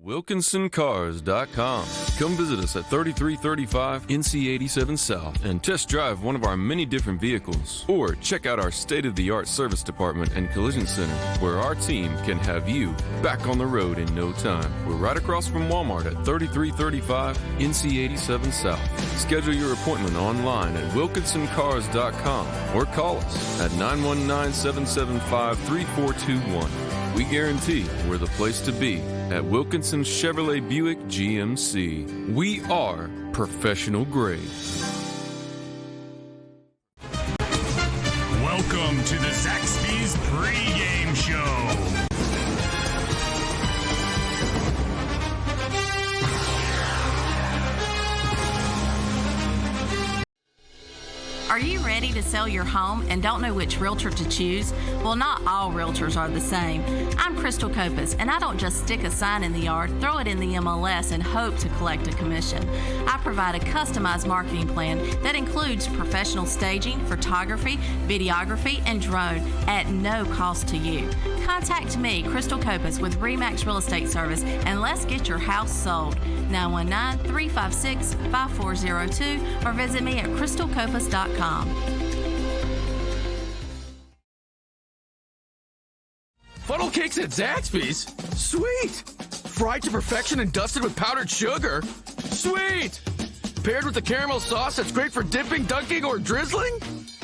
WilkinsonCars.com. Come visit us at 3335 NC 87 South and test drive one of our many different vehicles. Or check out our state-of-the-art service department and collision center, where our team can have you back on the road in no time. We're right across from Walmart at 3335 NC 87 South. Schedule your appointment online at WilkinsonCars.com or call us at 919-775-3421. We guarantee we're the place to be at Wilkinson Chevrolet Buick GMC. We are professional grade. Welcome to the Zaxby's pregame show. Are you ready to sell your home and don't know which realtor to choose? Well, not all realtors are the same. I'm Crystal Copas, and I don't just stick a sign in the yard, throw it in the MLS, and hope to collect a commission. I provide a customized marketing plan that includes professional staging, photography, videography, and drone at no cost to you. Contact me, Crystal Copas, with RE/MAX Real Estate Service, and let's get your house sold. 919-356-5402 or visit me at crystalcopas.com. Funnel cakes at Zaxby's? Sweet! Fried to perfection and dusted with powdered sugar? Sweet! Paired with the caramel sauce that's great for dipping, dunking, or drizzling?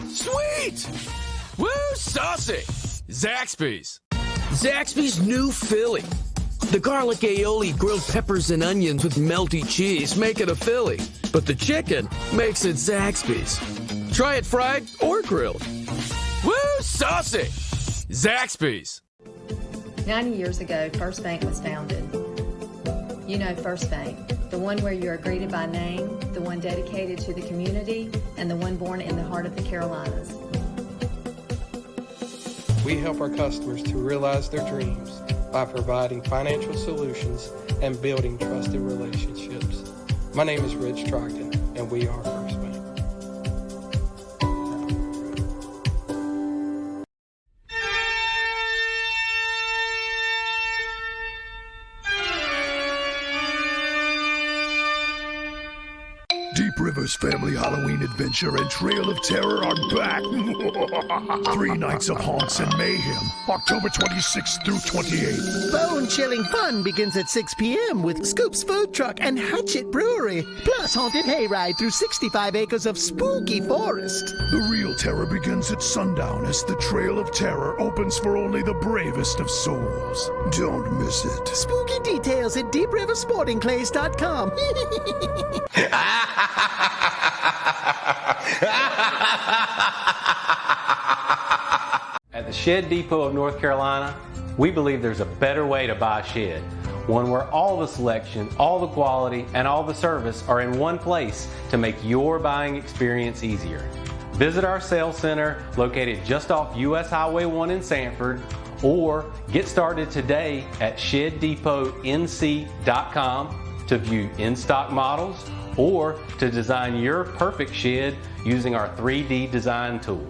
Sweet! Woo, saucy! Zaxby's. Zaxby's new Philly. The garlic aioli, grilled peppers and onions with melty cheese make it a Philly, but the chicken makes it Zaxby's. Try it fried or grilled. Woo, saucy! Zaxby's. 90 years ago, First Bank was founded. You know First Bank, the one where you are greeted by name, the one dedicated to the community, and the one born in the heart of the Carolinas. We help our customers to realize their dreams by providing financial solutions and building trusted relationships. My name is Rich Trogdon, and we are First Bank. Deep River's Family Halloween Adventure and Trail of Terror are back. 3 nights of haunts and mayhem, October 26th through 28th. Bone-chilling fun begins at 6 p.m. with Scoop's Food Truck and Hatchet Brewery, plus haunted hayride through 65 acres of spooky forest. The real terror begins at sundown as the Trail of Terror opens for only the bravest of souls. Don't miss it. Spooky details at DeepRiverSportingClays.com. At the Shed Depot of North Carolina, we believe there's a better way to buy a shed. One where all the selection, all the quality, and all the service are in one place to make your buying experience easier. Visit our sales center located just off US Highway 1 in Sanford, or get started today at ShedDepotNC.com to view in-stock models or to design your perfect shed using our 3D design tool.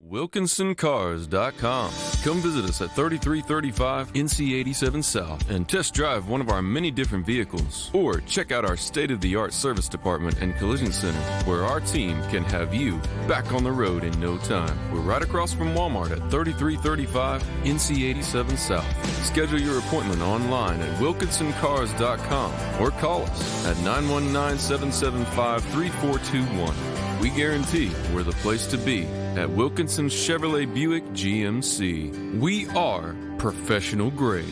WilkinsonCars.com. Come visit us at 3335 NC 87 South and test drive one of our many different vehicles. Or check out our state-of-the-art service department and collision center, where our team can have you back on the road in no time. We're right across from Walmart at 3335 NC 87 South. Schedule your appointment online at WilkinsonCars.com or call us at 919-775-3421. We guarantee we're the place to be at Wilkinson Chevrolet Buick GMC. We are professional grade.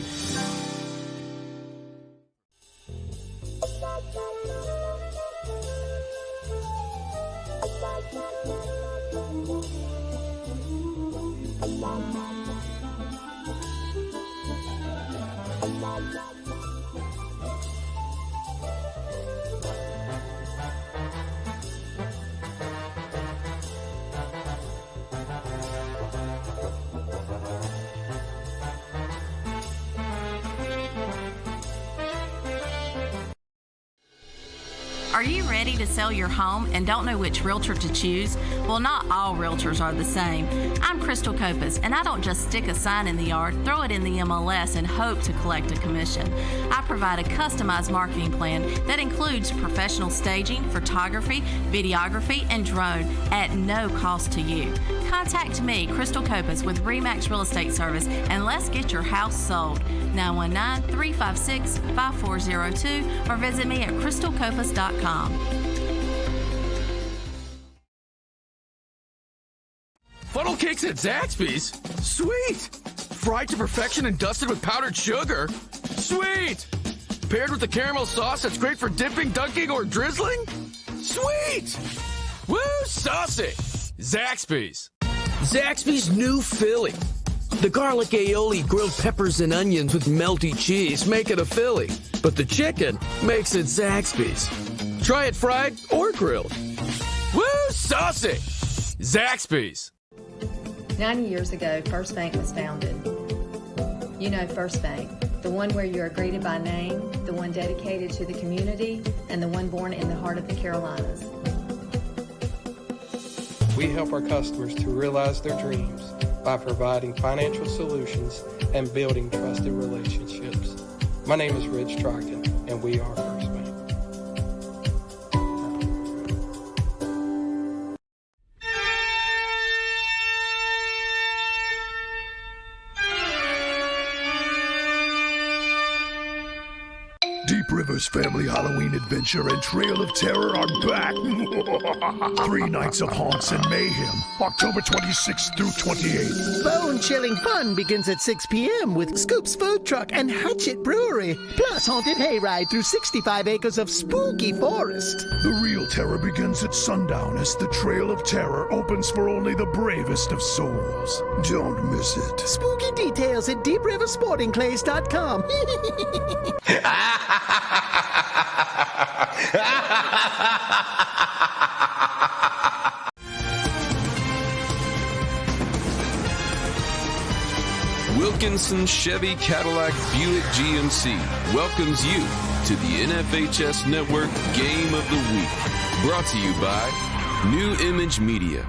ready to sell your home and don't know which realtor to choose? Well, not all realtors are the same. I'm Crystal Copas, and I don't just stick a sign in the yard, throw it in the MLS, and hope to collect a commission. I provide a customized marketing plan that includes professional staging, photography, videography, and drone at no cost to you. Contact me, Crystal Copas, with RE/MAX Real Estate Service, and let's get your house sold. 919-356-5402 or visit me at crystalcopas.com. Funnel cakes at Zaxby's? Sweet! Fried to perfection and dusted with powdered sugar? Sweet! Paired with the caramel sauce that's great for dipping, dunking, or drizzling? Sweet! Woo, saucy! Zaxby's. Zaxby's new Philly. The garlic aioli, grilled peppers, and onions with melty cheese make it a Philly, but the chicken makes it Zaxby's. Try it fried or grilled. Woo, saucy! Zaxby's. 90 years ago, First Bank was founded. You know First Bank, the one where you are greeted by name, the one dedicated to the community, and the one born in the heart of the Carolinas. We help our customers to realize their dreams by providing financial solutions and building trusted relationships. My name is Rich Trogdon, and we are First Bank. Deep Rivers Family Halloween Adventure and Trail of Terror are back. 3 nights of haunts and mayhem, October 26th through 28th. Bone-chilling fun begins at 6 p.m. with Scoop's Food Truck and Hatchet Brewery, plus haunted hayride through 65 acres of spooky forest. The real terror begins at sundown as the Trail of Terror opens for only the bravest of souls. Don't miss it. Spooky details at DeepRiverSportingClays.com. Wilkinson Chevy Cadillac Buick GMC welcomes you to the NFHS Network Game of the Week. Brought to you by New Image Media.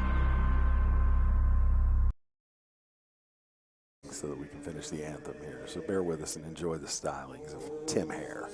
So that we can finish the anthem here. So bear with us and enjoy the stylings of Tim Hare.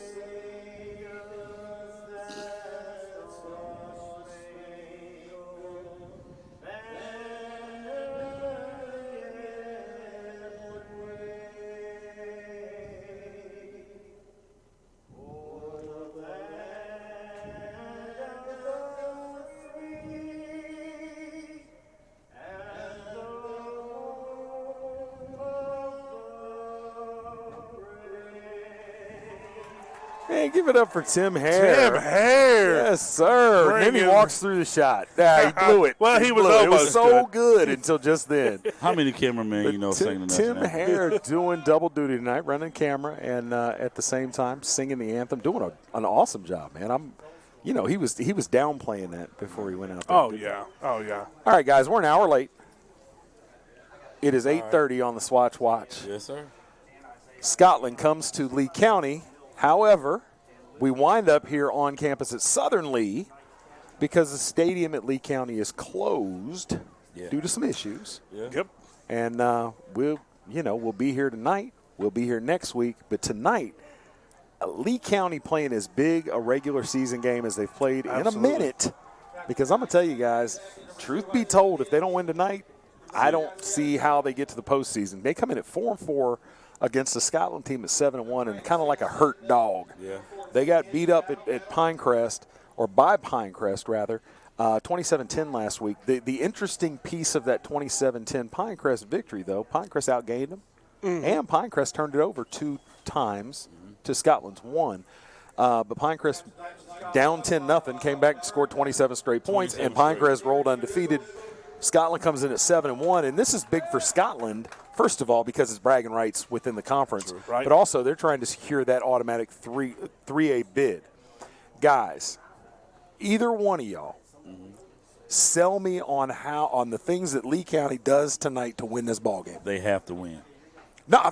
Hey, give it up for Tim Hare. Tim Hare. Yes, sir. Bring And then he him. walks through the shot. He blew it. Well, he was It almost was so good until just then. How many cameramen you know singing the Tim national anthem? Hare doing double duty tonight, running camera and at the same time singing the anthem, doing an awesome job, man. He was downplaying that before he went out there. Oh, yeah. Oh, yeah. All right, guys, we're an hour late. It is 8:30 on the Swatch Watch. Yes, sir. Scotland comes to Lee County. However, we wind up here on campus at Southern Lee because the stadium at Lee County is closed due to some issues. Yeah. Yep. And we'll be here tonight. We'll be here next week. But tonight, Lee County playing as big a regular season game as they've played in a minute. Because I'm going to tell you guys, truth be told, if they don't win tonight, I don't see how they get to the postseason. They come in at 4-4 against the Scotland team at 7-1 and kind of like a hurt dog. Yeah. They got beat up at Pinecrest, or by Pinecrest, rather, 27-10 last week. The interesting piece of that 27-10 Pinecrest victory, though, Pinecrest outgained them, and Pinecrest turned it over 2 times to Scotland's 1. But Pinecrest down 10-0, came back and scored 27 straight points, and Pinecrest rolled undefeated. Scotland comes in at 7-1, and this is big for Scotland, first of all, because it's bragging rights within the conference, but also they're trying to secure that automatic 3A bid. Guys, either one of y'all, sell me on the things that Lee County does tonight to win this ball game. They have to win. No,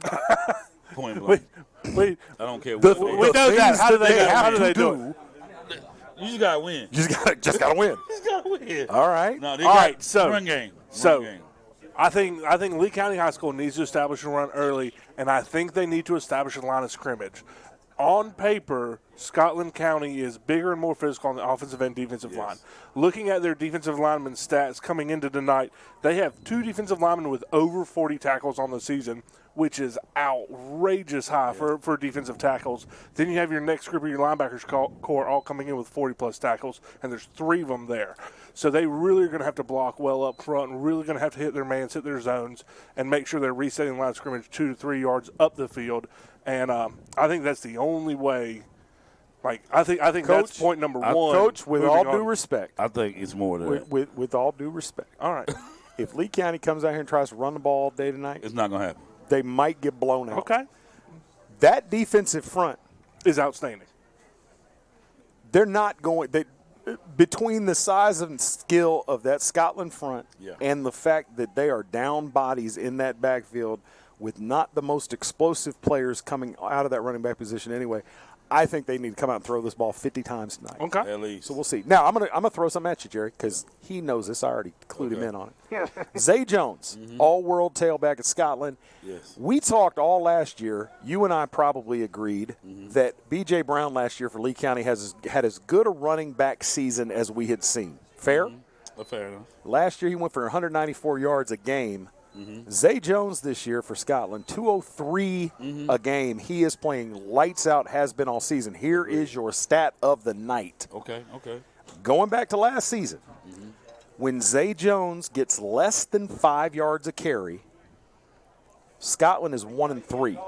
point blank. Wait. I don't care We what know that. How do they do it? You just got to win. Just got to win. Just got to win. All right. No, All right, so run game. I think Lee County High School needs to establish a run early, and I think they need to establish a line of scrimmage. On paper, Scotland County is bigger and more physical on the offensive and defensive line. Looking at their defensive lineman stats coming into tonight, they have 2 defensive linemen with over 40 tackles on the season, which is outrageous high for defensive tackles. Then you have your next group of your linebackers core all coming in with 40-plus tackles, and there's 3 of them there. So they really are going to have to block well up front and really going to have to hit their mans, hit their zones, and make sure they're resetting the line of scrimmage 2 to 3 yards up the field. And I think that's the only way. Like I think Coach, that's point number 1. Coach, with all due respect, I think it's more than that. With all due respect. All right. If Lee County comes out here and tries to run the ball all day tonight, it's not going to happen. They might get blown out. Okay. That defensive front is outstanding. They're not going. Between the size and skill of that Scotland front and the fact that they are down bodies in that backfield with not the most explosive players coming out of that running back position anyway, I think they need to come out and throw this ball 50 times tonight. Okay. At least. So we'll see. Now, I'm gonna throw something at you, Jerry, because he knows this. I already clued him in on it. Zay Jones, all-world tailback at Scotland. Yes. We talked all last year. You and I probably agreed that B.J. Brown last year for Lee County had as good a running back season as we had seen. Fair? Fair enough. Last year he went for 194 yards a game. Zay Jones this year for Scotland, 203 a game. He is playing lights out, has been all season. Here is your stat of the night. Okay. Going back to last season, when Zay Jones gets less than 5 yards a carry, Scotland is 1-3.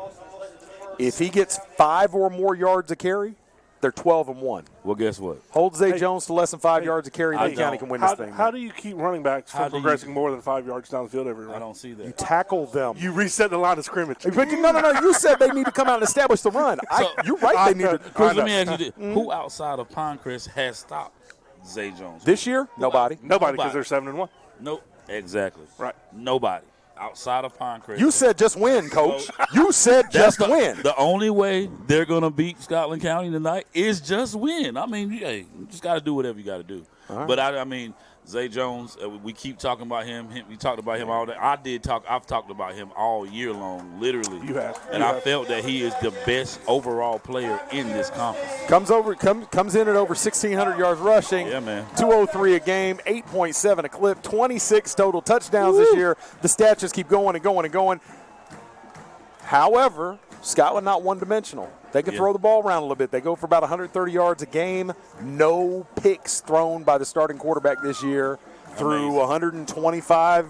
If he gets 5 or more yards a carry, they're 12-1. Well, guess what? Hold Zay Jones to less than 5 yards a carry, Lee County can win this thing. How do you keep running backs from progressing more than 5 yards down the field every run? I don't see that. You tackle them. You reset the line of scrimmage. But no. You said they need to come out and establish the run. You're right. They need to. Chris, let me ask you this: who outside of Pinecrest has stopped Zay Jones this year? Nobody. Nobody, because they're 7-1. Nope. Exactly. Right. Nobody outside of Pinecrest. You said just win, Coach. You said just win. The only way they're going to beat Scotland County tonight is just win. I mean, you just got to do whatever you got to do. Right. But, I mean, Zay Jones, we keep talking about him. We talked about him all day. I've talked about him all year long, literally. You have. And I felt that he is the best overall player in this conference. Comes in at over 1,600 yards rushing. Yeah, man. 203 a game, 8.7 a clip, 26 total touchdowns this year. The stats just keep going and going and going. However, Scotland not one-dimensional. They can throw the ball around a little bit. They go for about 130 yards a game. No picks thrown by the starting quarterback this year through 125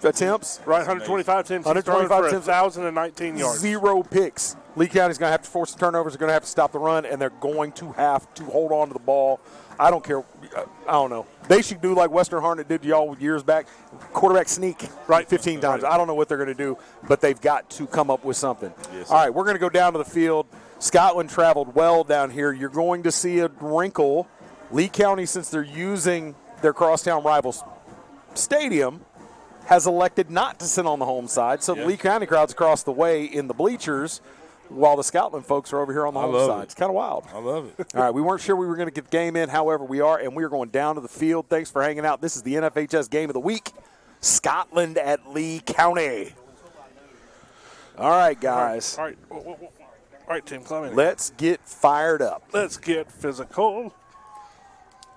attempts. Right, 125 attempts. 125 attempts. 1,019 yards. 0 picks. Lee County's going to have to force the turnovers. They're going to have to stop the run, and they're going to have to hold on to the ball. I don't care. I don't know. They should do like Western Harnett did to y'all years back. Quarterback sneak 15 times. I don't know what they're going to do, but they've got to come up with something. Yes, all right, we're going to go down to the field. Scotland traveled well down here. You're going to see a wrinkle. Lee County, since they're using their crosstown rivals stadium, has elected not to sit on the home side. So the Lee County crowd's across the way in the bleachers, while the Scotland folks are over here on the home side. It's kind of wild. I love it. All right, we weren't sure we were going to get the game in. However, we are, and we are going down to the field. Thanks for hanging out. This is the NFHS Game of the Week, Scotland at Lee County. All right, guys. All right, Tim, come in. Let's get fired up. Let's get physical.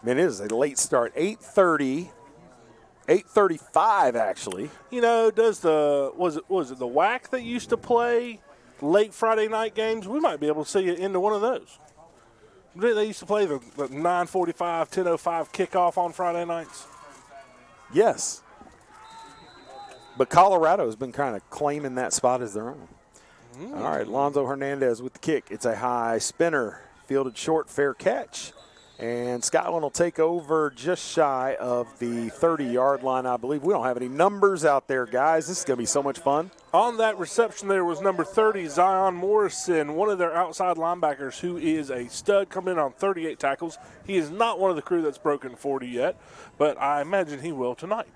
Man, it is a late start, 8:30. 8:35, actually. You know, was it the WAC that used to play late Friday night games? We might be able to see it into one of those. They used to play the 9:45, 10:05 kickoff on Friday nights. Yes. But Colorado has been kind of claiming that spot as their own. All right, Lonzo Hernandez with the kick. It's a high spinner, fielded short, fair catch. And Scotland will take over just shy of the 30-yard line, I believe. We don't have any numbers out there, guys. This is going to be so much fun. On that reception there was number 30, Zion Morrison, one of their outside linebackers who is a stud, coming in on 38 tackles. He is not one of the crew that's broken 40 yet, but I imagine he will tonight.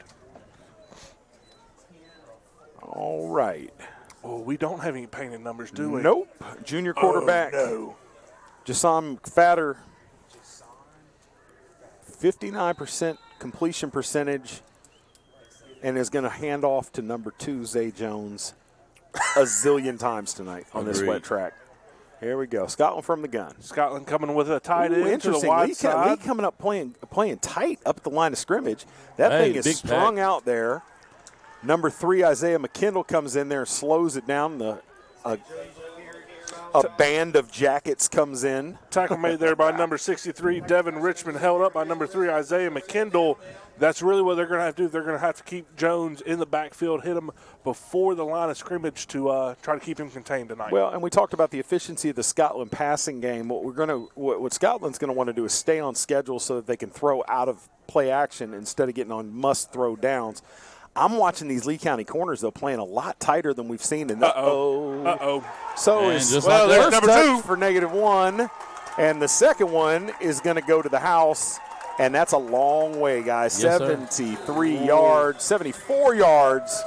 All right. Oh, we don't have any painted numbers, do we? Nope. Junior quarterback. Oh, no. Jasam Fatter 59% completion percentage, and is going to hand off to number 2, Zay Jones, a zillion times tonight on this wet track. Here we go. Scotland from the gun. Scotland coming with a tight end to the wide side. Lee coming up playing tight up the line of scrimmage. That thing is strung out there. Number 3, Isaiah McKendall, comes in there and slows it down. A band of jackets comes in. Tackle made there by number 63, Devin Richmond, held up by number 3, Isaiah McKendall. That's really what they're going to have to do. They're going to have to keep Jones in the backfield, hit him before the line of scrimmage to try to keep him contained tonight. Well, and we talked about the efficiency of the Scotland passing game. What Scotland's going to want to do is stay on schedule so that they can throw out of play action instead of getting on must-throw downs. I'm watching these Lee County corners, though, playing a lot tighter than we've seen. So is there's number 2 for -1, and the second one is going to go to the house, and that's a long way, guys. Yes, 73 yards, 74 yards,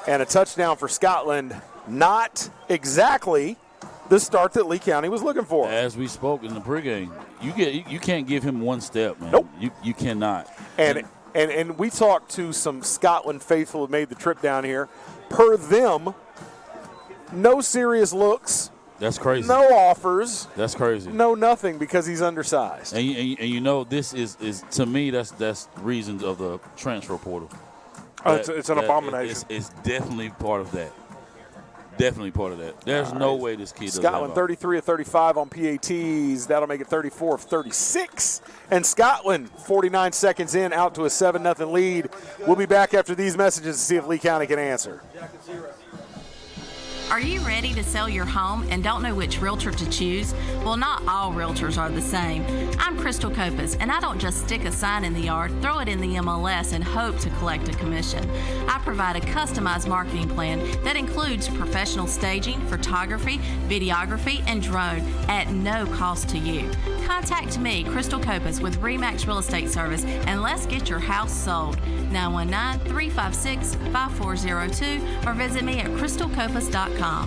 and a touchdown for Scotland. Not exactly the start that Lee County was looking for. As we spoke in the pregame, you can't give him one step, man. Nope. You cannot. And we talked to some Scotland faithful who made the trip down here. Per them, no serious looks. That's crazy. No offers. That's crazy. No nothing because he's undersized. And you know, this is to me, that's reasons of the transfer portal. It's an abomination. It's definitely part of that. Definitely part of that. There's no way this kid doesn't Scotland 33 of 35 on PATs. That'll make it 34 of 36. And Scotland, 49 seconds in, out to a 7-0 lead. We'll be back after these messages to see if Lee County can answer. Are you ready to sell your home and don't know which realtor to choose? Well, not all realtors are the same. I'm Crystal Copas, and I don't just stick a sign in the yard, throw it in the MLS, and hope to collect a commission. I provide a customized marketing plan that includes professional staging, photography, videography, and drone at no cost to you. Contact me, Crystal Copas, with RE/MAX Real Estate Service, and let's get your house sold. 919-356-5402 or visit me at crystalcopas.com. All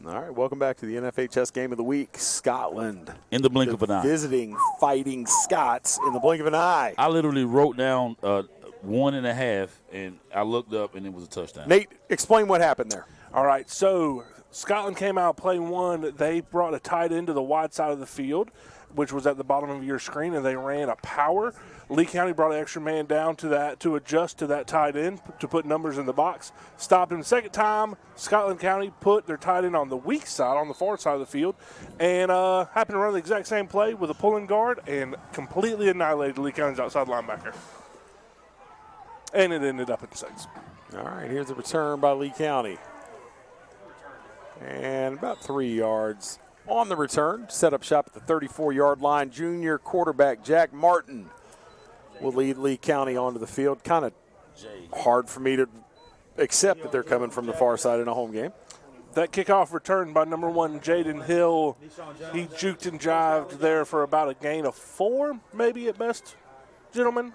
right, welcome back to the NFHS Game of the Week. Scotland. In the blink of an eye. Visiting Fighting Scots in the blink of an eye. I literally wrote down 1.5, and I looked up, and it was a touchdown. Nate, explain what happened there. All right, so Scotland came out play 1. They brought a tight end to the wide side of the field, which was at the bottom of your screen, and they ran a power. Lee County brought an extra man down to that to adjust to that tight end to put numbers in the box. Stopped him second time. Scotland County put their tight end on the weak side, on the far side of the field, and happened to run the exact same play with a pulling guard and completely annihilated Lee County's outside linebacker. And it ended up in 6. All right, here's a return by Lee County. And about 3 yards on the return. Set up shop at the 34-yard line. Junior quarterback Jack Martin will lead Lee County onto the field. Kind of hard for me to accept that they're coming from the far side in a home game. That kickoff return by number 1, Jaden Hill. He juked and jived there for about a gain of 4, maybe at best, gentlemen.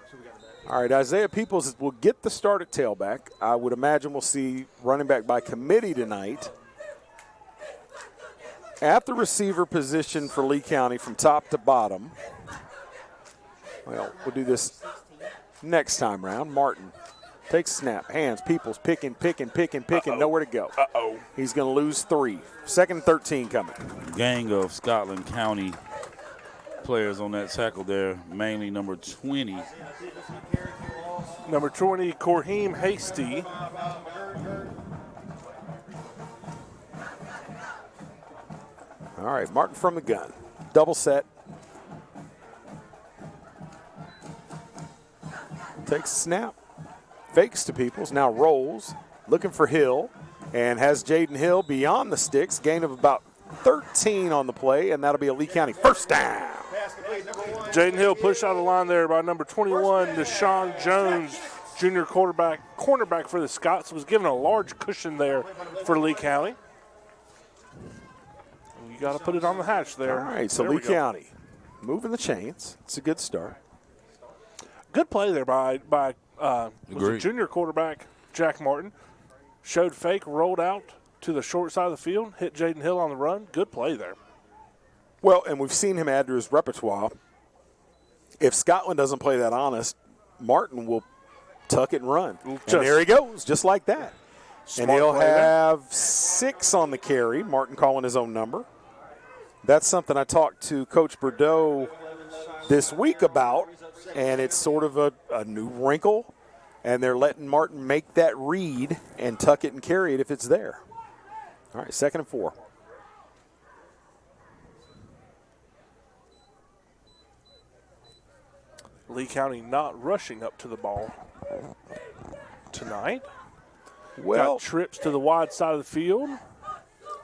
All right, Isaiah Peoples will get the start at tailback. I would imagine we'll see running back by committee tonight. At the receiver position for Lee County from top to bottom. Well, we'll do this next time round. Martin takes a snap, hands, Peoples picking, nowhere to go. He's going to lose 3. Second and 13 coming. Gang of Scotland County players on that tackle there, mainly number 20. Number 20, Corheem Hasty. All right, Martin from the gun. Double set. Takes a snap. Fakes to Peoples. Now rolls. Looking for Hill. And has Jaden Hill beyond the sticks. Gain of about 13 on the play. And that'll be a Lee County first down. Jaden Hill pushed out of the line there by number 21, Deshaun Jones, junior cornerback for the Scots. Was given a large cushion there for Lee County. You got to put it on the hatch there. All right, so Lee County moving the chains. It's a good start. Good play there by the junior quarterback, Jack Martin. Showed fake, rolled out to the short side of the field, hit Jaden Hill on the run. Good play there. Well, and we've seen him add to his repertoire. If Scotland doesn't play that honest, Martin will tuck it and run. And there he goes, just like that. And he'll have 6 on the carry, Martin calling his own number. That's something I talked to Coach Bordeaux this week about, and it's sort of a new wrinkle, and they're letting Martin make that read and tuck it and carry it if it's there. All right, 2nd and 4. Lee County not rushing up to the ball tonight. Well, got trips to the wide side of the field.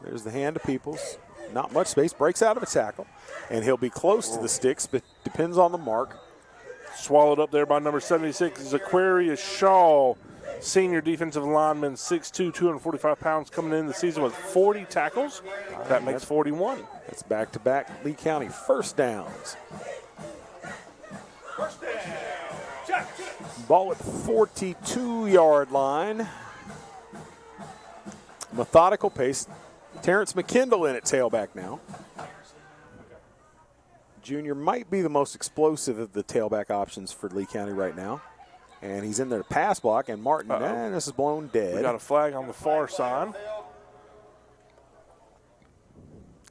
There's the hand of Peoples. Not much space. Breaks out of a tackle. And he'll be close to the sticks, but depends on the mark. Swallowed up there by number 76, Zaquarius Shaw, senior defensive lineman, 6'2", 245 pounds, coming in the season with 40 tackles. That makes 41. That's back-to-back Lee County first downs. Ball at the 42-yard line. Methodical pace. Terrence McKindle in at tailback now. Junior might be the most explosive of the tailback options for Lee County right now. And he's in there to pass block, and Martin, this is blown dead. We got a flag on the far side.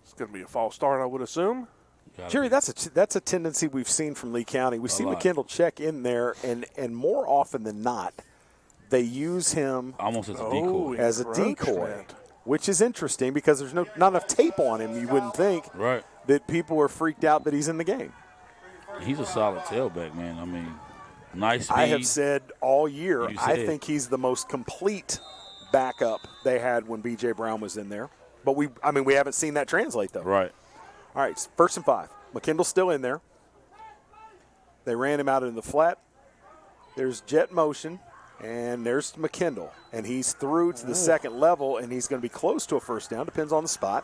It's going to be a false start, I would assume. Jerry, that's a tendency we've seen from Lee County. We see McKindle check in there, and more often than not, they use him almost as a decoy. Which is interesting because there's not enough tape on him. You wouldn't think that people are freaked out that he's in the game. He's a solid tailback, man. I mean, nice speed. I have said all year, I think he's the most complete backup they had when B.J. Brown was in there. But we haven't seen that translate, though. Right. All right, 1st and 5. McKindle's still in there. They ran him out in the flat. There's jet motion. And there's McKindle, and he's through to the second level, and he's going to be close to a first down. Depends on the spot.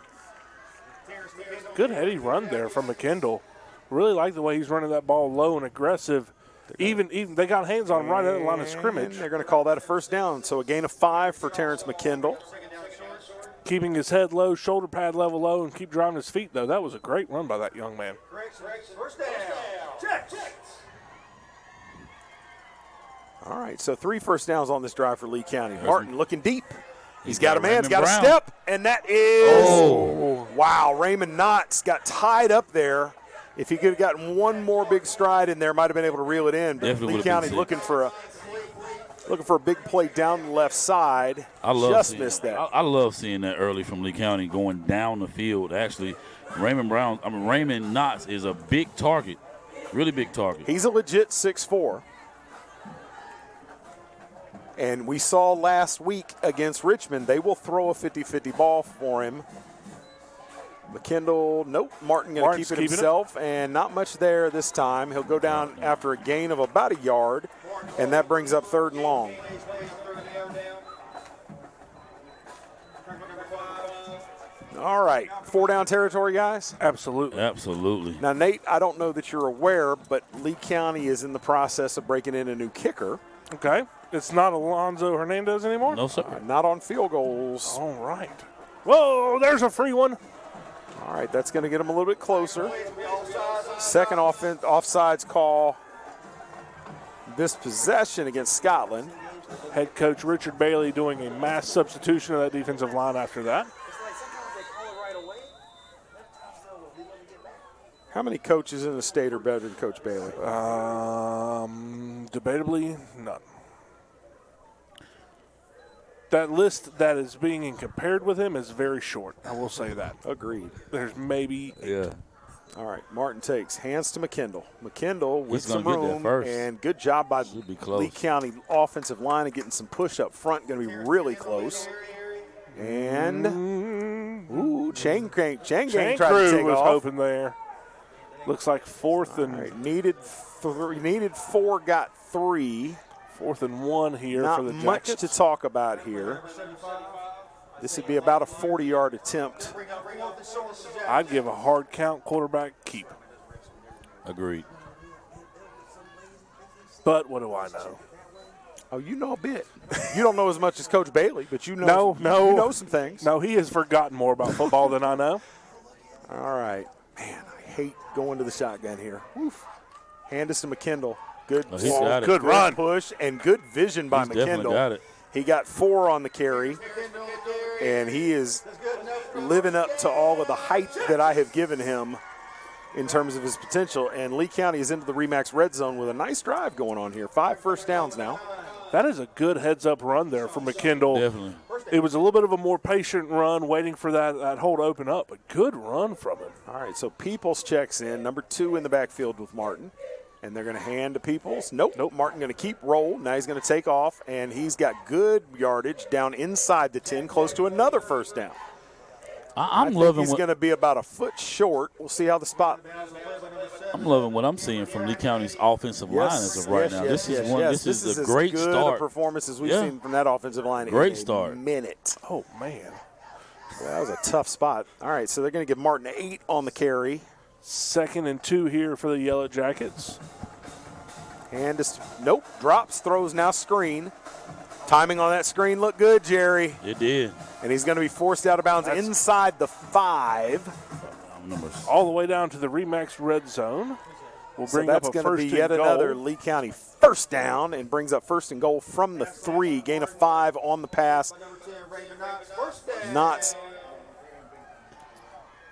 Good heady run there from McKindle. Really like the way he's running that ball low and aggressive. Even they got hands on him right at the line of scrimmage. They're going to call that a first down. So a gain of 5 for Terrence McKindle. Keeping his head low, shoulder pad level low, and keep driving his feet, though. That was a great run by that young man. First down. Check. All right, so 3 first downs on this drive for Lee County. Martin looking deep. He's got a man. He's got a step, and that is wow. Raymond Knotts got tied up there. If he could have gotten one more big stride in there, might have been able to reel it in. But Lee County looking for a big play down the left side. Missed that. I love seeing that early from Lee County going down the field. Actually, Raymond Knotts is a big target, really big target. He's a legit 6'4". And we saw last week against Richmond, they will throw a 50-50 ball for him. McKindle, nope. Martin going to keep it himself, and not much there this time. He'll go down after a gain of about a yard, and that brings up 3rd and long. All right, 4-down territory, guys? Absolutely. Now, Nate, I don't know that you're aware, but Lee County is in the process of breaking in a new kicker. Okay. It's not Alonzo Hernandez anymore? No, sir. Not on field goals. All right. Whoa, there's a free one. All right, that's going to get him a little bit closer. Second offsides call this possession against Scotland. Head coach Richard Bailey doing a mass substitution of that defensive line after that. How many coaches in the state are better than Coach Bailey? Debatably, none. That list that is being compared with him is very short. I will say that. Agreed. There's maybe 8. All right, Martin takes hands to McKindle. McKindle with some room, and good job by Lee County offensive line of getting some push up front. Going to be really close. And Chang Gang tried to take was off. hoping there. Looks like 4th and needed 4, got 3. 4th and 1 here for the Jackets. Not much to talk about here. This would be about a 40-yard attempt. I'd give a hard count quarterback keep. Agreed. But what do I know? Oh, you know a bit. You don't know as much as Coach Bailey, but you know, you know some things. No, he has forgotten more about football than I know. All right. Man, I hate going to the shotgun here. Oof. Hand us to McKendall. Good run. Push and good vision by He's definitely got McKendall. it. He got 4 on the carry, and he is living up to all of the hype that I have given him in terms of his potential. And Lee County is into the RE/MAX red zone with a nice drive going on here. 5 first downs now. That is a good heads-up run there for McKendall. Definitely. It was a little bit of a more patient run, waiting for that hole to open up, but good run from him. All right, so Peoples checks in, number 2 in the backfield with Martin. And they're going to hand to Peoples. Nope. Martin going to keep roll. Now he's going to take off, and he's got good yardage down inside the 10, close to another first down. I'm loving he's going to be about a foot short. We'll see how the spot. I'm loving what I'm seeing from Lee County's offensive line as of right now. This is a great as start. good a performance as we've seen from that offensive line. Great in start. A minute. Oh, man. Well, that was a tough spot. All right, so they're going to give Martin 8 on the carry. 2nd and 2 here for the Yellow Jackets. And just, nope, drops, throws, now screen. Timing on that screen looked good, Jerry. It did. And he's going to be forced out of bounds inside the 5. All the way down to the RE/MAX red zone. We'll bring up a first and goal. That's going to be yet another Lee County first down and brings up first and goal from the 3. Gain of 5 on the pass.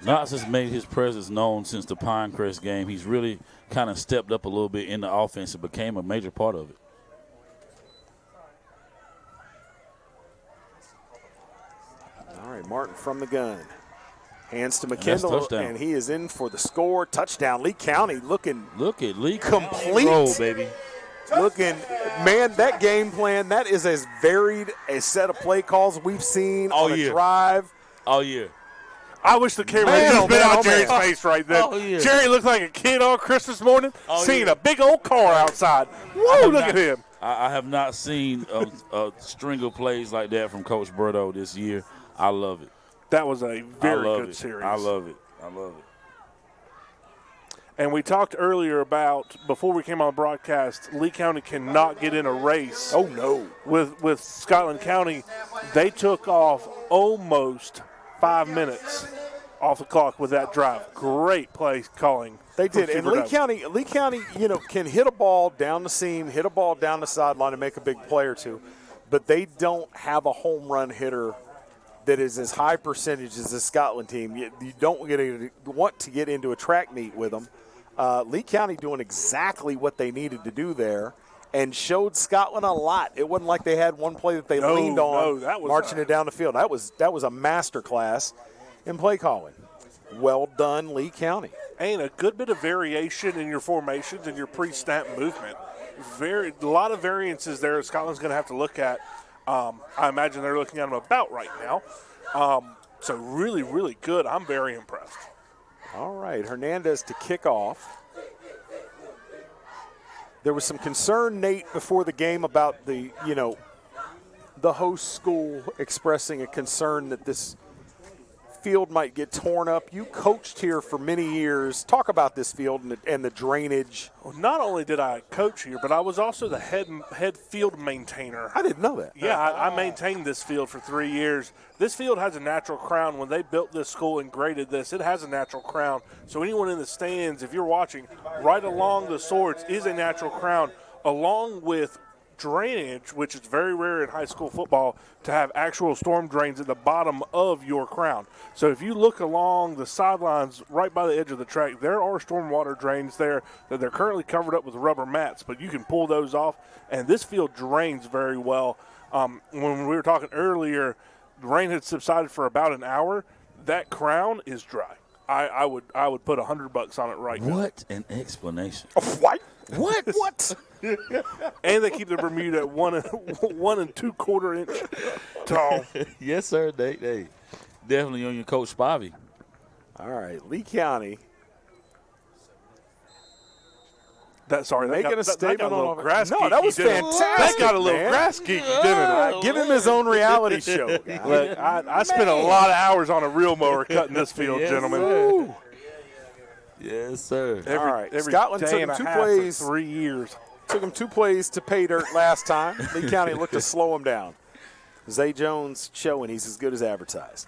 Knotts has made his presence known since the Pinecrest game. He's really kind of stepped up a little bit in the offense and became a major part of it. All right, Martin from the gun. Hands to McKendall, and he is in for the score. Touchdown. Lee County looking Look at Lee complete. Roll, baby. Looking, man, that game plan, that is as varied a set of play calls we've seen on a drive. All year. I wish the camera had just been on Jerry's face right then. Jerry looked like a kid on Christmas morning, seeing a big old car outside. Whoa, look at him. I have not seen a string of plays like that from Coach Berto this year. I love it. That was a very good series. I love it. And we talked earlier about, before we came on broadcast, Lee County cannot get in a race. Oh, no. With Scotland County. They took off almost 5 minutes off the clock with that drive. Great play calling. They did. And Lee County, can hit a ball down the seam, hit a ball down the sideline and make a big play or two. But they don't have a home run hitter that is as high percentage as the Scotland team. You don't want to get into a track meet with them. Lee County doing exactly what they needed to do there and showed Scotland a lot. It wasn't like they had one play that they leaned on, marching it down the field. That was a master class in play calling. Well done, Lee County. And a good bit of variation in your formations and your pre-snap movement. A lot of variances there Scotland's going to have to look at. I imagine they're looking at them about right now. So really, really good. I'm very impressed. All right, Hernandez to kick off. There was some concern, Nate, before the game about the host school expressing a concern that this field might get torn up. You coached here for many years. Talk about this field and the drainage. Well, not only did I coach here, but I was also the head field maintainer. I didn't know that. Yeah, I maintained this field for 3 years. This field has a natural crown. When they built this school and graded this, it has a natural crown. So anyone in the stands, if you're watching, right along the swords is a natural crown, along with drainage, which is very rare in high school football, to have actual storm drains at the bottom of your crown. So if you look along the sidelines right by the edge of the track, there are stormwater drains there that they're currently covered up with rubber mats, but you can pull those off, and this field drains very well. When we were talking earlier, the rain had subsided for about an hour. That crown is dry. I would put $100 on it right now. What an explanation. What? What? And they keep the Bermuda at 1 2/4 inch tall. Yes, sir. They definitely on your Coach Spivey. All right, Lee County. Making a statement on grass. No, that was fantastic. That got a little grass geeky, didn't it? Give him his own reality show. Look, I spent a lot of hours on a reel mower cutting this field, gentlemen. Sir. Yes, sir. All right, Scotland took him 2 plays. 3 years. Took him 2 plays to pay dirt last time. Lee County looked to slow him down. Zay Jones showing he's as good as advertised.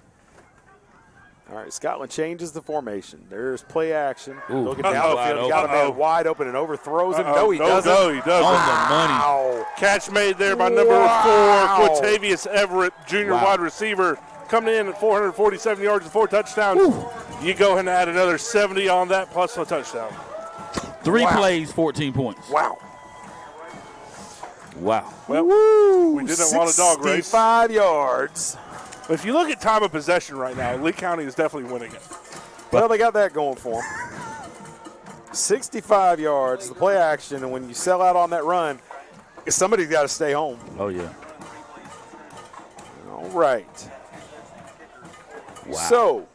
All right, Scotland changes the formation. There's play action. Ooh. Looking down the field. Got a man wide open and overthrows him. No, he doesn't. No, he doesn't. On the money. Catch made there by number 4, Quatavius Everett, junior wide receiver, coming in at 447 yards and 4 touchdowns. Ooh. You go ahead and add another 70 on that plus a touchdown. 3 plays, 14 points. Wow. Well, we didn't want a dog race. 65 yards. If you look at time of possession right now, Lee County is definitely winning it. Well, they got that going for them. 65 yards, the play action, and when you sell out on that run, somebody's got to stay home. Oh, yeah. All right. Wow. So.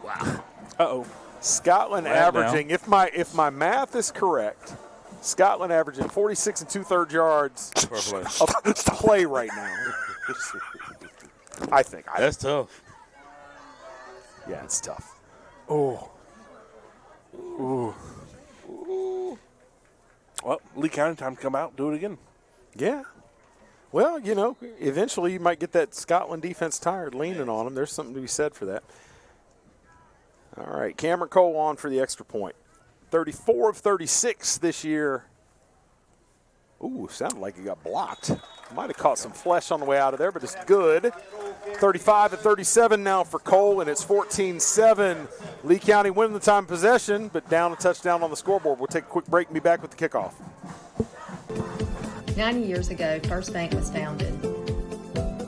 Wow. Uh-oh. Scotland averaging, if my math is correct, Scotland averaging 46 2/3 yards of play right now. I think. That's tough. Yeah, it's tough. Oh. Ooh. Well, Lee County, time to come out and do it again. Yeah. Well, you know, eventually you might get that Scotland defense tired leaning on them. There's something to be said for that. All right, Cameron Cole on for the extra point. 34 of 36 this year. Ooh, sounded like he got blocked. Might have caught some flesh on the way out of there, but it's good. 35 of 37 now for Cole, and it's 14-7. Lee County winning the time of possession, but down a touchdown on the scoreboard. We'll take a quick break and be back with the kickoff. 90 years ago, First Bank was founded.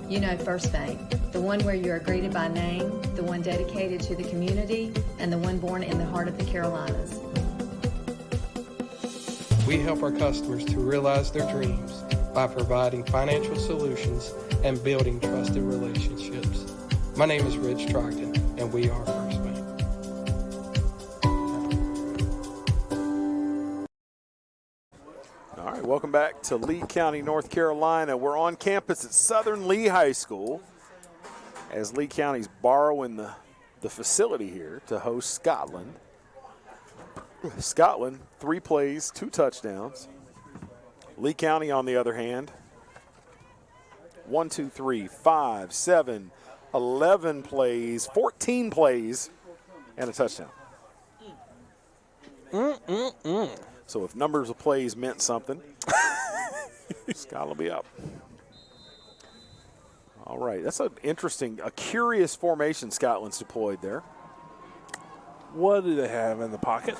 You know First Bank, the one where you are greeted by name, the one dedicated to the community, and the one born in the heart of the Carolinas. We help our customers to realize their dreams by providing financial solutions and building trusted relationships. My name is Rich Trogdon, and we are First Bank. All right, welcome back to Lee County, North Carolina. We're on campus at Southern Lee High School as Lee County's borrowing the facility here to host Scotland. Scotland, 3 plays, 2 touchdowns. Lee County, on the other hand, 1, 2, 3, 5, 7, 11 plays, 14 plays, and a touchdown. So if numbers of plays meant something, Scott will be up. All right, that's an interesting, a curious formation Scotland's deployed there. What do they have in the pocket?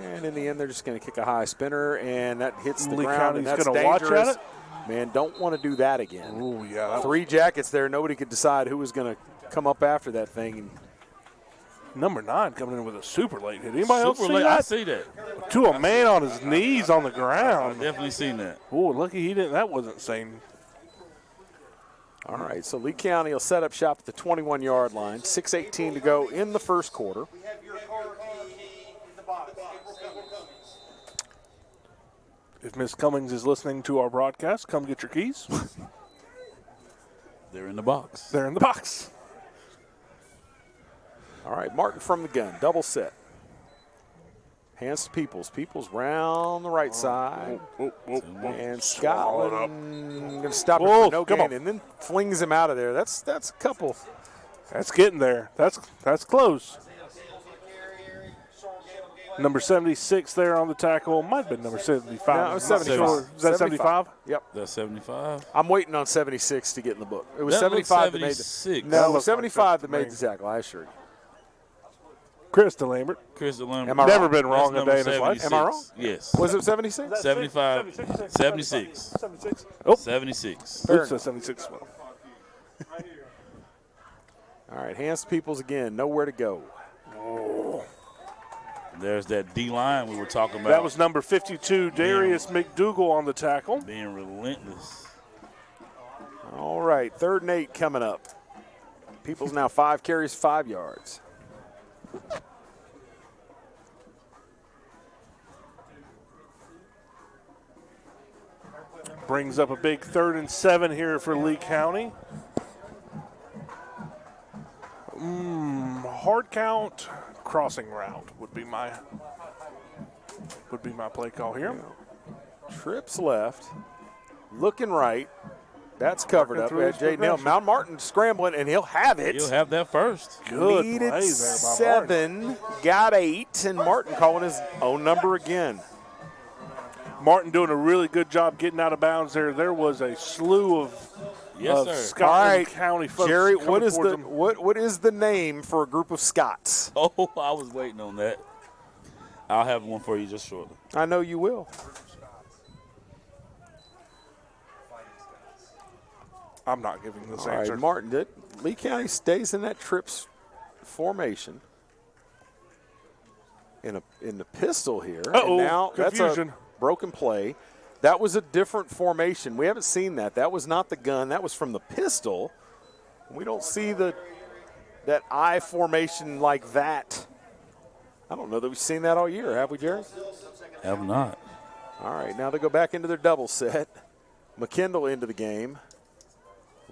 And in the end, they're just going to kick a high spinner, and that hits the Lee ground, and County's that's gonna watch dangerous. at it? Man, don't want to do that again. Ooh, yeah. 3 jackets there. Nobody could decide who was going to come up after that thing. Number 9 coming in with a super late hit. Anybody else see Super late. that? I see that. To a man on his knees on the ground. I've definitely seen that. Oh, lucky he didn't. That wasn't sane. All right, so Lee County will set up shop at the 21-yard line. 6:18 to go in the first quarter. If Miss Cummings is listening to our broadcast, come get your keys. They're in the box. They're in the box. All right, Martin from the gun, double set. Hands to Peoples. Peoples round the right side. And Scotland going to stop it for no gain and then flings him out of there. That's a couple. That's getting there. That's close. Number 76 there on the tackle. Might have been number 75. No, it was 75. Is that 75? Yep. That's 75. I'm waiting on 76 to get in the book. It was That 75 that made the No, it was 75 that made the tackle, I assure you. Chris DeLambert. Chris DeLambert. Am I Never wrong? been wrong That's a day in his number life. 76. Am I wrong? Yes. Was it 76? 75. 76. 76. Oh. 76. Oops, 76 as well. All right, hands to Peoples again. Nowhere to go. Oh. There's that D-line we were talking about. That was number 52, Darius McDougal on the tackle. Being relentless. All right, 3rd and 8 coming up. Peoples now 5 carries, 5 yards. Brings up a big 3rd and 7 here for Lee County. Hard count, crossing route would be my play call here. Trips left, looking right, That's covered up. Jaden Hill. Mount Martin scrambling, and he'll have it. He'll have that first. Good Needed play there by 7, got 8, and Martin calling his own number again. Martin doing a really good job getting out of bounds there. There was a slew of, Scotland County folks. Jerry, coming what is towards the him. what is the name for a group of Scots? Oh, I was waiting on that. I'll have one for you just shortly. I know you will. I'm not giving this All answer. right, Martin, Lee County stays in that trips formation. In the pistol here. Uh-oh, and now confusion. That's a broken play. That was a different formation. We haven't seen that. That was not the gun. That was from the pistol. We don't see that I formation like that. I don't know that we've seen that all year, have we, Jerry? Have not. All right, now they go back into their double set. McKendall into the game.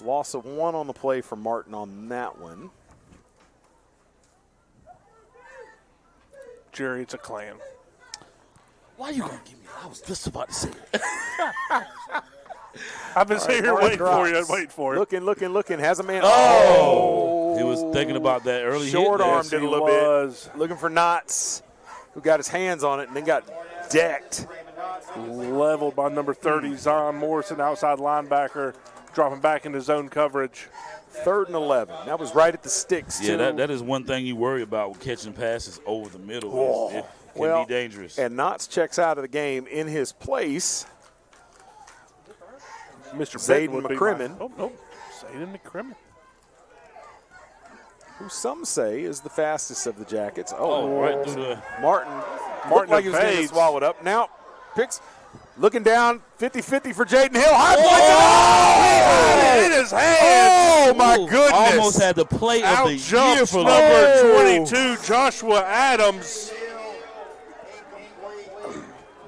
Loss of 1 on the play for Martin on that one. Jerry, it's a clan. Why are you going to give me that? I was just about to say it. I've been sitting here waiting for you. Waiting for it. Looking. Has a man. Oh! He was thinking about that early Short-armed hit. it a little bit. Looking for Knotts, who got his hands on it and then got decked. Leveled by number 30, Zion Morrison, outside linebacker, dropping back into zone coverage. 3rd and 11. That was right at the sticks, too. Yeah, that is one thing you worry about with catching passes over the middle. It can be dangerous. And Knotts checks out of the game. In his place, Mr. Zayden McCrimmon. Zayden McCrimmon. Who some say is the fastest of the Jackets. Right through the Martin looked like he was going to get swallowed up. Now, picks, looking down, 50-50 for Jaden Hill. High point. He had it in his hands. Oh, my goodness. Almost had the play of the year for number 22, Joshua Adams.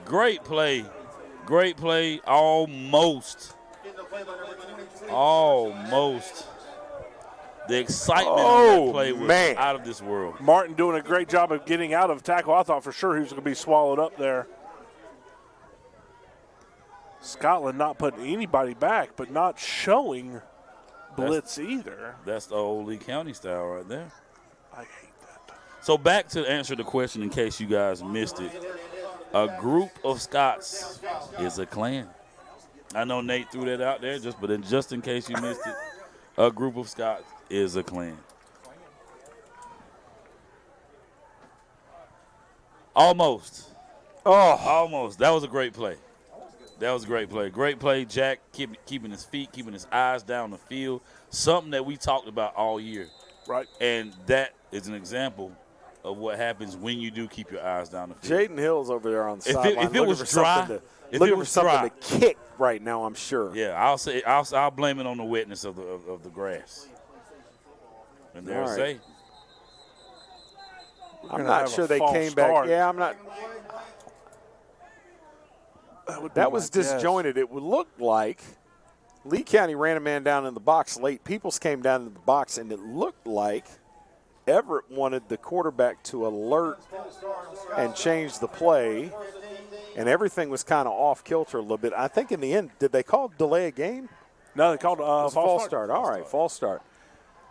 Great play. Great play. Almost. The excitement on that play was out of this world. Martin doing a great job of getting out of tackle. I thought for sure he was going to be swallowed up there. Scotland not putting anybody back, but not showing blitz either. That's the old Lee County style right there. I hate that. So back to answer the question in case you guys missed it. A group of Scots is a clan. I know Nate threw that out there, but just in case you missed it, a group of Scots is a clan. Almost. Almost. That was a great play. Great play, Jack, keeping his feet, keeping his eyes down the field, something that we talked about all year. Right. And that is an example of what happens when you do keep your eyes down the field. Jaden Hill's over there on the sideline. If it was dry, looking for something to kick right now, I'm sure. Yeah, I'll blame it on the wetness of the grass. And there's right. I'm not sure they came back. Yeah, I'm not. That was disjointed. It would look like Lee County ran a man down in the box late. Peoples came down in the box, and it looked like Everett wanted the quarterback to alert and change the play, and everything was kind of off kilter a little bit. I think in the end, did they call delay a game? No, they called false start. All right, false start.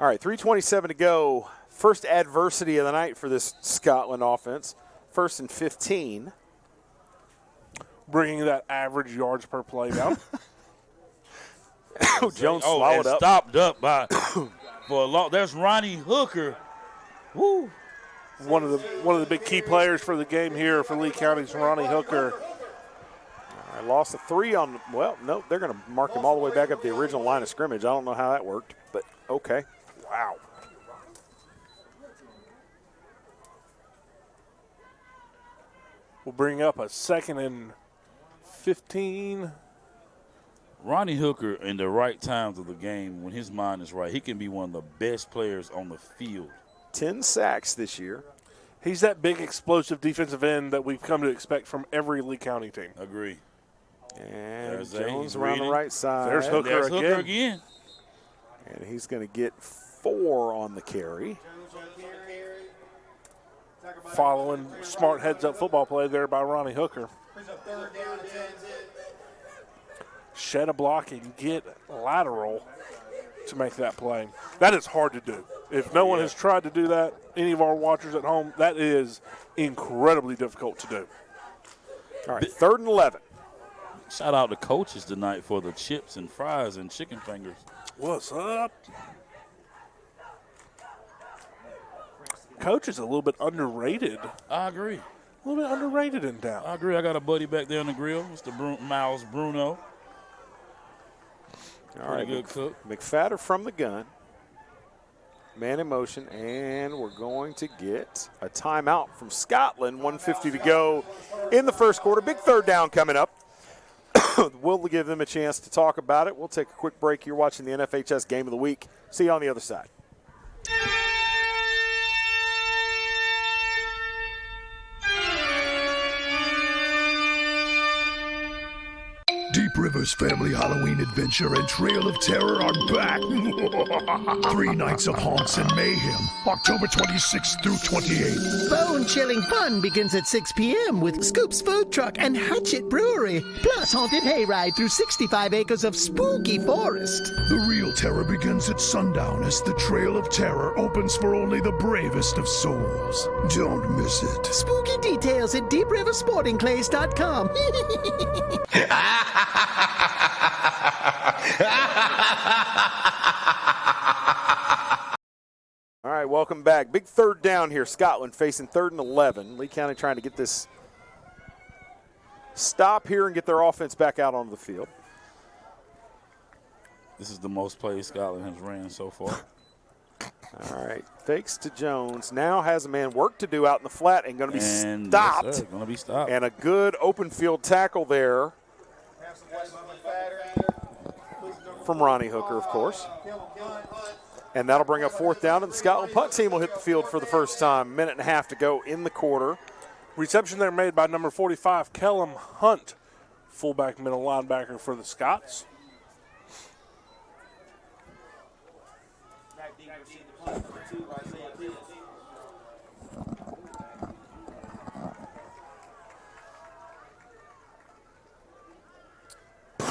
All right, 3:27 to go. First adversity of the night for this Scotland offense. 1st and 15. Bringing that average yards per play down. Jones swallowed up. Stopped up by for a long. There's Ronnie Hooker. Woo. One of the big key players for the game here for Lee County's Ronnie Hooker. I lost a 3 on. Well, no, they're going to mark him all the way back up the original line of scrimmage. I don't know how that worked, but okay. Wow. We'll bring up a 2nd and 15. Ronnie Hooker, in the right times of the game, when his mind is right, he can be one of the best players on the field. 10 sacks this year. He's that big, explosive defensive end that we've come to expect from every Lee County team. Agree. And There's Jones around the right side. There's Hooker again. And he's going to get 4 on the carry. Following smart heads-up football play there by Ronnie Hooker. shed a block and get lateral to make that play. That is hard to do. If no one has tried to do that, any of our watchers at home, that is incredibly difficult to do. All right, 3rd and 11. Shout out to coaches tonight for the chips and fries and chicken fingers. What's up? Coach is a little bit underrated. I agree. A little bit underrated in town. I agree. I got a buddy back there on the grill, Mr. Miles Bruno. All right, good cook. McFadder from the gun. Man in motion, and we're going to get a timeout from Scotland. 1:50 to go in the first quarter. Big 3rd down coming up. We'll give them a chance to talk about it. We'll take a quick break. You're watching the NFHS Game of the Week. See you on the other side. Deep River's Family Halloween Adventure and Trail of Terror are back. 3 nights of haunts and mayhem, October 26th through 28th. Bone-chilling fun begins at 6 p.m. with Scoop's Food Truck and Hatchet Brewery, plus haunted hayride through 65 acres of spooky forest. The real terror begins at sundown as the Trail of Terror opens for only the bravest of souls. Don't miss it. Spooky details at DeepRiverSportingClays.com. All right, welcome back. Big 3rd down here. Scotland facing 3rd and 11. Lee County trying to get this stop here and get their offense back out onto the field. This is the most plays Scotland has ran so far. All right, fakes to Jones. Now has a man work to do out in the flat and going to be stopped. Yes, going to be stopped. And a good open field tackle there from Ronnie Hooker, of course. And that'll bring up 4th down, and the Scotland punt team will hit the field for the first time. 1.5 minutes to go in the quarter. Reception there made by number 45, Kellum Hunt, fullback middle linebacker for the Scots.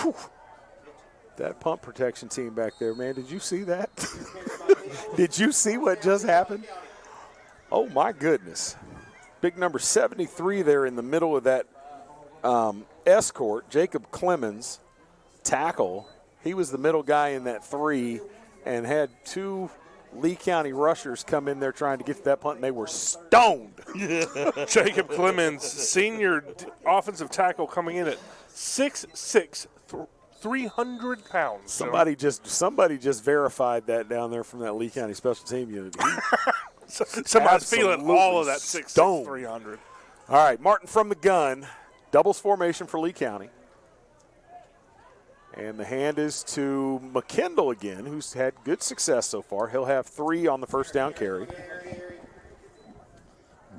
Whew. That punt protection team back there, man, did you see that? Did you see what just happened? Oh, my goodness. Big number 73 there in the middle of that escort, Jacob Clemens, tackle. He was the middle guy in that 3 and had 2 Lee County rushers come in there trying to get to that punt, and they were stoned. Jacob Clemens, senior offensive tackle, coming in at 6'6", 300 pounds. Somebody just verified that down there from that Lee County special team unit. Somebody's feeling all of that 6'6", 300. All right, Martin from the gun. Doubles formation for Lee County. And the hand is to McKendall again, who's had good success so far. He'll have 3 on the first down carry.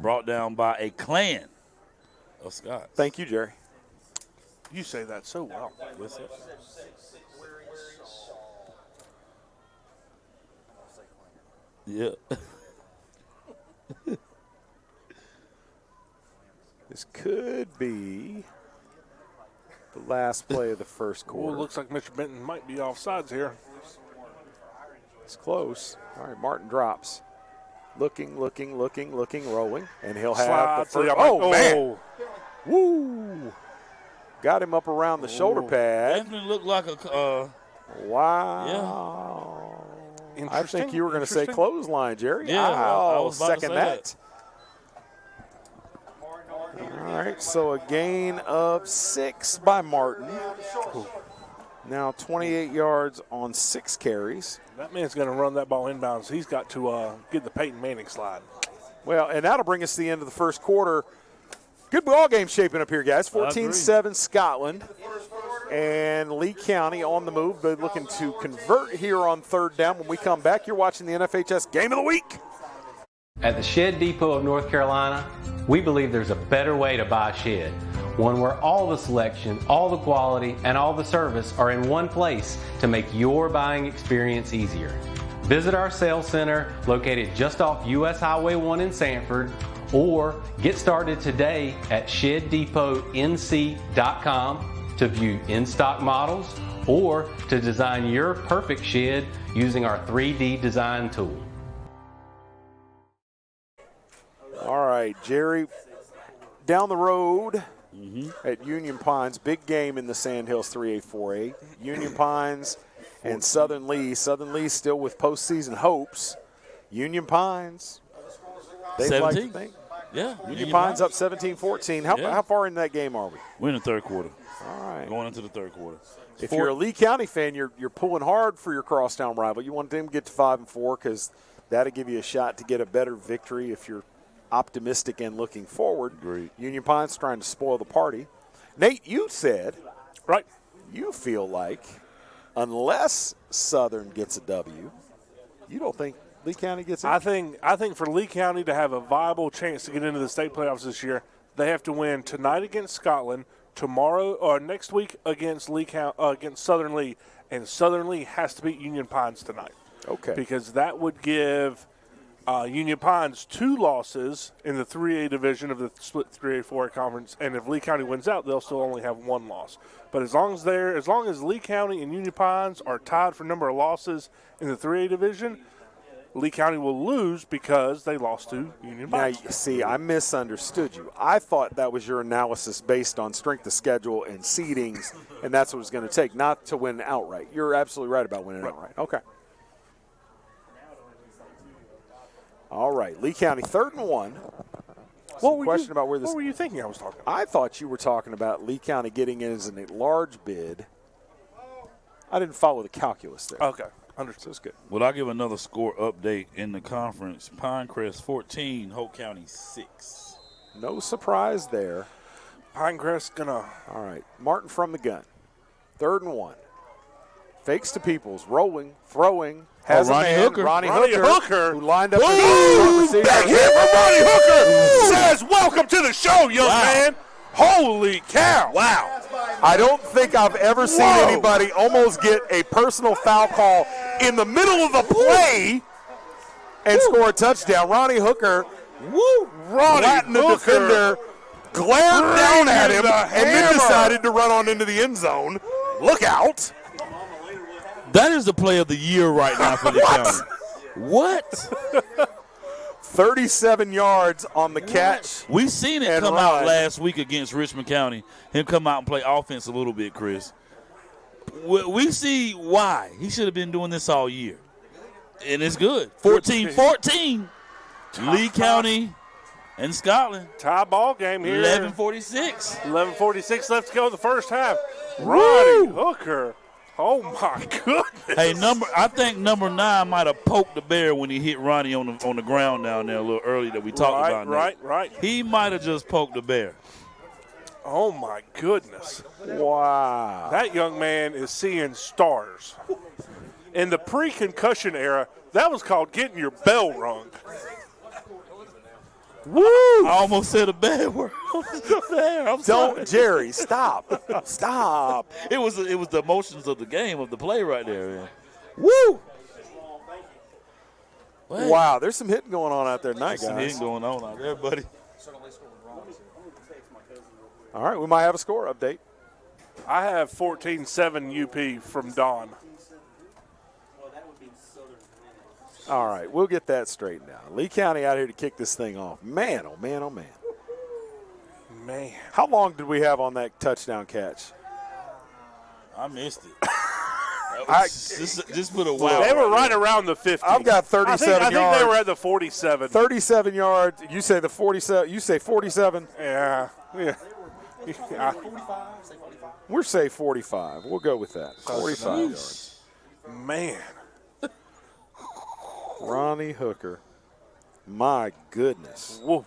Brought down by a clan of Scots. Thank you, Jerry. You say that so well. Yeah. This could be the last play of the first quarter. Well, looks like Mr. Benton might be offsides here. It's close. All right, Martin drops. Looking, rolling. And he'll have the first. Oh, man. Woo. Got him up around the shoulder pad. Definitely looked like a wow. Yeah. I think you were going to say clothesline, Jerry. Yeah, I was was about second to say that. All right, so a gain of 6 by Martin. Now 28 yards on 6 carries. That man's going to run that ball inbounds. He's got to get the Peyton Manning slide. Well, and that'll bring us to the end of the first quarter. Good ball game shaping up here, guys. 14-7 Scotland. And Lee County on the move. They're looking to convert here on 3rd down. When we come back, you're watching the NFHS Game of the Week. At the Shed Depot of North Carolina, we believe there's a better way to buy a shed. One where all the selection, all the quality, and all the service are in one place to make your buying experience easier. Visit our sales center located just off US Highway 1 in Sanford, or get started today at ShedDepotNC.com. to view in-stock models or to design your perfect shed using our 3D design tool. All right, Jerry, down the road at Union Pines, big game in the Sandhills 3A, 4A. Union Pines and Southern Lee. Southern Lee still with postseason hopes. Union Pines, they'd like to think. Yeah. Union Pines up 17-14. How far in that game are we? We're in the third quarter. All right. Going into the third quarter. If you're a Lee County fan, you're pulling hard for your crosstown rival. You want them to get to 5-4 because that'll give you a shot to get a better victory if you're optimistic and looking forward. Great. Union Pine's trying to spoil the party. Nate, you said, right, you feel like unless Southern gets a W, you don't think Lee County gets it? I think for Lee County to have a viable chance to get into the state playoffs this year, they have to win tonight against Scotland, tomorrow or next week against against Southern Lee, and Southern Lee has to beat Union Pines tonight. Okay. Because that would give Union Pines 2 losses in the 3A division of the split 3A 4A conference, and if Lee County wins out, they'll still only have 1 loss. But as long as Lee County and Union Pines are tied for number of losses in the 3A division, Lee County will lose because they lost to Union Pines. Now, see, I misunderstood you. I thought that was your analysis based on strength of schedule and seedings, and that's what it's going to take, not to win outright. You're absolutely right about winning outright. Okay. All right, Lee County, 3rd and 1. What were you thinking I was talking about? I thought you were talking about Lee County getting in as a large bid. I didn't follow the calculus there. Okay, understood. That's good. Well, I'll give another score update in the conference. Pinecrest 14, Hope County 6. No surprise there. Pinecrest gonna. All right, Martin from the gun, 3rd and 1. Fakes to Peoples, rolling, throwing. Has Ronnie a man, Hooker. Ronnie Hooker, who lined up. Back here from Ronnie Hooker says, "Welcome to the show, young man." Holy cow! Wow. I don't think I've ever seen anybody almost get a personal foul call in the middle of the play and score a touchdown. Ronnie Hooker, flattened the defender, glared down at him, and then decided to run on into the end zone. Look out. That is the play of the year right now for the county. What? 37 yards on the catch. We seen it come out last week against Richmond County. Him come out and play offense a little bit, Chris. We see why. He should have been doing this all year. And it's good. 14-14. Lee County and Scotland. Tie ball game here. 11:46. 11:46 left to go in the first half. Ronnie Hooker. Oh, my goodness. Hey, I think number 9 might have poked the bear when he hit Ronnie on the ground down there a little early that we talked about. Right. He might have just poked the bear. Oh, my goodness. Wow. That young man is seeing stars. In the pre-concussion era, that was called getting your bell rung. Woo! I almost said a bad word. Jerry, stop. Stop. It was the emotions of the game, of the play right there, man. Woo! Wow, there's some hitting going on out there tonight, guys. Some hitting going on out there, buddy. All right, we might have a score update. I have 14-7 UP from Don. All right, we'll get that straightened out. Lee County out here to kick this thing off. Man, oh, man, oh, man. Man. How long did we have on that touchdown catch? I missed it. Just put a wow. They were right around the 50. I've got 37 yards. I think they were at the 47. 37 yards. You say the 47. You say 47? Yeah. We're say 45. We'll go with that. 45 yards. Man. Ronnie Hooker. My goodness. Whoa.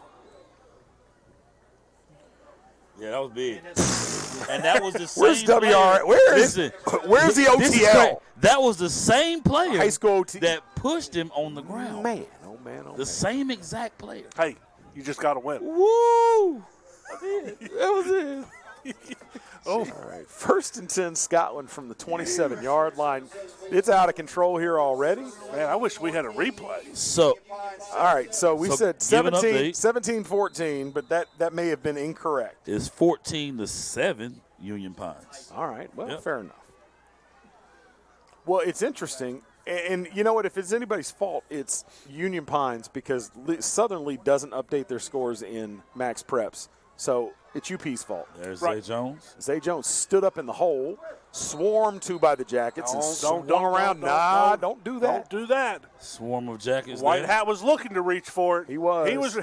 Yeah, that was big. And that was the same Where's WR? Where's the OTL? That was the same player high school that pushed him on the ground. Man, oh, man, oh, the same exact player. Hey, you just got to win. Woo! That was it. All right. 1st and 10, Scotland from the 27-yard line. It's out of control here already. Man, I wish we had a replay. So, all right. So we said 17-14, but that may have been incorrect. It's 14-7 Union Pines. All right. Well, Yep. fair enough. Well, it's interesting. And you know what? If it's anybody's fault, it's Union Pines because Southern Lee doesn't update their scores in Max Preps. So it's UP's fault. There's Zay Jones. Zay Jones stood up in the hole, swarmed to by the Jackets, and swung around. Don't do that. Don't do that. Swarm of Jackets. White there. Hat was looking to reach for it. He was.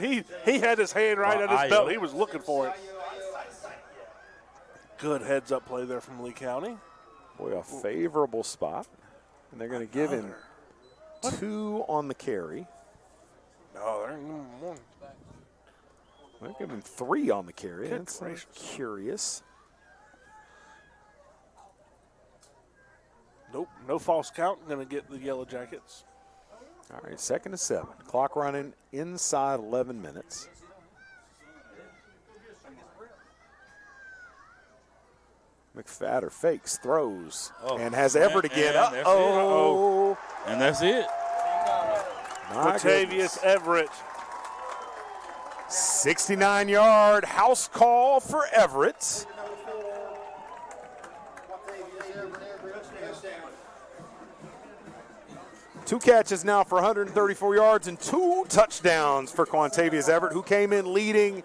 He had his hand right at his belt. He was looking for it. Good heads-up play there from Lee County. Boy, a favorable spot. And they're going to give him 2 on the carry. No, there ain't one. They're giving him 3 on the carry. Good That's gracious. curious. Nope, no false count. Going to get the Yellow Jackets. All right, 2nd and 7. Clock running inside 11 minutes. McFadder fakes, throws, and has Everett again. Uh-oh. And that's it. Latavius Everett. 69-yard house call for Everett. Two catches now for 134 yards and 2 touchdowns for Quantavious Everett, who came in leading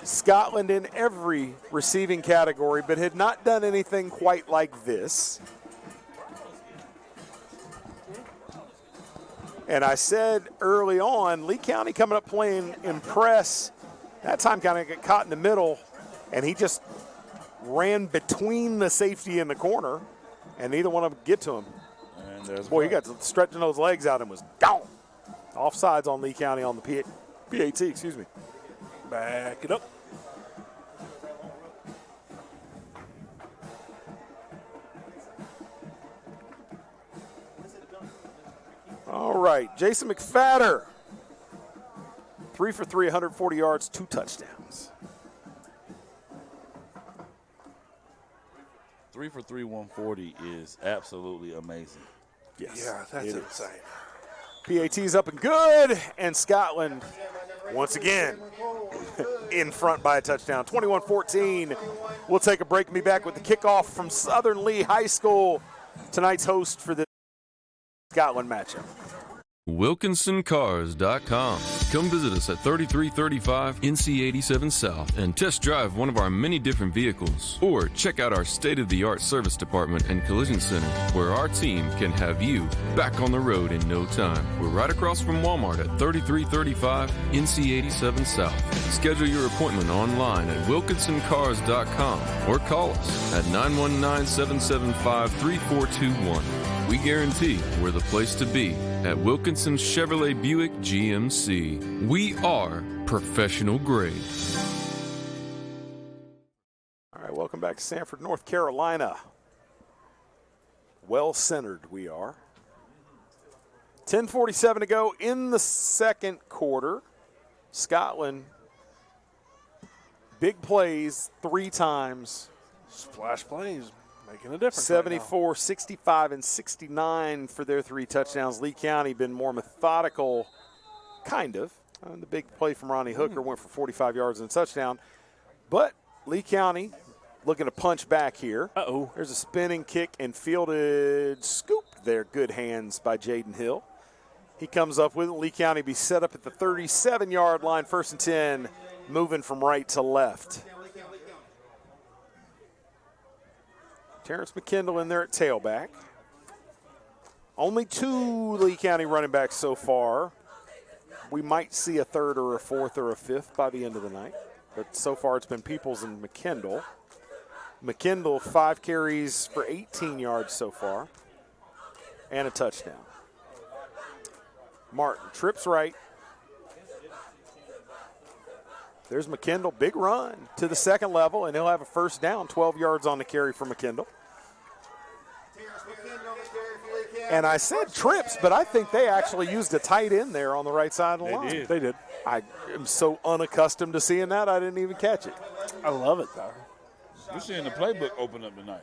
Scotland in every receiving category, but had not done anything quite like this. And I said early on, Lee County coming up playing impress. That time kind of got caught in the middle, and he just ran between the safety and the corner, and neither one of them get to him. And there's Boy, he got stretching those legs out and was gone. Offsides on Lee County on the PAT, excuse me. Back it up. All right, Jason McFadder. 3 for 3, 140 yards, 2 touchdowns. 3 for 3, 140 is absolutely amazing. Yes. Yeah, that's insane. PAT's up and good, and Scotland once again in front by a touchdown, 21-14. We'll take a break and be back with the kickoff from Southern Lee High School, tonight's host for the Scotland matchup. WilkinsonCars.com. Come visit us at 3335 NC 87 South and test drive one of our many different vehicles. Or check out our state-of-the-art service department and collision center, where our team can have you back on the road in no time. We're right across from Walmart at 3335 NC 87 South. Schedule your appointment online at WilkinsonCars.com or call us at 919-775-3421. We guarantee we're the place to be at Wilkinson Chevrolet Buick GMC. We are professional grade. All right, welcome back to Sanford, North Carolina. Well-centered we are. 10:47 to go in the second quarter. Scotland, big plays 3 times. Splash plays. Making a difference. 74, 65, and 69 for their 3 touchdowns. Lee County been more methodical, kind of. The big play from Ronnie Hooker went for 45 yards and a touchdown. But Lee County looking to punch back here. Uh-oh. There's a spinning kick and fielded scoop there. Good hands by Jaden Hill. He comes up with it. Lee County be set up at the 37-yard line, 1st and 10, moving from right to left. Terrence McKendall in there at tailback. Only 2 Lee County running backs so far. We might see a 3rd or a 4th or a 5th by the end of the night. But so far it's been Peoples and McKendall. McKendall, 5 carries for 18 yards so far. And a touchdown. Martin trips right. There's McKendall, big run to the second level, and he'll have a 1st down, 12 yards on the carry for McKendall. And I said trips, but I think they actually used a tight end there on the right side of the line. They did. I am so unaccustomed to seeing that, I didn't even catch it. I love it, though. We're seeing the playbook open up tonight.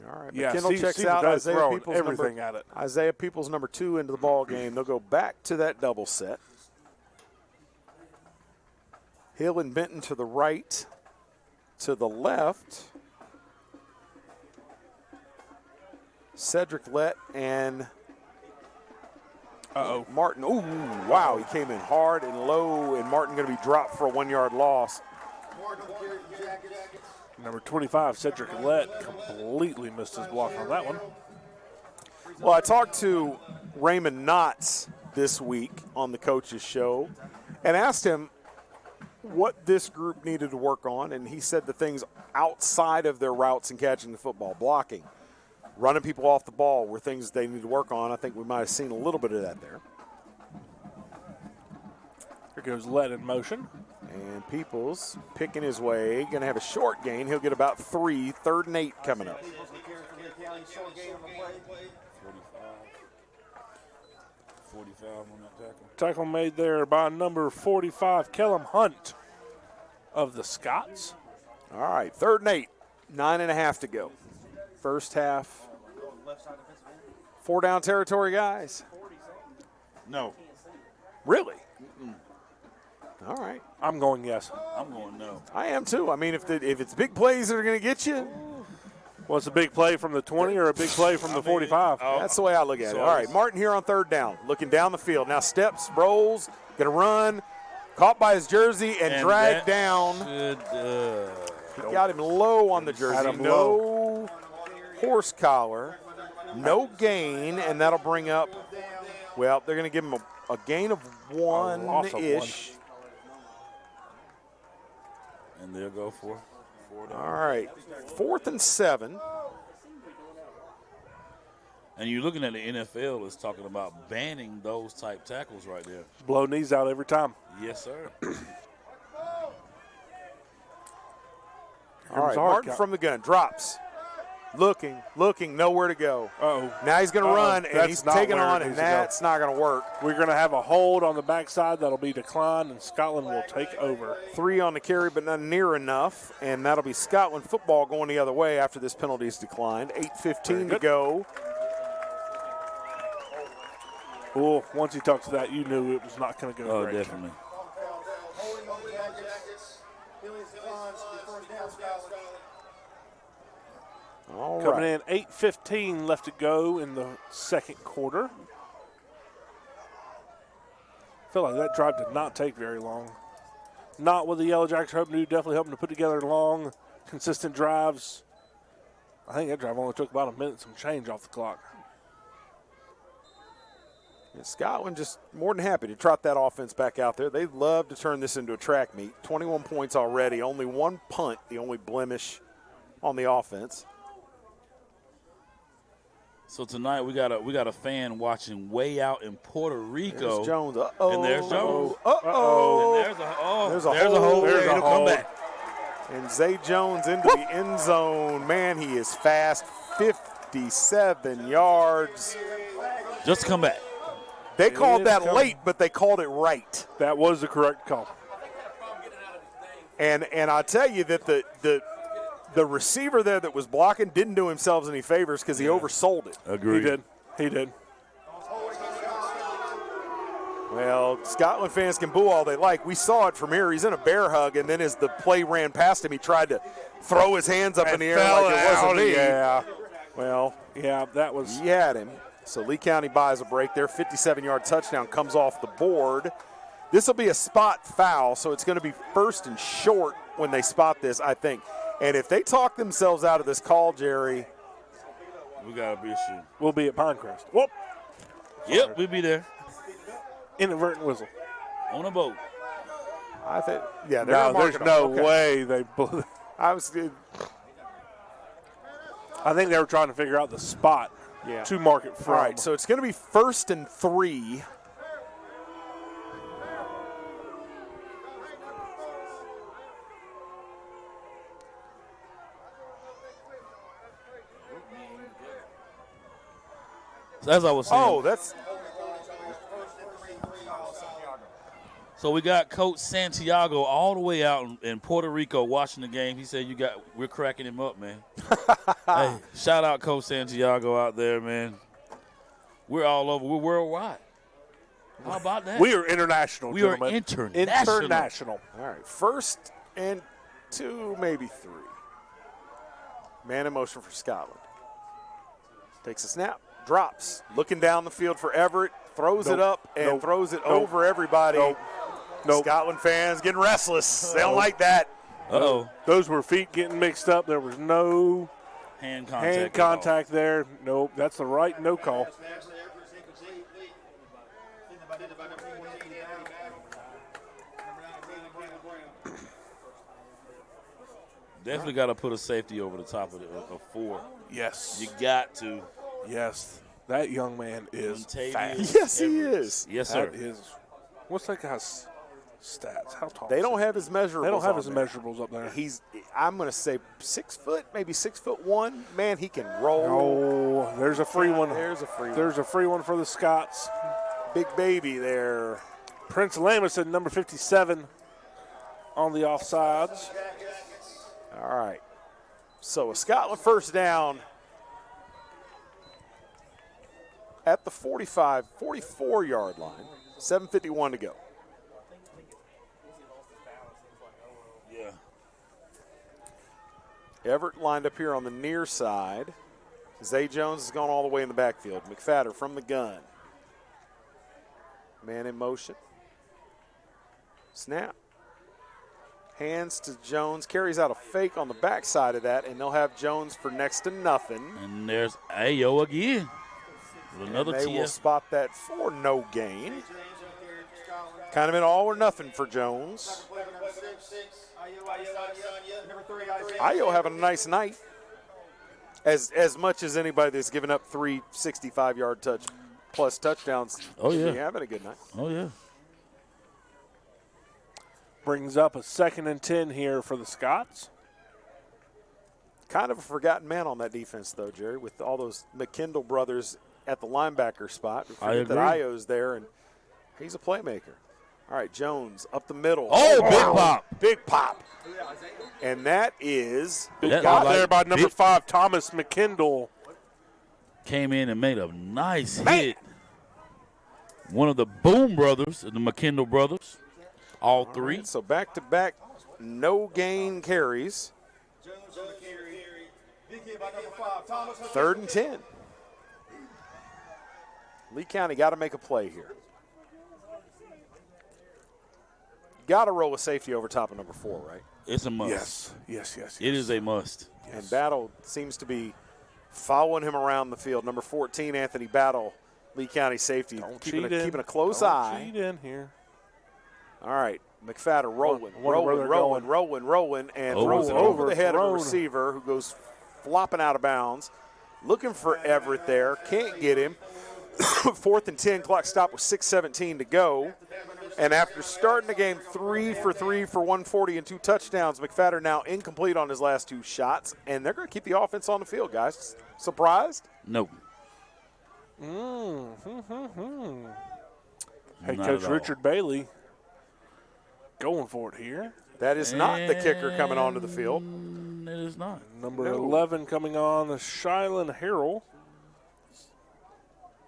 All right, Yeah, McKendall checks out Isaiah Peoples, everything at it. Isaiah Peoples, number 2, into the ball game. They'll go back to that double set. Hill and Benton to the right. to the left. Cedric Lett and Martin. Ooh, wow, he came in hard and low, and Martin going to be dropped for a 1-yard loss. Number 25, Cedric Lett, completely missed his block on that one. Well, I talked to Raymond Knotts this week on the coach's show and asked him what this group needed to work on, and he said the things outside of their routes and catching the football, blocking, running people off the ball were things they need to work on. I think we might have seen a little bit of that there. Here goes Lett in motion. And Peoples picking his way, going to have a short gain. He'll get about 3, 3rd and 8 coming up. 45 on that tackle. Tackle made there by number 45, Kellum Hunt of the Scots. All right, 3rd and 8, 9.5 to go. First half. 4 down territory, guys. No. Really? All right. I'm going yes. I'm going no. I am too. I mean, if it's big plays that are going to get you. Well, it's a big play from the 20 or a big play from the 45? That's the way I look at it. All right, Martin here on 3rd down, looking down the field. Now steps, rolls, going to run, caught by his jersey and dragged down. He got him low on the jersey. No horse collar, no gain, and that'll bring up, well, they're going to give him a gain of 1-ish. And they'll go for 4 down. All right, 4th and 7. And you're looking at the NFL is talking about banning those type tackles right there. Blow knees out every time. Yes, sir. All right, Martin from the gun, drops. Looking, nowhere to go. Now he's going to run, and he's taking on, and that's not going to work. We're going to have a hold on the backside that'll be declined, and Scotland will take over. 3 on the carry, but not near enough, and that'll be Scotland football going the other way after this penalty is declined. 8:15 to go. Well, once he talked to that, you knew it was not going to go great. Definitely. All Coming right. in, 8:15 left to go in the second quarter. I feel like that drive did not take very long. Not what the Yellow Jackets hoping to do, definitely hoping to put together long, consistent drives. I think that drive only took about a minute and some change off the clock. And Scotland just more than happy to trot that offense back out there. They'd love to turn this into a track meet. 21 points already, only 1 punt, the only blemish on the offense. So tonight we got a fan watching way out in Puerto Rico. There's Jones. Uh-oh. And there's Jones. Uh-oh. And there's a hold. There's a hold. Come back. And Zay Jones into the end zone. Man, he is fast. 57 yards. Just come back. They called that late, but they called it right. That was the correct call. And I tell you that the receiver there that was blocking didn't do himself any favors because he oversold it. Agreed. He did. Well, Scotland fans can boo all they like. We saw it from here. He's in a bear hug, and then as the play ran past him, he tried to throw his hands up in the air like it wasn't me. Yeah. Well, yeah, that was. He had him. So Lee County buys a break there. 57-yard touchdown comes off the board. This will be a spot foul, so it's going to be 1st and short when they spot this, I think. And if they talk themselves out of this call, Jerry, we got to be a shoot. We'll be at Pinecrest. Whoop. Yep, we'll be there. Inadvertent whistle. On a boat. I think, yeah. There's no way they blew. I think they were trying to figure out the spot to mark it from. All right, so it's going to be 1st and 3. As I was saying. Oh, that's. So we got Coach Santiago all the way out in Puerto Rico watching the game. He said, we're cracking him up, man. Hey, shout out Coach Santiago out there, man. We're all over. We're worldwide. How about that? We are international. We are international. International. All right, 1st and 2, maybe 3. Man in motion for Scotland. Takes a snap, drops, looking down the field for Everett, throws it up and throws it over everybody. Scotland fans getting restless. They don't like that. Uh-oh. Those were feet getting mixed up. There was no hand contact there. Nope, that's the right no call. Definitely got to put a safety over the top of a 4. Yes. You got to. Yes. That young man is fast. Yes, he is. Yes, sir. That is. What's that guy's stats? How tall? They don't have his measurables. They don't have his on there. measurables up there. I'm going to say 6 foot, maybe 6'1". Man, he can roll. Oh, there's a free one. There's a free one. There's a free one for the Scots. Big baby there. Prince Lamison, number 57, on the offsides. All right. So a Scotland first down at the 44-yard line. 7:51 to go. Yeah. Everett lined up here on the near side. Zay Jones has gone all the way in the backfield. McFadder from the gun. Man in motion. Snap. Hands to Jones. Carries out a fake on the backside of that, and they'll have Jones for next to nothing. And there's Ayo again. With another and they will TF. spot that for no gain. Kind of an all or nothing for Jones. Ayo having a nice night. As much as anybody that's given up 3 65-yard plus touchdowns. Oh, yeah. Should be having a good night. Oh, yeah. Brings up a 2nd and 10 here for the Scots. Kind of a forgotten man on that defense, though, Jerry, with all those McKindle brothers at the linebacker spot. I agree. That Ayo's there, and he's a playmaker. All right, Jones up the middle. Oh, big pop. Big pop. And that is got there by number 5, Thomas McKindle. Came in and made a nice hit. One of the Boom brothers, the McKindle brothers. All 3. Right, so back-to-back no-gain carries. 3rd and 10. Lee County got to make a play here. Got to roll a safety over top of number 4, right? It's a must. Yes. It is a must. Yes. And Battle seems to be following him around the field. Number 14, Anthony Battle, Lee County safety, keeping a close eye. Cheat in here. All right, McFadder rolling, and Oh, throws it over the head of a thrown. receiver who goes flopping out of bounds. Looking for Everett there, can't get him. 4th and 10, clock stop with 6:17 to go. And after starting the game 3 for 3 for 140 and 2 touchdowns, McFadder now incomplete on his last 2 shots, and they're going to keep the offense on the field, guys. Surprised? No. Head Not coach at all. Richard Bailey going for it here. That is not the kicker coming onto the field. It is not. Number 11 coming on, Shylan Harrell.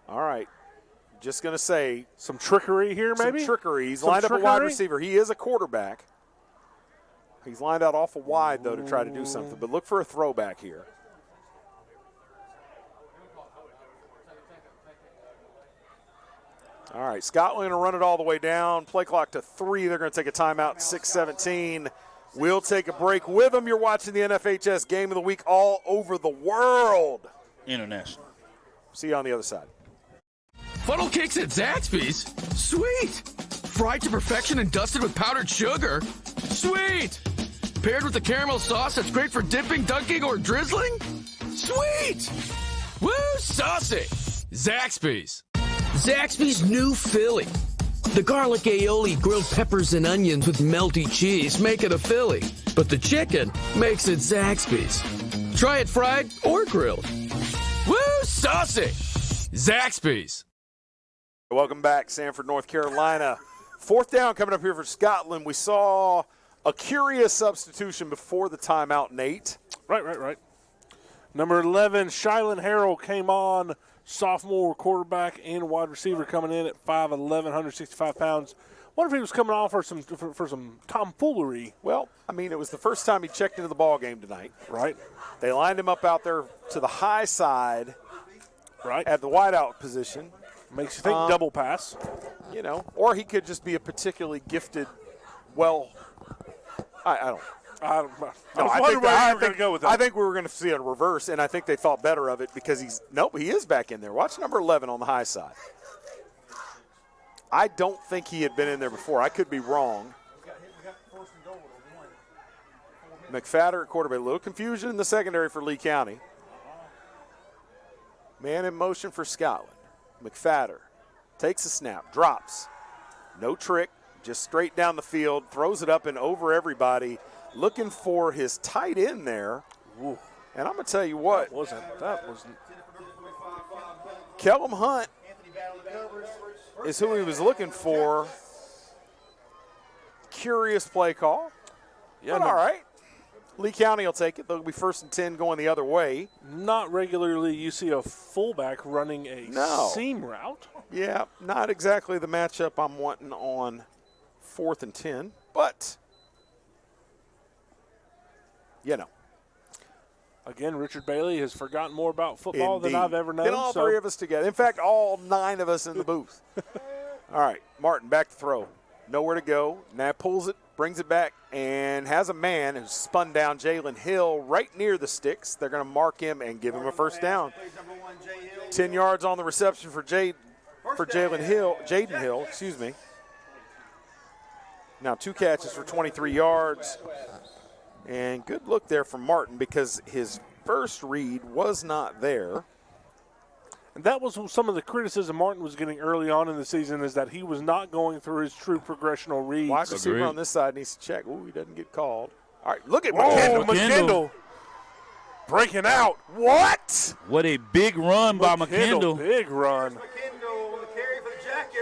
All right. Just going to say. Some trickery here, maybe? Some trickery. He's Some lined up a wide trickery? receiver. He is a quarterback. He's lined out awful wide, though, to try to do something. But look for a throwback here. All right, Scotland will run it all the way down. Play clock to 3. They're going to take a timeout, 6:17. We'll take a break with them. You're watching the NFHS Game of the Week all over the world. International. See you on the other side. Funnel cakes at Zaxby's? Sweet! Fried to perfection and dusted with powdered sugar? Sweet! Paired with a caramel sauce that's great for dipping, dunking, or drizzling? Sweet! Woo, saucy! Zaxby's. Zaxby's new Philly. The garlic aioli, grilled peppers and onions with melty cheese make it a Philly. But the chicken makes it Zaxby's. Try it fried or grilled. Woo, saucy! Zaxby's. Welcome back, Sanford, North Carolina. 4th down coming up here for Scotland. We saw a curious substitution before the timeout, Nate. Right. Number 11, Shylan Harrell came on, sophomore quarterback and wide receiver coming in at 5'11", 165 pounds. What if he was coming off for some tomfoolery? Well, I mean, it was the first time he checked into the ball game tonight. Right. They lined him up out there to the high side. Right. At the wideout position. Makes you think double pass. Or he could just be a particularly gifted, I don't know. I think we were going to see a reverse, and I think they thought better of it because he is back in there. Watch number 11 on the high side. I don't think he had been in there before. I could be wrong. McFadder at quarterback. A little confusion in the secondary for Lee County. Man in motion for Scotland. McFadder takes a snap, drops. No trick, just straight down the field, throws it up and over everybody, looking for his tight end there. Ooh. And I'm going to tell you what. That wasn't. Kellum Hunt is who he was looking for. Curious play call. Yeah, all right. Lee County will take it. They'll be 1st and 10 going the other way. Not regularly you see a fullback running a seam route. Yeah, not exactly the matchup I'm wanting on 4th and 10, but, Again, Richard Bailey has forgotten more about football than I've ever known. Than all three of us together. In fact, all 9 of us in the booth. All right, Martin, back to throw. Nowhere to go. Now pulls it, brings it back, and has a man who's spun down Jalen Hill right near the sticks. They're going to mark him and give him a first down. 10 yards on the reception for Jaden Hill, excuse me. Now 2 catches for 23 yards. And good look there from Martin because his first read was not there. And that was some of the criticism Martin was getting early on in the season, is that he was not going through his true progressional reads. Wide receiver on this side needs to check. Ooh, he doesn't get called. All right, look at McKendall. Breaking out. What? What a big run by McKendall. Big run.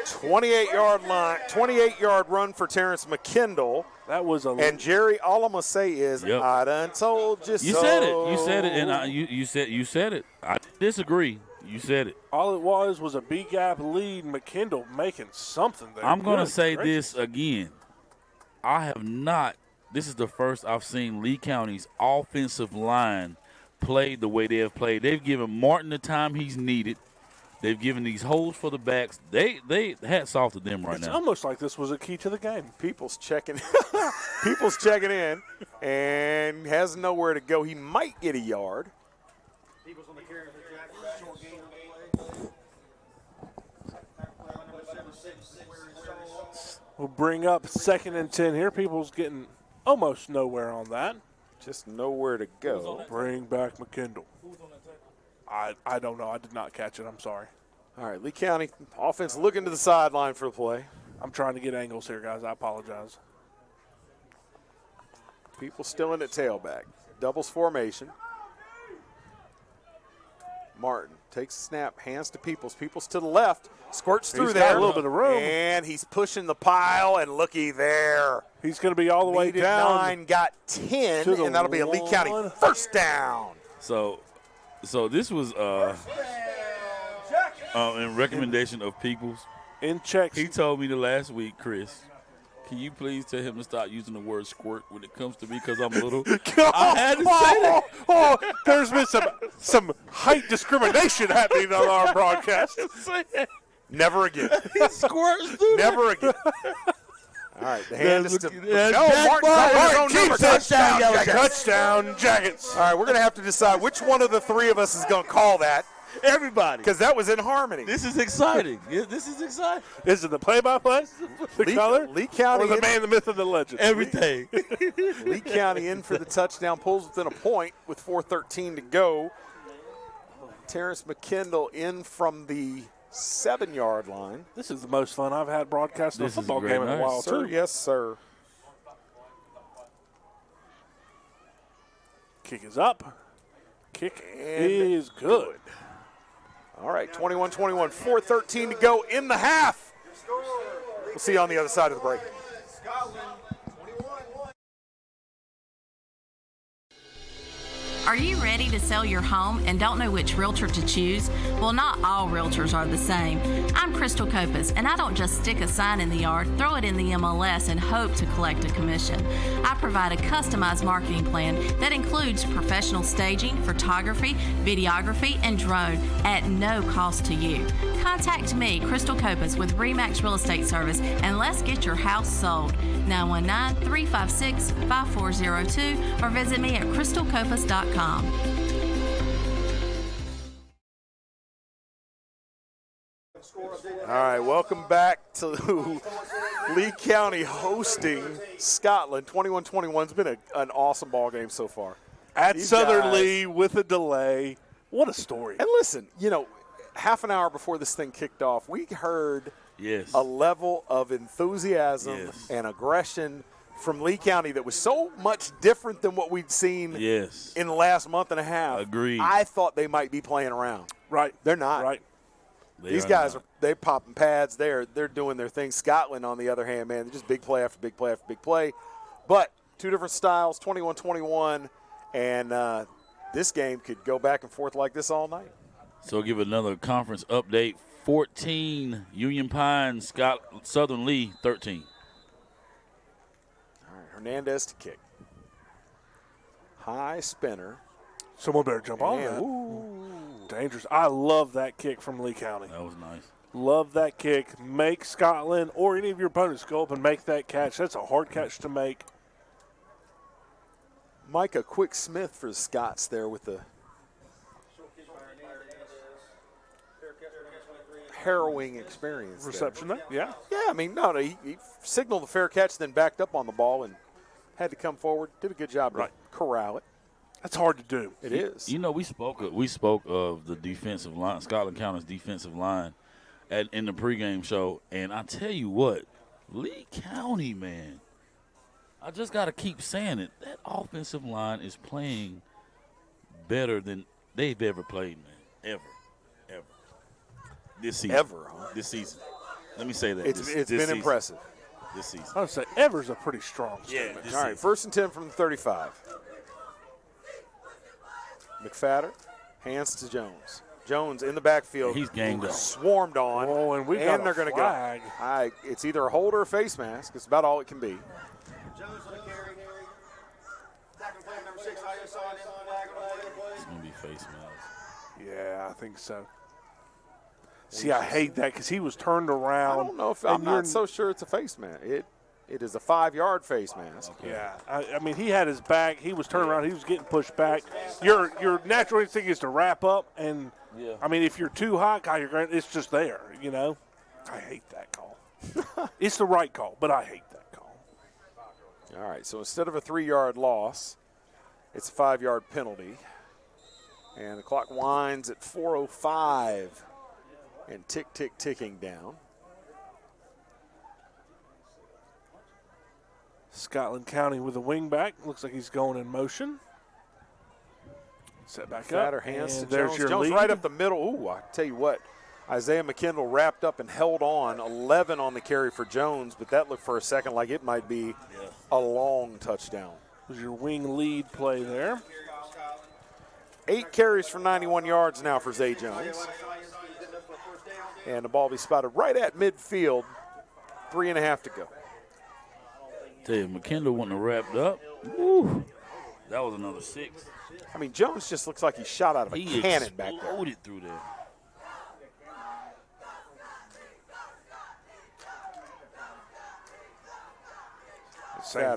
28-yard run for Terrence McKendall. That was and Jerry, all I'm gonna say is, I done told you so. You said it. You said it, and you said it. I disagree. You said it. All it was a B-gap lead. McKendall making something there. I'm going to say this again. I have not. This is the first I've seen Lee County's offensive line play the way they have played. They've given Martin the time he's needed. They've given these holes for the backs. They hats off to them right now. It's almost like this was a key to the game. People's checking in and has nowhere to go. He might get a yard. We'll bring up 2nd and 10 here. People's getting almost nowhere on that. Just nowhere to go. Bring back McKendall. I don't know. I did not catch it. I'm sorry. All right, Lee County offense looking to the sideline for the play. I'm trying to get angles here, guys. I apologize. People still in at tailback. Doubles formation. Martin takes a snap, hands to Peoples. Peoples to the left, squirts through there. Got a little bit of room. And he's pushing the pile, and looky there. He's going to be all the way down. 9, got 10, and that'll be a Lee County first down. So this was in recommendation of Peoples. In checks. He told me the last week, Chris, can you please tell him to stop using the word squirt when it comes to me because I'm little? I had to say that. There's been some height discrimination happening on our broadcast. Never again. He squirts, dude. Never again. All right, the hand is to Martin, touchdown, Jackets. All right, we're going to have to decide which one of the 3 of us is going to call that. Everybody. Because that was in harmony. This is exciting. This is exciting. Is it the play-by-play? The color? Lee County. Or the man, the myth, and the legend? Everything. Lee County in for the touchdown, pulls within a point with 4:13 to go. Terrence McKendall in from the 7-yard line. This is the most fun I've had broadcasting a football game in a while, too. Yes, sir. Kick is up. Kick is good. All right, 21-21, 4:13 to go in the half. We'll see you on the other side of the break. Are you ready to sell your home and don't know which realtor to choose? Well, not all realtors are the same. I'm Crystal Copas, and I don't just stick a sign in the yard, throw it in the MLS, and hope to collect a commission. I provide a customized marketing plan that includes professional staging, photography, videography, and drone at no cost to you. Contact me, Crystal Copas, with RE/MAX Real Estate Service, and let's get your house sold. 919-356-5402 or visit me at crystalcopas.com. All right, welcome back to Lee County hosting Scotland. 21-21 has been an awesome ball game so far. At Southern Lee with a delay. What a story. And listen, half an hour before this thing kicked off, we heard a level of enthusiasm and aggression from Lee County that was so much different than what we'd seen in the last month and a half. Agreed. I thought they might be playing around. Right. They're not. Right. These guys they're popping pads. They're doing their thing. Scotland, on the other hand, man, they're just big play after big play after big play. But two different styles, 21-21, and this game could go back and forth like this all night. So I'll give another conference update. 14 Union Pines, Southern Lee 13. All right, Hernandez to kick. High spinner. Someone better jump on that. Ooh. Dangerous. I love that kick from Lee County. That was nice. Love that kick. Make Scotland or any of your opponents go up and make that catch. That's a hard catch to make. Micah Quick-Smith for the Scots there with the harrowing experience. Reception there. Yeah. Yeah, I mean, no, he signaled the fair catch, then backed up on the ball and had to come forward. Did a good job to corral it. That's hard to do. It is. We spoke of the defensive line, Scotland County's defensive line in the pregame show, and I tell you what, Lee County, man, I just got to keep saying it. That offensive line is playing better than they've ever played, man. Ever. This season. Ever, huh? This season. Let me say that. It's been impressive. This season. I would say ever's a pretty strong statement. All right, 1st and 10 from the 35. McFadden, hands to Jones. Jones in the backfield. He's ganged up. Swarmed on. Oh, and they're going to go. It's either a hold or a face mask. It's about all it can be. Jones on the carry. Tackling player number 6, IO sign in. It's going to be face mask. Yeah, I think so. See, I hate that because he was turned around. I don't know if I'm not so sure it's a face mask. It is a 5-yard face mask. Okay. Yeah, I mean, he had his back. He was turned around. He was getting pushed back. Your natural instinct is to wrap up, and I mean, if you're too high, it's just there. I hate that call. It's the right call, but I hate that call. All right, so instead of a 3-yard loss, it's a 5-yard penalty, and the clock winds at 4:05. And ticking down. Scotland County with a wing back. Looks like he's going in motion. Set back up. Hands to there's Jones. Your Jones lead. right up the middle. Ooh, I tell you what. Isaiah McKendall wrapped up and held on. 11 on the carry for Jones, but that looked for a second like it might be a long touchdown. Was your wing lead play there. 8 carries for 91 yards now for Zay Jones. And the ball will be spotted right at midfield. 3.5 to go. Tell you, McKendall wouldn't have wrapped up. Woo. That was another 6. I mean, Jones just looks like he shot out of a cannon back there. He exploded through there.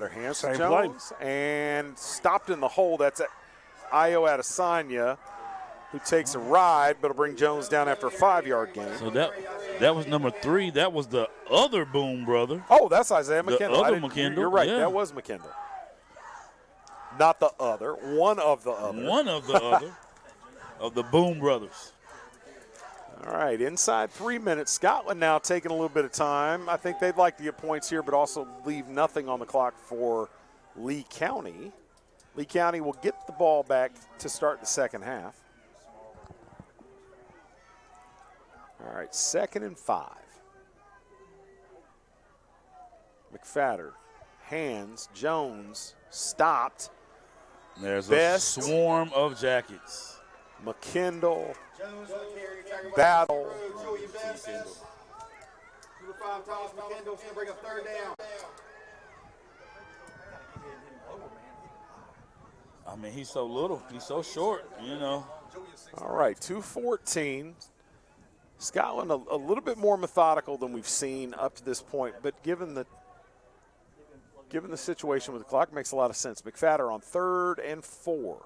Hands to Jones. And stopped in the hole. That's Io Adesanya, who takes a ride, but will bring Jones down after a 5-yard gain. So that was number 3. That was the other Boom brother. Oh, that's Isaiah McKendall. The other McKendall. You're right. Yeah. That was McKendall. Not the other. One of the other. One of the other. Of the Boom brothers. All right, inside 3 minutes. Scotland now taking a little bit of time. I think they'd like to get points here, but also leave nothing on the clock for Lee County. Lee County will get the ball back to start the second half. All right, 2nd and 5. McFadden, hands, Jones, stopped. There's Best, a swarm of jackets. McKendall, Battle. Number 5, Thomas McKendall's going to bring up 3rd down. I mean, he's so little. He's so short, you know. All right, 2:14. Scotland a little bit more methodical than we've seen up to this point, but given the situation with the clock, makes a lot of sense. McFadder on 3rd and 4.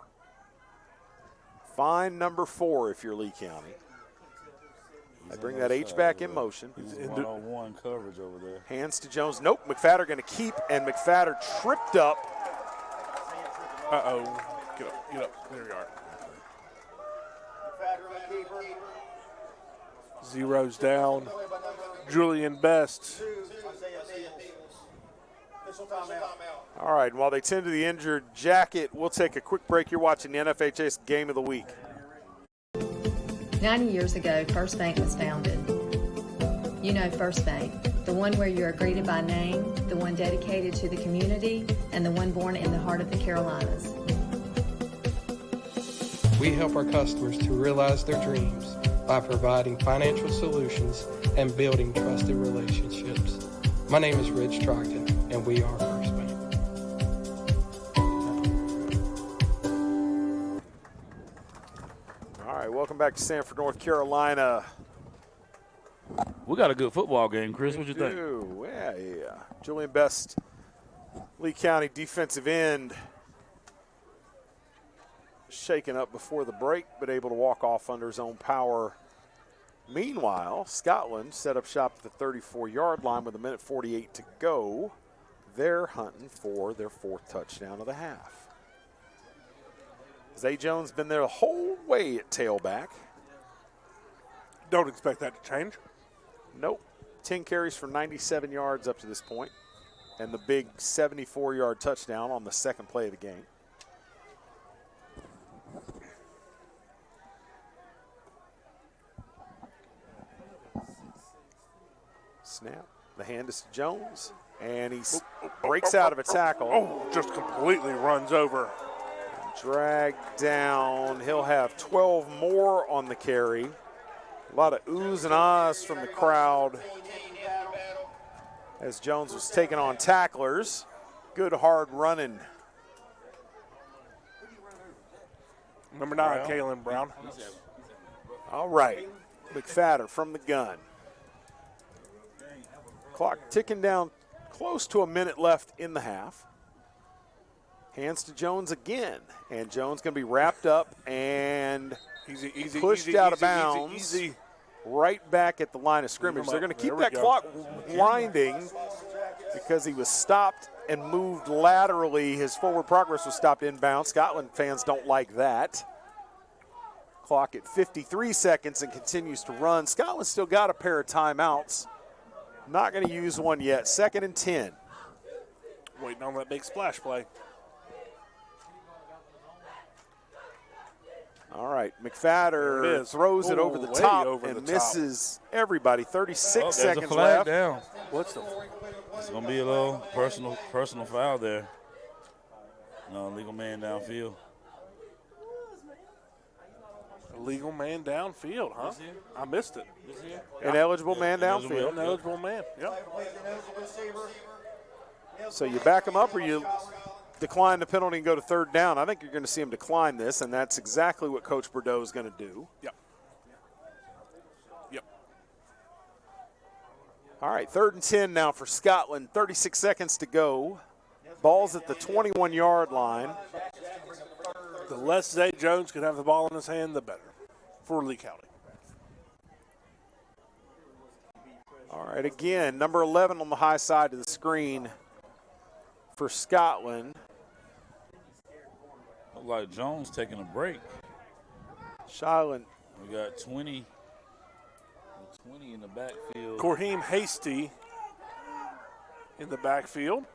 Find number 4 if you're Lee County. They bring that H-back in motion. He's one-on-one coverage over there. Hands to Jones. Nope, McFadder going to keep, and McFadder tripped up. Uh-oh. Get up. There we are. Zero's down. Julian Best. All right, while they tend to the injured jacket, we'll take a quick break. You're watching the NFHS Game of the Week. 90 years ago, First Bank was founded. You know First Bank, the one where you are greeted by name, the one dedicated to the community, and the one born in the heart of the Carolinas. We help our customers to realize their dreams by providing financial solutions and building trusted relationships. My name is Rich Trogdon, and we are First Bank. All right, welcome back to Sanford, North Carolina. We got a good football game, Chris. What you think? Yeah. Julian Best, Lee County defensive end, shaken up before the break, but able to walk off under his own power. Meanwhile, Scotland set up shop at the 34-yard line with 1:48 to go. They're hunting for their 4th touchdown of the half. Zay Jones been there the whole way at tailback. Don't expect that to change. Nope. 10 carries for 97 yards up to this point, and the big 74-yard touchdown on the second play of the game. Snap. The hand is to Jones, and he breaks out of a tackle. Oh, just completely runs over. Dragged down. He'll have 12 more on the carry. A lot of oohs and ahs from the crowd as Jones was taking on tacklers. Good hard running. Number 9, Kalen Brown. All right. McFadder from the gun. Clock ticking down, close to a minute left in the half. Hands to Jones again, and Jones going to be wrapped up and pushed out of bounds. Right back at the line of scrimmage. They're going to keep that clock winding because he was stopped and moved laterally. His forward progress was stopped inbound. Scotland fans don't like that. Clock at 53 seconds and continues to run. Scotland still got a pair of timeouts. Not going to use one yet. 2nd and 10. Waiting on that big splash play. All right, McFadder throws it over the top and misses everybody. 36 seconds a flag left. Down. It's going to be a little personal foul there. No, legal man downfield. Illegal man downfield, huh? I missed it. Ineligible man downfield. Ineligible man, yep. So you back him up or you decline the penalty and go to 3rd down. I think you're going to see him decline this, and that's exactly what Coach Bordeaux is going to do. Yep. All right, 3rd and 10 now for Scotland. 36 seconds to go. Ball's at the 21-yard line. The less Zay Jones could have the ball in his hand, the better for Lee County. All right, again, number 11 on the high side of the screen for Scotland. Look like Jones taking a break. Shiland. We got 20 in the backfield. Corheem Hasty in the backfield.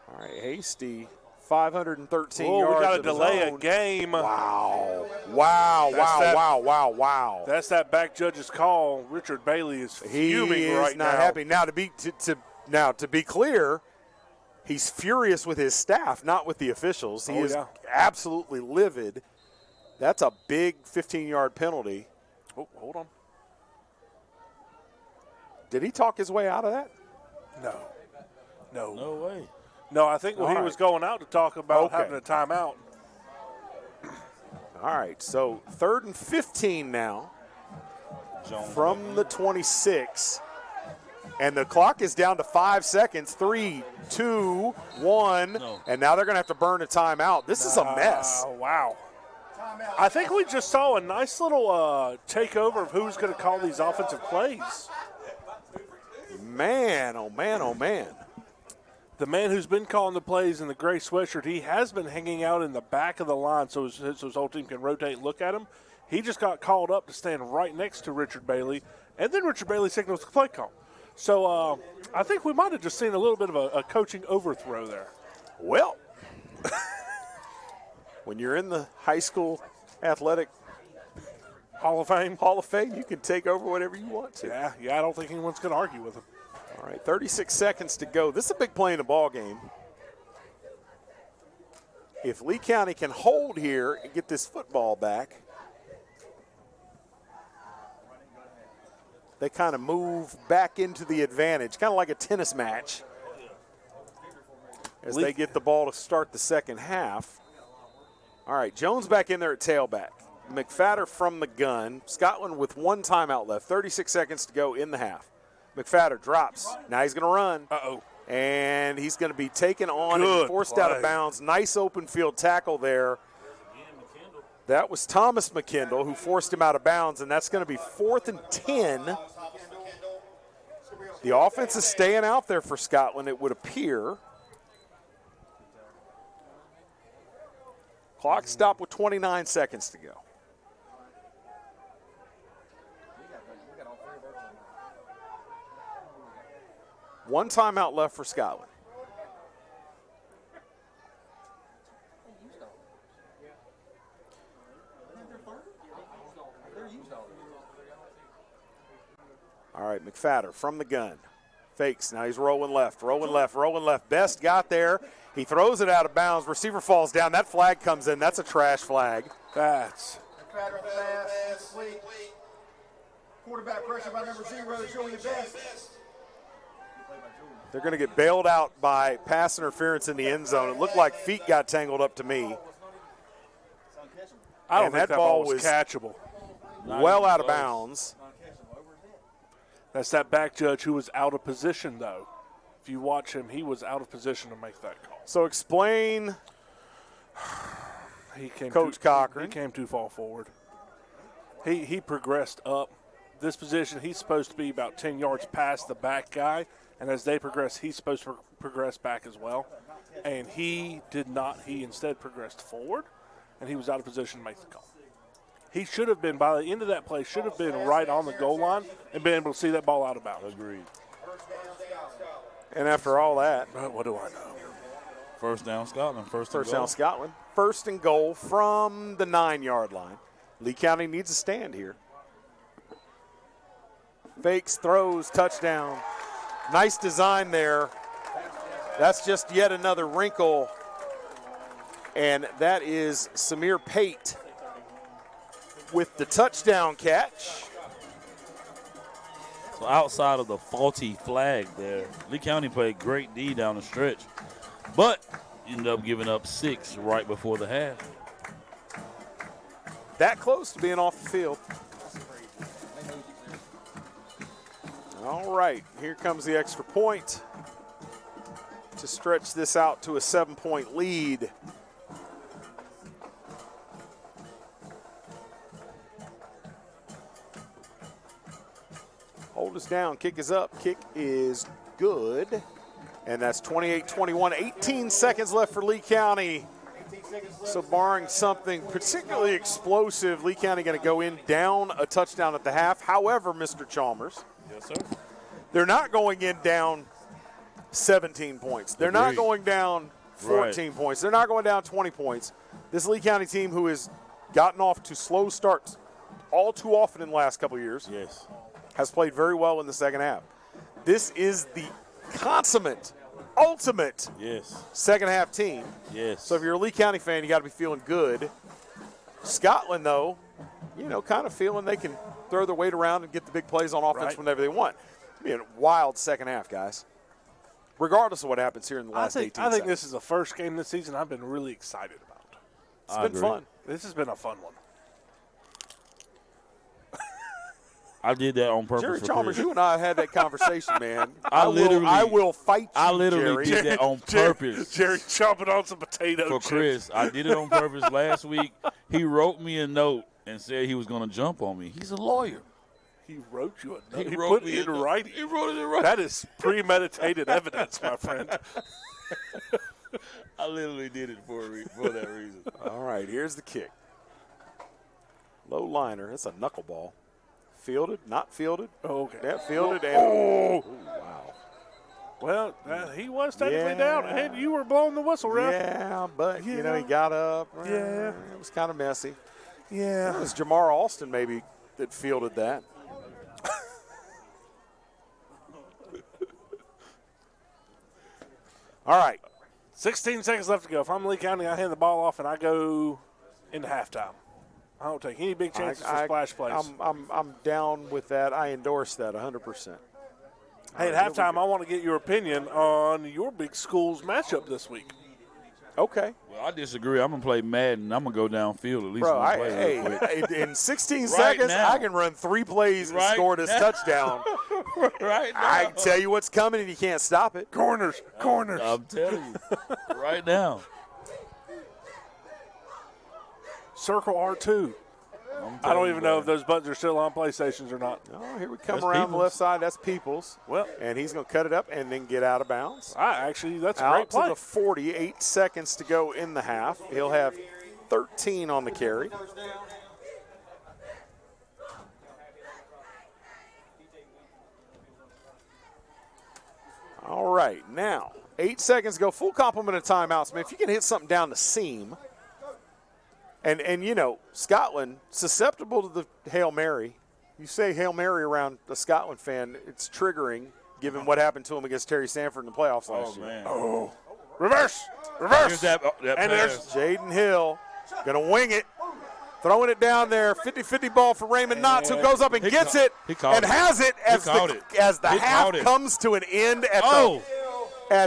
All right, Hasty, 513 yards. We got to delay a game. Wow. That's that back judge's call. Richard Bailey is fuming right now. He is not happy. Now, to be clear, He's furious with his staff, not with the officials. He is absolutely livid. That's a big 15-yard penalty. Oh, hold on. Did he talk his way out of that? No. No way. No, I think he was going out to talk about having a timeout. All right, so 3rd and 15 now from the 26. And the clock is down to 5 seconds. 3, 2, 1. No. And now they're going to have to burn a timeout. This is a mess. Wow. I think we just saw a nice little takeover of who's going to call these offensive plays. Man, oh, man, oh, man. The man who's been calling the plays in the gray sweatshirt, he has been hanging out in the back of the line so his whole team can rotate and look at him. He just got called up to stand right next to Richard Bailey, and then Richard Bailey signals the play call. So I think we might have just seen a little bit of a coaching overthrow there. Well, when you're in the high school athletic Hall of Fame, you can take over whatever you want to. Yeah, I don't think anyone's going to argue with him. All right, 36 seconds to go. This is a big play in the ball game. If Lee County can hold here and get this football back, they kind of move back into the advantage, kind of like a tennis match, as they get the ball to start the second half. All right, Jones back in there at tailback. McFadder from the gun. Scotland with 1 timeout left. 36 seconds to go in the half. McFadder drops. Now he's going to run. Uh-oh. And he's going to be taken on and forced out of bounds. Nice open field tackle there. That was Thomas McKendall who forced him out of bounds, and that's going to be 4th and 10. The offense is staying out there for Scotland, it would appear. Clock stopped with 29 seconds to go. One timeout left for Scotland. All right, McFadder from the gun. Fakes. Now he's rolling left. Best got there. He throws it out of bounds. Receiver falls down. That flag comes in. That's a trash flag. That's. Quarterback pressure by number 0, showing your best. They're going to get bailed out by pass interference in the end zone. It looked like feet got tangled up to me. I don't think that ball was catchable. Well out of bounds. That's that back judge who was out of position, though. If you watch him, he was out of position to make that call. So explain, Coach Cochran. He came too far forward. He progressed up. This position, he's supposed to be about 10 yards past the back guy, and as they progress, he's supposed to progress back as well. And he did not. He instead progressed forward, and he was out of position to make the call. He should have been, by the end of that play, should have been right on the goal line and been able to see that ball out of bounds. Agreed. And after all that, what do I know? First down, Scotland. First down, Scotland. 1st and goal from the 9-yard line. Lee County needs a stand here. Fakes, throws, touchdown. Nice design there. That's just yet another wrinkle. And that is Samir Pate with the touchdown catch. So outside of the faulty flag there, Lee County played great D down the stretch, but ended up giving up 6 right before the half. That close to being off the field. All right, here comes the extra point to stretch this out to a 7-point lead. Hold us down, kick is up, kick is good. And that's 28-21, 18 seconds left for Lee County. So barring something particularly explosive, Lee County going to go in down a touchdown at the half. However, Mr. Chalmers, yes, sir, they're not going in down 17 points. They're not going down 14 points. They're not going down 20 points. This Lee County team, who has gotten off to slow starts all too often in the last couple of years, yes, has played very well in the second half. This is the consummate, ultimate second half team. Yes. So if you're a Lee County fan, you got to be feeling good. Scotland, though, kind of feeling they can throw their weight around and get the big plays on offense whenever they want. It'll be a wild second half, guys. Regardless of what happens here in the last 18 seconds. I think this is the first game this season I've been really excited about. It's been fun. This has been a fun one. I did that on purpose. Jerry for Chalmers, Chris. you and I had that conversation, man. I will fight you, I literally Jerry. did that on purpose. Jerry chomping on some potato for chips. Chris. I did it on purpose last week. He wrote me a note and said he was going to jump on me. He's a lawyer. He wrote you a note. He wrote put me it in a note. writing. He wrote it in writing. That is premeditated evidence, my friend. I literally did it for that reason. All right, here's the kick. Low liner. That's a knuckleball. Fielded, not fielded. Oh, okay. Yeah, fielded. Oh, wow. Well, he was technically down, and you were blowing the whistle, ref. Yeah, but, he got up. Yeah. It was kind of messy. Yeah. It was Jamar Alston maybe that fielded that. All right. 16 seconds left to go. If I'm Lee County, I hand the ball off, and I go into halftime. I don't take any big chances for splash plays. I'm down with that. I endorse that 100%. Hey, at halftime, I want to get your opinion on your big school's matchup this week. Okay. Well, I disagree. I'm going to play Madden. I'm going to go downfield at least Bro, one play real quick. In 16 seconds, now. I can run 3 plays and score this touchdown. Right now. I can tell you what's coming, and you can't stop it. Corners. I'm telling you. Right now. Circle R2. I don't even know if those buttons are still on PlayStations or not. Oh, here we come around the left side. That's Peoples. Well, and he's going to cut it up and then get out of bounds. Actually, that's a out great play. To the 40, 8 seconds to go in the half. He'll have 13 on the carry. All right, now 8 seconds to go. Full complement of timeouts. Man, if you can hit something down the seam. And Scotland, susceptible to the Hail Mary. You say Hail Mary around a Scotland fan, it's triggering given what happened to him against Terry Sanford in the playoffs last year. Man. Oh, reverse. Here's that and there's Jaden Hill going to wing it, throwing it down there. 50-50 ball for Raymond Knotts, who goes up and gets it and has it as the half comes to an end at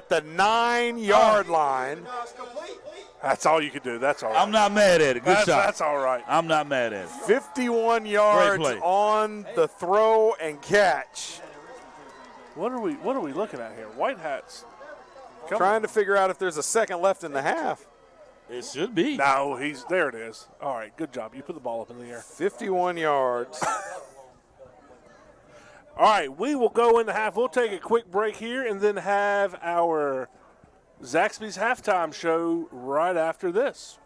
the 9-yard line. That's all you can do. That's all right. I'm not mad at it. Good shot. That's all right. I'm not mad at it. 51 yards on the throw and catch. What are we looking at here? White hats. Trying to figure out if there's a second left in the half. It should be. No, there it is. All right, good job. You put the ball up in the air. 51 yards. All right, we will go into half. We'll take a quick break here and then have our Zaxby's halftime show right after this.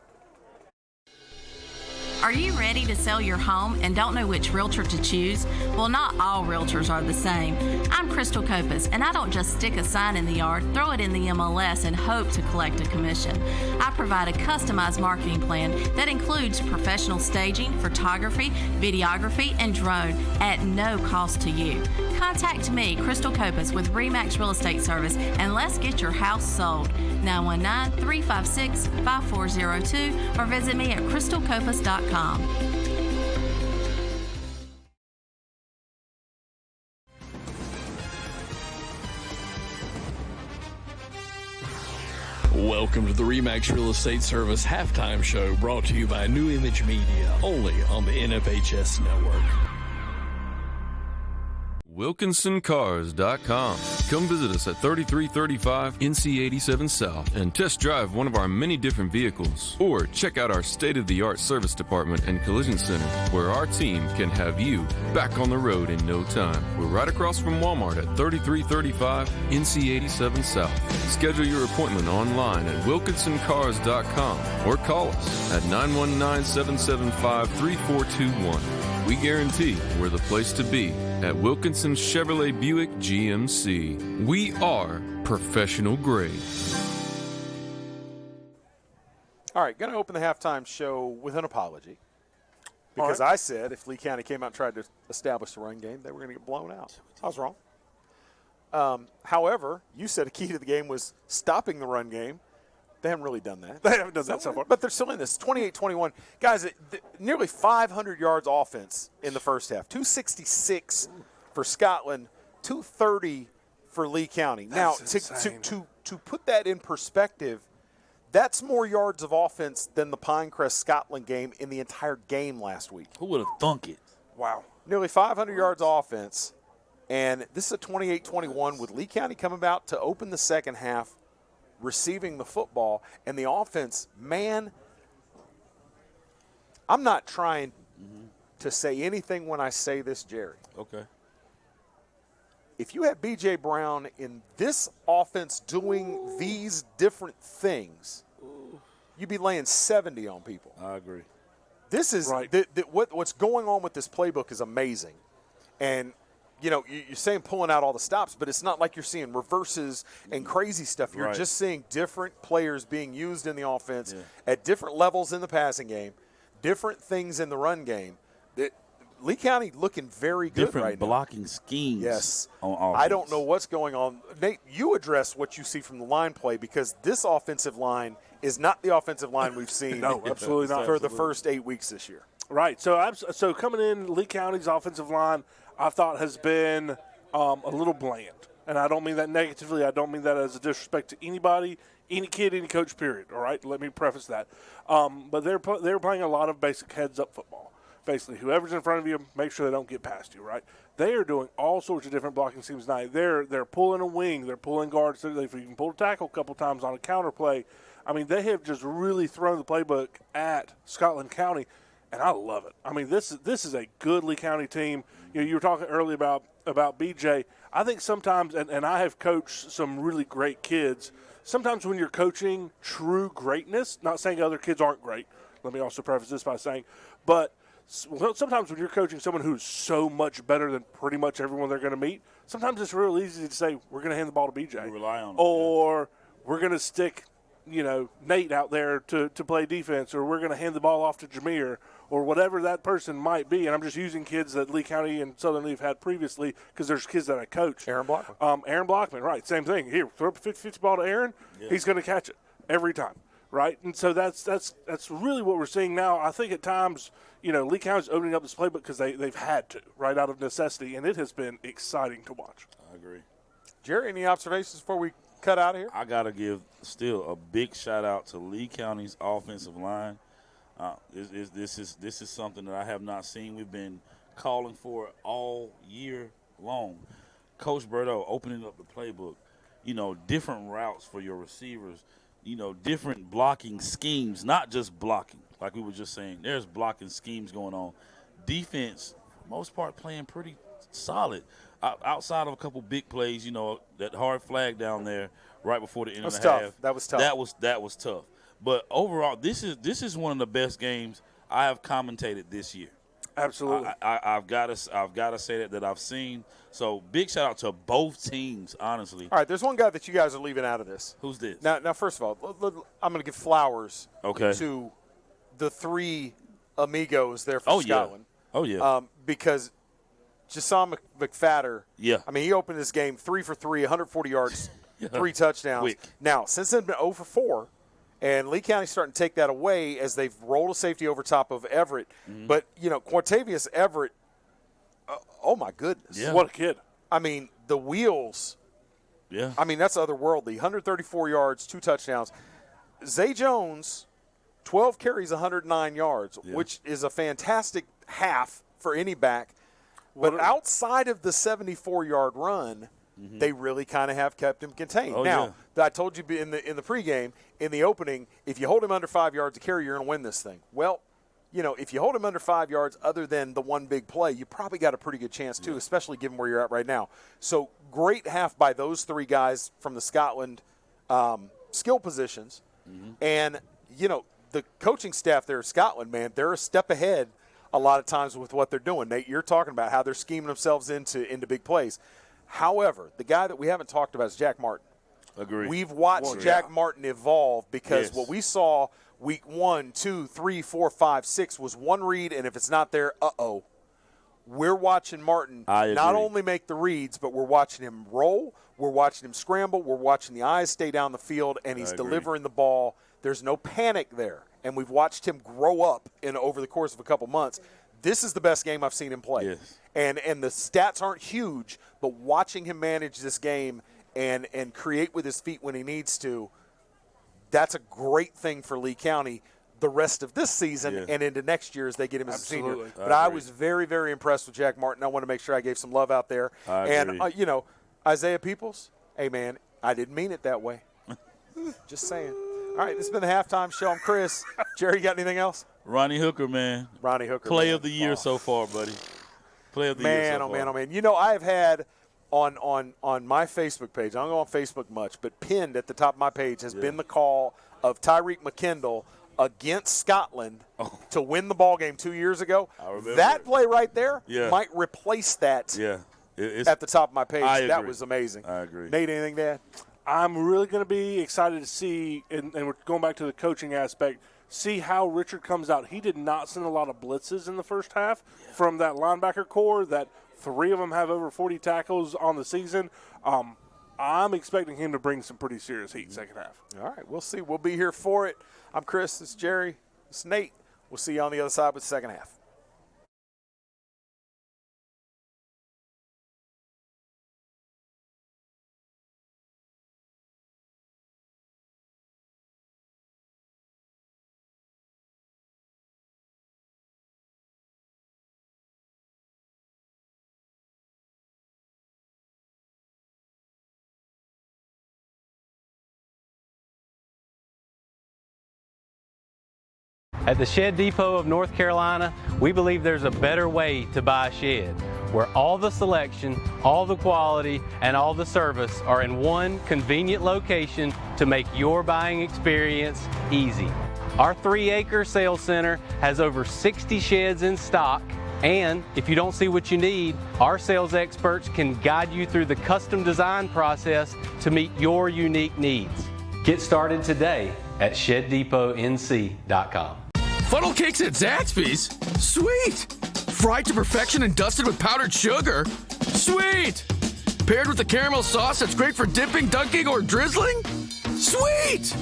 Are you ready to sell your home and don't know which realtor to choose? Well, not all realtors are the same. I'm Crystal Copas, and I don't just stick a sign in the yard, throw it in the MLS, and hope to collect a commission. I provide a customized marketing plan that includes professional staging, photography, videography, and drone at no cost to you. Contact me, Crystal Copas, with RE/MAX Real Estate Service, and let's get your house sold. 919-356-5402 or visit me at crystalcopas.com. Welcome to the RE/MAX Real Estate Service halftime show, brought to you by New Image Media, only on the NFHS Network. WilkinsonCars.com. Come visit us at 3335 NC 87 South and test drive one of our many different vehicles. Or check out our state-of-the-art service department and collision center, where our team can have you back on the road in no time. We're right across from Walmart at 3335 NC 87 South. Schedule your appointment online at WilkinsonCars.com or call us at 919-775-3421. We guarantee we're the place to be at Wilkinson Chevrolet Buick GMC. We are professional grade. All right, going to open the halftime show with an apology. Because I said if Lee County came out and tried to establish the run game, they were going to get blown out. I was wrong. However, you said a key to the game was stopping the run game. They haven't really done that. They haven't done that so far. But they're still in this. 28-21. Guys, nearly 500 yards offense in the first half. 266 for Scotland, 230 for Lee County. Now, to put that in perspective, that's more yards of offense than the Pinecrest-Scotland game in the entire game last week. Who would have thunk it? Wow. Nearly 500 yards offense. And this is a 28-21 with Lee County coming out to open the second half, receiving the football. And the offense, man, I'm not trying to say anything when I say this, Jerry. Okay. If you had B.J. Brown in this offense doing these different things, you'd be laying 70 on people. I agree. This is right. What's going on with this playbook is amazing. And, you know, you're saying pulling out all the stops, but it's not like you're seeing reverses and crazy stuff. You're just seeing different players being used in the offense at different levels in the passing game, different things in the run game. Lee County looking very good different right now. Blocking schemes. Yes. On offense. I don't know what's going on. Nate, you address what you see from the line play because this offensive line is not the offensive line we've seen No, absolutely not. for the first 8 weeks this year. Right. So coming in, Lee County's offensive line, I thought has been a little bland. And I don't mean that negatively. I don't mean that as a disrespect to anybody, any kid, any coach, period. All right? Let me preface that. But they're playing a lot of basic heads-up football. Basically, whoever's in front of you, make sure they don't get past you, right? They are doing all sorts of different blocking schemes tonight. They're pulling a wing. They're pulling guards. They've even pulled a tackle a couple times on a counter play. I mean, they have just really thrown the playbook at Scotland County, and I love it. I mean, this is a good Lee County team. You know, you were talking earlier about BJ. I think sometimes, and I have coached some really great kids, sometimes when you're coaching true greatness, not saying other kids aren't great, let me also preface this by saying, but sometimes when you're coaching someone who's so much better than pretty much everyone they're going to meet, sometimes it's real easy to say, we're going to hand the ball to BJ. You rely on it, or we're going to stick, Nate out there to play defense, or we're going to hand the ball off to Jameer, or whatever that person might be. And I'm just using kids that Lee County and Southern Lee have had previously because there's kids that I coach. Aaron Blockman. Aaron Blockman, right. Same thing. Here, throw up a 50-50 ball to Aaron. Yeah. He's going to catch it every time. Right, and so that's really what we're seeing now. I think at times, Lee County's opening up this playbook because they've had to, right, out of necessity, and it has been exciting to watch. I agree. Jerry, any observations before we cut out of here? I got to give still a big shout-out to Lee County's offensive line. This is something that I have not seen. We've been calling for all year long. Coach Berto opening up the playbook, different routes for your receivers, different blocking schemes, not just blocking. Like we were just saying, there's blocking schemes going on. Defense, for the most part, playing pretty solid. Outside of a couple big plays, that hard flag down there right before the end of the half. That was tough. That was tough. But overall, this is one of the best games I have commentated this year. Absolutely. I've got to say that I've seen. So big shout out to both teams, honestly. All right, there's one guy that you guys are leaving out of this. Who's this? Now, first of all, I'm going to give flowers to the three amigos there for Scotland. Oh yeah. Because Jasson McFadder. Yeah. I mean, he opened this game 3 for 3, 140 yards, 3 touchdowns. Quick. Now, since then, been 0 for 4. And Lee County's starting to take that away as they've rolled a safety over top of Everett. Mm-hmm. But, Quantavious Everett, oh, my goodness. Yeah. What a kid. I mean, the wheels. Yeah. I mean, that's otherworldly. 134 yards, 2 touchdowns. Zay Jones, 12 carries, 109 yards, which is a fantastic half for any back. But outside of the 74-yard run, they really kind of have kept him contained. Now, I told you in the pregame, in the opening, if you hold him under 5 yards a carry, you're going to win this thing. Well, if you hold him under 5 yards other than the one big play, you probably got a pretty good chance too, especially given where you're at right now. So great half by those three guys from the Scotland skill positions. And, the coaching staff there at Scotland, man, they're a step ahead a lot of times with what they're doing. Nate, you're talking about how they're scheming themselves into big plays. However, the guy that we haven't talked about is Jack Martin. Agreed. We've watched Jack Martin evolve because what we saw week 1, 2, 3, 4, 5, 6 was one read, and if it's not there, we're watching Martin not only make the reads, but we're watching him roll, we're watching him scramble, we're watching the eyes stay down the field, and he's delivering the ball. There's no panic there, and we've watched him grow up over the course of a couple months. This is the best game I've seen him play. Yes. And the stats aren't huge, but watching him manage this game and create with his feet when he needs to, that's a great thing for Lee County the rest of this season and into next year as they get him as a senior. But I was very, very impressed with Jack Martin. I want to make sure I gave some love out there. And, Isaiah Peoples, hey, man, I didn't mean it that way. Just saying. All right, this has been the halftime show. I'm Chris. Jerry, you got anything else? Ronnie Hooker, man. Ronnie Hooker. Play of the year so far, buddy. Play of the year so far. Man, oh, man. You know, I have had on my Facebook page, I don't go on Facebook much, but pinned at the top of my page has been the call of Tyreek McKendall against Scotland to win the ball game 2 years ago. That play right there might replace that at the top of my page. That was amazing. I agree. Nate, anything to add? I'm really going to be excited to see, and we're going back to the coaching aspect, see how Richard comes out. He did not send a lot of blitzes in the first half from that linebacker core. That 3 of them have over 40 tackles on the season. I'm expecting him to bring some pretty serious heat second half. All right, we'll see. We'll be here for it. I'm Chris. This is Jerry. This is Nate. We'll see you on the other side with the second half. At the Shed Depot of North Carolina, we believe there's a better way to buy a shed, where all the selection, all the quality, and all the service are in one convenient location to make your buying experience easy. Our 3-acre sales center has over 60 sheds in stock, and if you don't see what you need, our sales experts can guide you through the custom design process to meet your unique needs. Get started today at ShedDepotNC.com. Funnel cakes at Zaxby's? Sweet! Fried to perfection and dusted with powdered sugar? Sweet! Paired with a caramel sauce that's great for dipping, dunking, or drizzling? Sweet!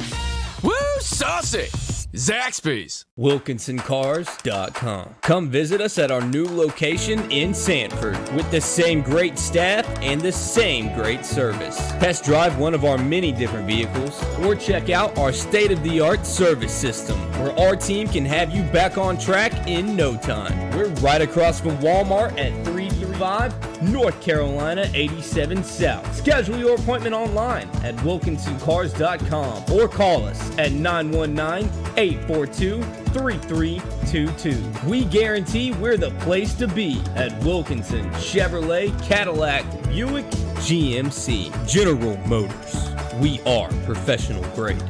Woo, saucy! Zaxby's. WilkinsonCars.com. Come visit us at our new location in Sanford with the same great staff and the same great service. Test drive one of our many different vehicles or check out our state-of-the-art service system where our team can have you back on track in no time. We're right across from Walmart at 335 North Carolina 87 South. Schedule your appointment online at WilkinsonCars.com or call us at 919-842-3322. We guarantee we're the place to be at Wilkinson Chevrolet, Cadillac, Buick, GMC, General Motors. We are professional grade.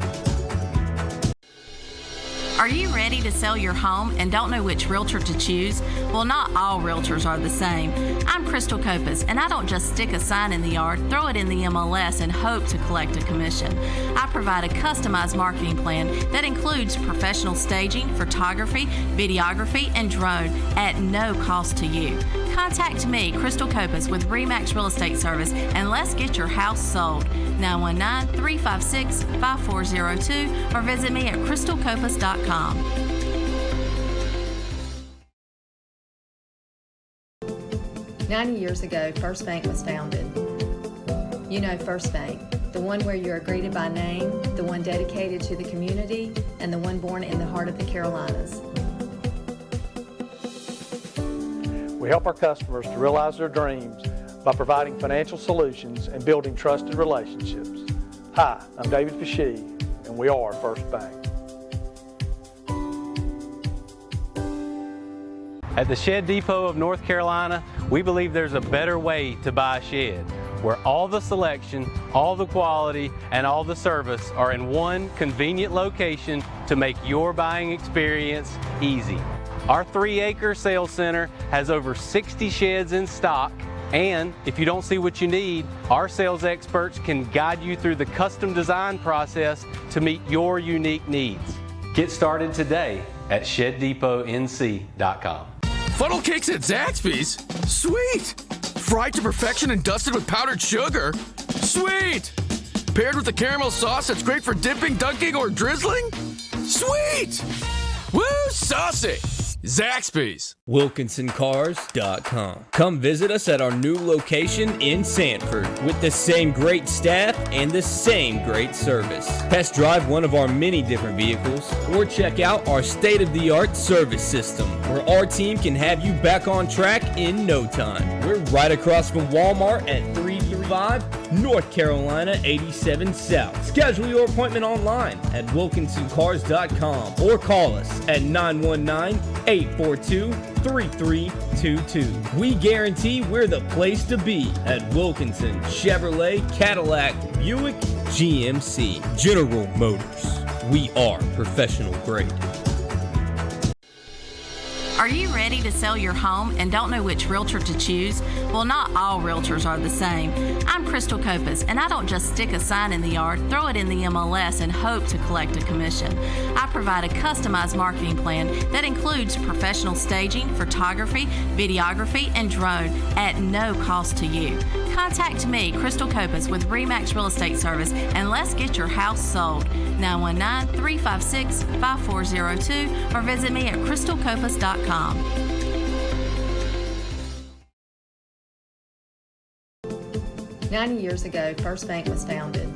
Are you ready to sell your home and don't know which realtor to choose? Well, not all realtors are the same. I'm Crystal Copas, and I don't just stick a sign in the yard, throw it in the MLS, and hope to collect a commission. I provide a customized marketing plan that includes professional staging, photography, videography, and drone at no cost to you. Contact me, Crystal Copas, with RE/MAX Real Estate Service, and let's get your house sold. 919-356-5402 or visit me at crystalcopas.com. 90 years ago, First Bank was founded. You know First Bank, the one where you are greeted by name, the one dedicated to the community, and the one born in the heart of the Carolinas. We help our customers to realize their dreams by providing financial solutions and building trusted relationships. Hi, I'm David Pashee, and we are First Bank. At the Shed Depot of North Carolina, we believe there's a better way to buy a shed, where all the selection, all the quality, and all the service are in one convenient location to make your buying experience easy. Our 3-acre sales center has over 60 sheds in stock, and if you don't see what you need, our sales experts can guide you through the custom design process to meet your unique needs. Get started today at ShedDepotNC.com. Funnel cakes at Zaxby's? Sweet! Fried to perfection and dusted with powdered sugar? Sweet! Paired with a caramel sauce that's great for dipping, dunking, or drizzling? Sweet! Woo, saucy! Zaxby's. WilkinsonCars.com. Come visit us at our new location in Sanford with the same great staff and the same great service. Test drive one of our many different vehicles or check out our state-of-the-art service system where our team can have you back on track in no time. We're right across from Walmart at 335 North Carolina 87 South. Schedule your appointment online at WilkinsonCars.com or call us at 919-842-3322. We guarantee we're the place to be at Wilkinson Chevrolet, Cadillac, Buick, GMC, General Motors. We are professional grade. Are you ready to sell your home and don't know which realtor to choose? Well, not all realtors are the same. I'm Crystal Copas, and I don't just stick a sign in the yard, throw it in the MLS, and hope to collect a commission. I provide a customized marketing plan that includes professional staging, photography, videography, and drone at no cost to you. Contact me, Crystal Copas, with RE/MAX Real Estate Service, and let's get your house sold. 919-356-5402 or visit me at crystalcopas.com. 90 years ago, First Bank was founded.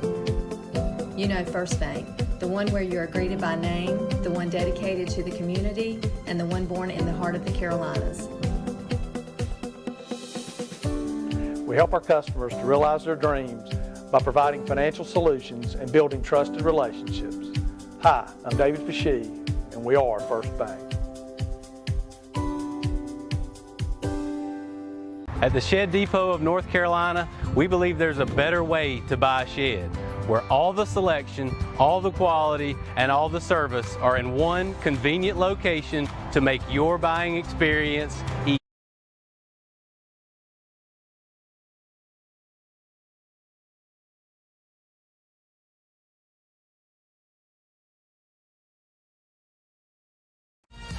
You know First Bank, the one where you are greeted by name, the one dedicated to the community, and the one born in the heart of the Carolinas. We help our customers to realize their dreams by providing financial solutions and building trusted relationships. Hi, I'm David Fashee, and we are First Bank. At the Shed Depot of North Carolina, we believe there's a better way to buy a shed, where all the selection, all the quality, and all the service are in one convenient location to make your buying experience easy.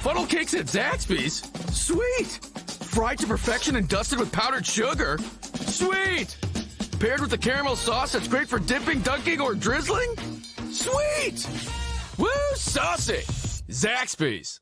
Funnel cakes at Zaxby's? Sweet! Fried to perfection and dusted with powdered sugar? Sweet! Paired with a caramel sauce that's great for dipping, dunking, or drizzling? Sweet! Woo, saucy! Zaxby's.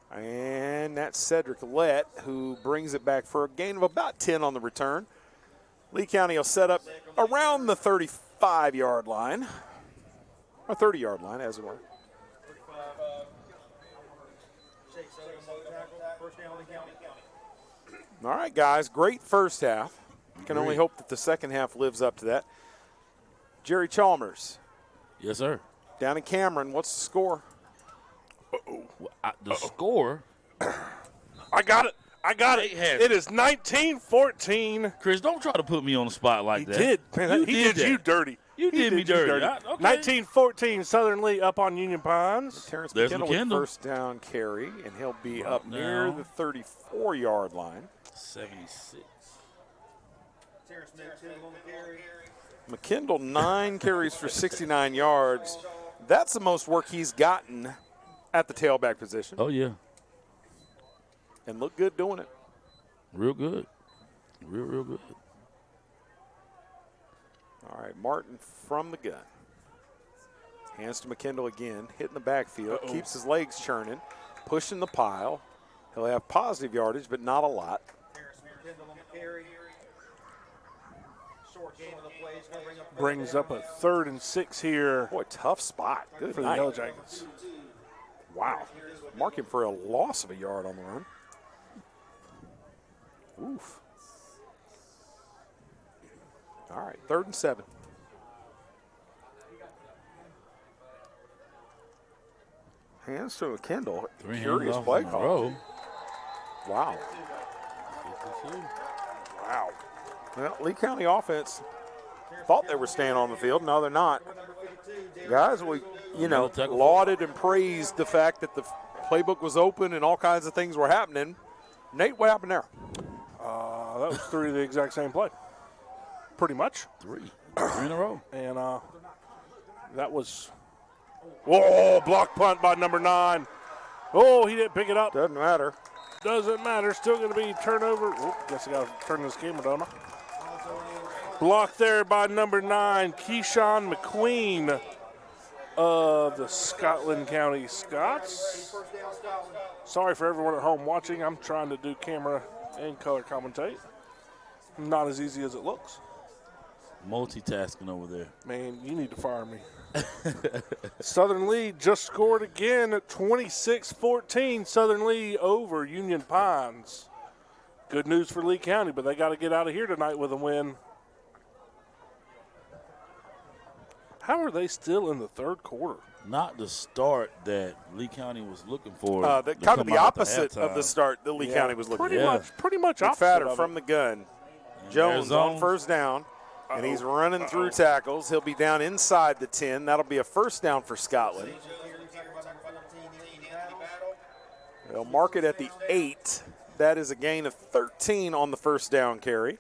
And that's Cedric Lett, who brings it back for a gain of about 10 on the return. Lee County will set up around the 35-yard line, or 30-yard line, as it were. All right, guys, great first half. Can only hope that the second half lives up to that. Jerry Chalmers. Yes, sir. Down in Cameron, what's the score? The score? I got it. It is 19-14. Chris, don't try to put me on the spot like that. He did. Man, he did you dirty. You did me dirty. Okay. 19-14, Southern Lee up on Union Pines. Terrence McKendall with first down carry, and he'll be up near the 34-yard line. 76. McKendall, 9 carries for 69 yards. That's the most work he's gotten at the tailback position. Oh, yeah. And look good doing it. Real good. Real good. All right, Martin from the gun. Hands to McKendall again, hitting the backfield, keeps his legs churning, pushing the pile. He'll have positive yardage, but not a lot. Brings up a 3rd and 6 here. Boy, tough spot. Good for the Yellow Jackets. Wow. Marking for a loss of a yard on the run. Oof. All right, 3rd and 7. Hands to McKendall. Curious play call. Wow. 52. Wow. Well, Lee County offense thought they were staying on the field. No, they're not. Guys, we, lauded and praised the fact that the playbook was open and all kinds of things were happening. Nate, what happened there? That was 3 of the exact same play. Pretty much. 3 in a row. And that was, block punt by number 9. Oh, he didn't pick it up. Doesn't matter. Doesn't matter. Still going to be turnover. Guess I got to turn this camera, don't I? Blocked there by number 9, Keyshawn McQueen of the Scotland County Scots. Sorry for everyone at home watching. I'm trying to do camera and color commentate. Not as easy as it looks. Multitasking over there. Man, you need to fire me. Southern Lee just scored again at 26-14. Southern Lee over Union Pines. Good news for Lee County, but they got to get out of here tonight with a win. How are they still in the third quarter? Not the start that Lee County was looking for. Kind of the opposite of the start that Lee County was looking for. Pretty much opposite. Fatter from the gun. Jones on first down, and he's running through tackles. He'll be down inside the 10. That'll be a first down for Scotland. They'll mark it at the 8. That is a gain of 13 on the first down carry.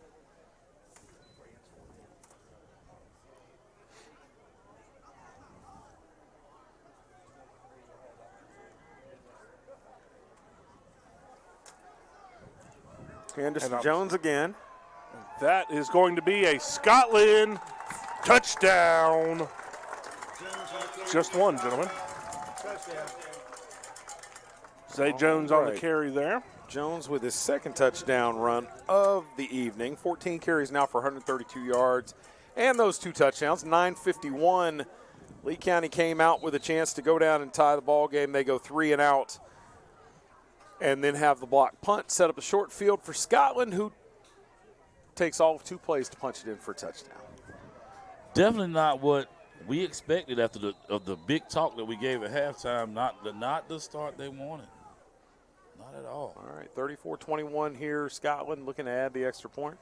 Anderson Jones again. That is going to be a Scotland touchdown. Just one, gentlemen. Zay Jones on the carry there. Jones with his second touchdown run of the evening. 14 carries now for 132 yards. And those 2 touchdowns, 9:51. Lee County came out with a chance to go down and tie the ball game. They go 3 and out. And then have the block punt, set up a short field for Scotland, who takes all of 2 plays to punch it in for a touchdown. Definitely not what we expected after the big talk that we gave at halftime. Not the start they wanted. Not at all. All right, 34-21 here. Scotland looking to add the extra point.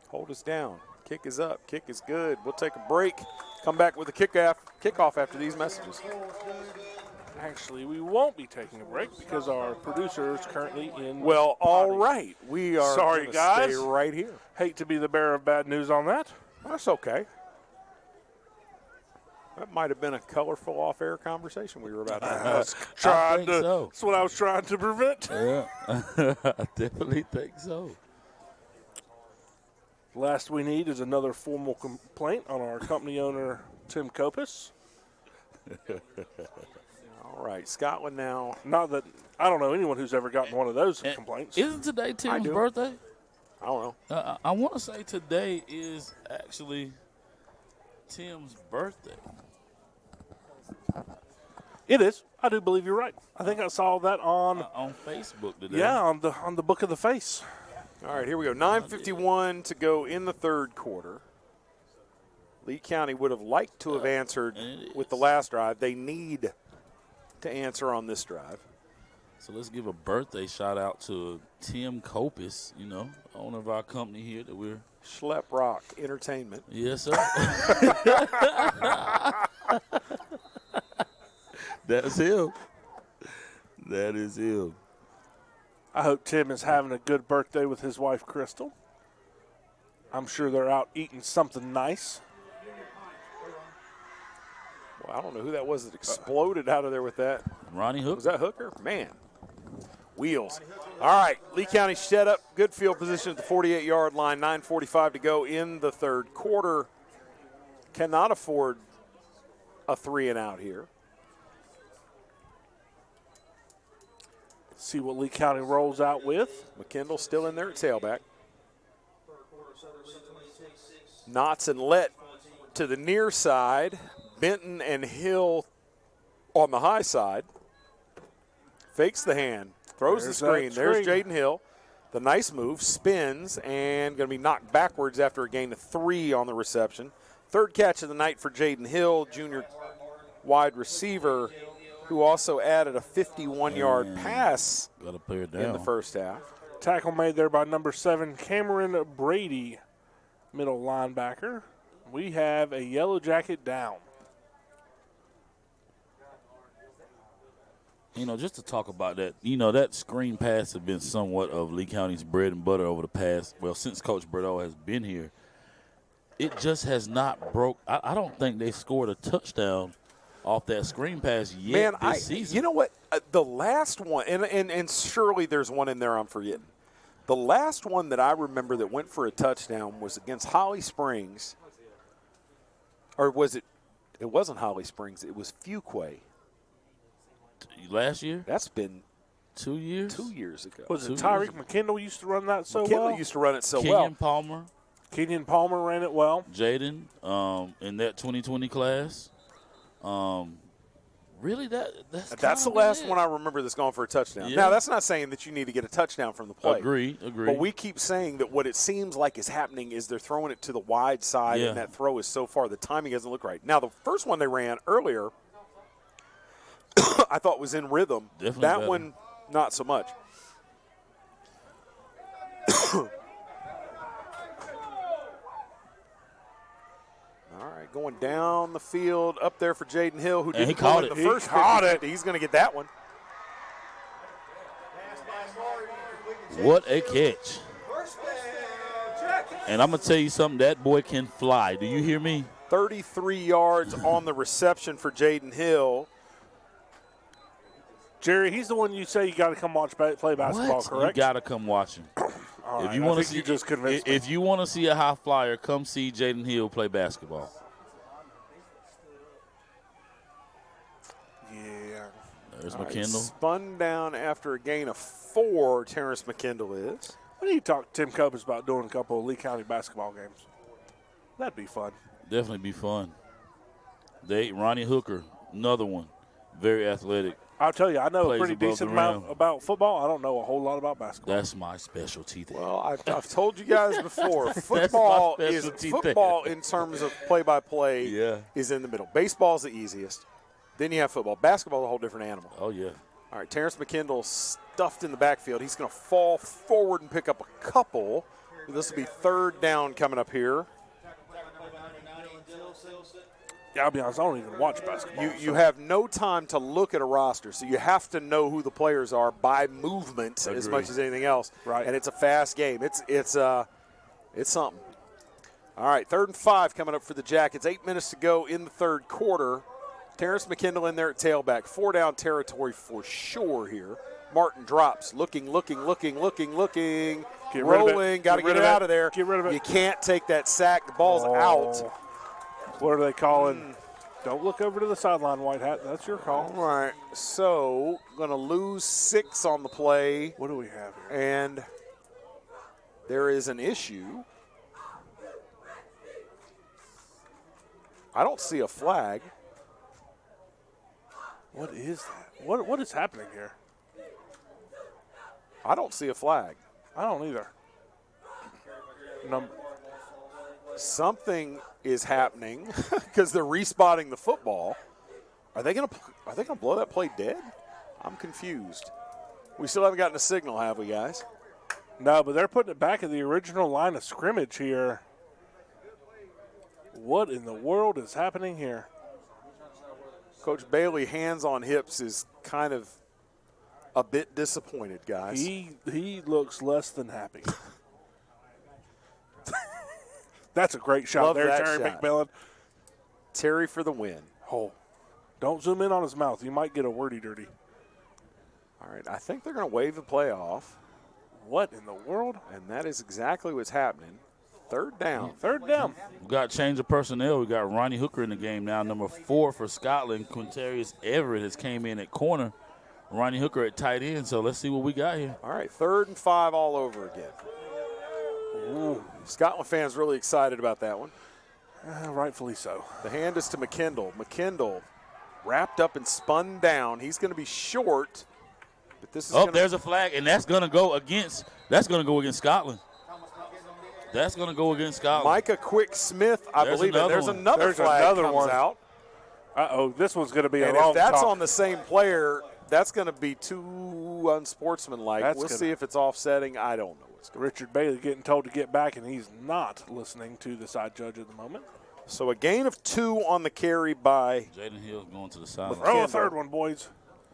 Hold us down. Kick is up. Kick is good. We'll take a break. Come back with a kickoff after these messages. Actually, we won't be taking a break because our producer is currently in. Well, all right. We are sorry, guys. Stay right here. Hate to be the bearer of bad news on that. That's okay. That might have been a colorful off-air conversation we were about to have. That's what I was trying to prevent. Yeah, I definitely think so. Last we need is another formal complaint on our company owner, Tim Kopis. All right, Scotland now. Not that I don't know anyone who's ever gotten one of those complaints. Isn't today Tim's birthday? I don't know. I want to say today is actually Tim's birthday. It is. I do believe you're right. I think I saw that on Facebook today. Yeah, on the Book of the Face. All right, here we go. 9:51 to go in the third quarter. Lee County would have liked to have answered with the last drive. They need to answer on this drive. So let's give a birthday shout out to Tim Kopis, owner of our company here that we're Schlep Rock Entertainment. Yes, sir. That's him. That is him. I hope Tim is having a good birthday with his wife, Crystal. I'm sure they're out eating something nice. Well, I don't know who that was that exploded out of there with that. Ronnie Hooker. Was that Hooker? Man. Wheels. All right, Lee County set up. Good field position at the 48-yard line. 9:45 to go in the third quarter. Cannot afford a 3-and-out here. See what Lee County rolls out with. McKendall still in there at tailback. Knotts and Lett to the near side. Benton and Hill on the high side. Fakes the hand. Throws the screen. There's Jaden Hill. The nice move. Spins and going to be knocked backwards after a gain of 3 on the reception. Third catch of the night for Jaden Hill, junior wide receiver who also added a 51-yard pass got a player down in the first half. Tackle made there by number 7, Cameron Brady, middle linebacker. We have a Yellow Jacket down. Just to talk about that, that screen pass has been somewhat of Lee County's bread and butter over the past, since Coach Berdeau has been here. It just has not broke. I don't think they scored a touchdown off that screen pass yet this season. You know what? The last one, and surely there's one in there I'm forgetting. The last one that I remember that went for a touchdown was against Holly Springs. Or was it? It wasn't Holly Springs. It was Fuquay. Last year? That's been 2 years? 2 years ago. Was it Tyreek McKendall used to run that so well? McKendall used to run it so Kenyon well. Kenyon Palmer ran it well. Jaden in that 2020 class. Really, that's the last one I remember that's gone for a touchdown. Yeah. Now, that's not saying that you need to get a touchdown from the play. Agree. But we keep saying that what it seems like is happening is they're throwing it to the wide side, and that throw is so far. The timing doesn't look right. Now, the first one they ran earlier, I thought was in rhythm. Definitely that better. one, not so much. All right, going down the field, up there for Jaden Hill, who didn't call it the first. Caught it. He's going to get that one. What a catch. And I'm going to tell you something, that boy can fly. Do you hear me? 33 yards on the reception for Jaden Hill. Jerry, he's the one you say you got to come watch play basketball, correct? You got to come watch him. If you want to see, you just convinced me. If you want to see a high flyer, come see Jaden Hill play basketball. Yeah. There's All McKendall. right, spun down after a gain of 4, Terrence McKendall is. What do you talk to Tim Copas about doing a couple of Lee County basketball games? That'd be fun. Definitely be fun. Ronnie Hooker, another one. Very athletic. I'll tell you, I know a Plays pretty above decent the rim. amount about football. I don't know a whole lot about basketball. That's my specialty there. Well, I've told you guys before, football in terms of play-by-play is in the middle. Baseball's the easiest. Then you have football. Basketball's a whole different animal. Oh, yeah. All right, Terrence McKendall stuffed in the backfield. He's going to fall forward and pick up a couple. This will be third down coming up here. Yeah, I'll be honest, I don't even watch basketball. You have no time to look at a roster, so you have to know who the players are by movement as much as anything else. Right. And it's a fast game. It's something. All right, 3rd and 5 coming up for the Jackets. 8 minutes to go in the third quarter. Terrence McKendall in there at tailback. 4-down territory for sure here. Martin drops, looking. Rolling, got to get it out of there. Get rid of it. You can't take that sack. The ball's out. What are they calling? Don't look over to the sideline, White Hat. That's your call. All right, so going to lose 6 on the play. What do we have here? And there is an issue. I don't see a flag. What is that? What is happening here? I don't see a flag. I don't either. Something is happening because they're respotting the football. Are they gonna blow that play dead? I'm confused. We still haven't gotten a signal, have we, guys? No, but they're putting it back in the original line of scrimmage here. What in the world is happening here? Coach Bailey, hands on hips, is kind of a bit disappointed, guys. He looks less than happy. That's a great shot. Love there, that Terry shot. McMillan. Terry for the win. Oh, don't zoom in on his mouth. You might get a wordy dirty. All right, I think they're going to wave the play off. What in the world? And that is exactly what's happening. 3rd down. 3rd down. We got change of personnel. We got Ronnie Hooker in the game now, number 4 for Scotland. Quintarius Everett has came in at corner. Ronnie Hooker at tight end, so let's see what we got here. All right, 3rd and 5 all over again. Ooh. Scotland fans really excited about that one. Rightfully so. The hand is to McKendall. McKendall wrapped up and spun down. He's going to be short. But this is there's a flag, and that's going to go against Scotland. That's going to go against Scotland. Micah Quick-Smith, I believe it. There's another flag comes out. Uh-oh, this one's going to be a and long if that's talk. on the same player, that's going to be too unsportsmanlike. We'll see if it's offsetting. I don't know what's going on. Richard Bailey getting told to get back, and he's not listening to the side judge at the moment. So a gain of 2 on the carry by Jaden Hill's going to the sideline. Throw a third one, boys.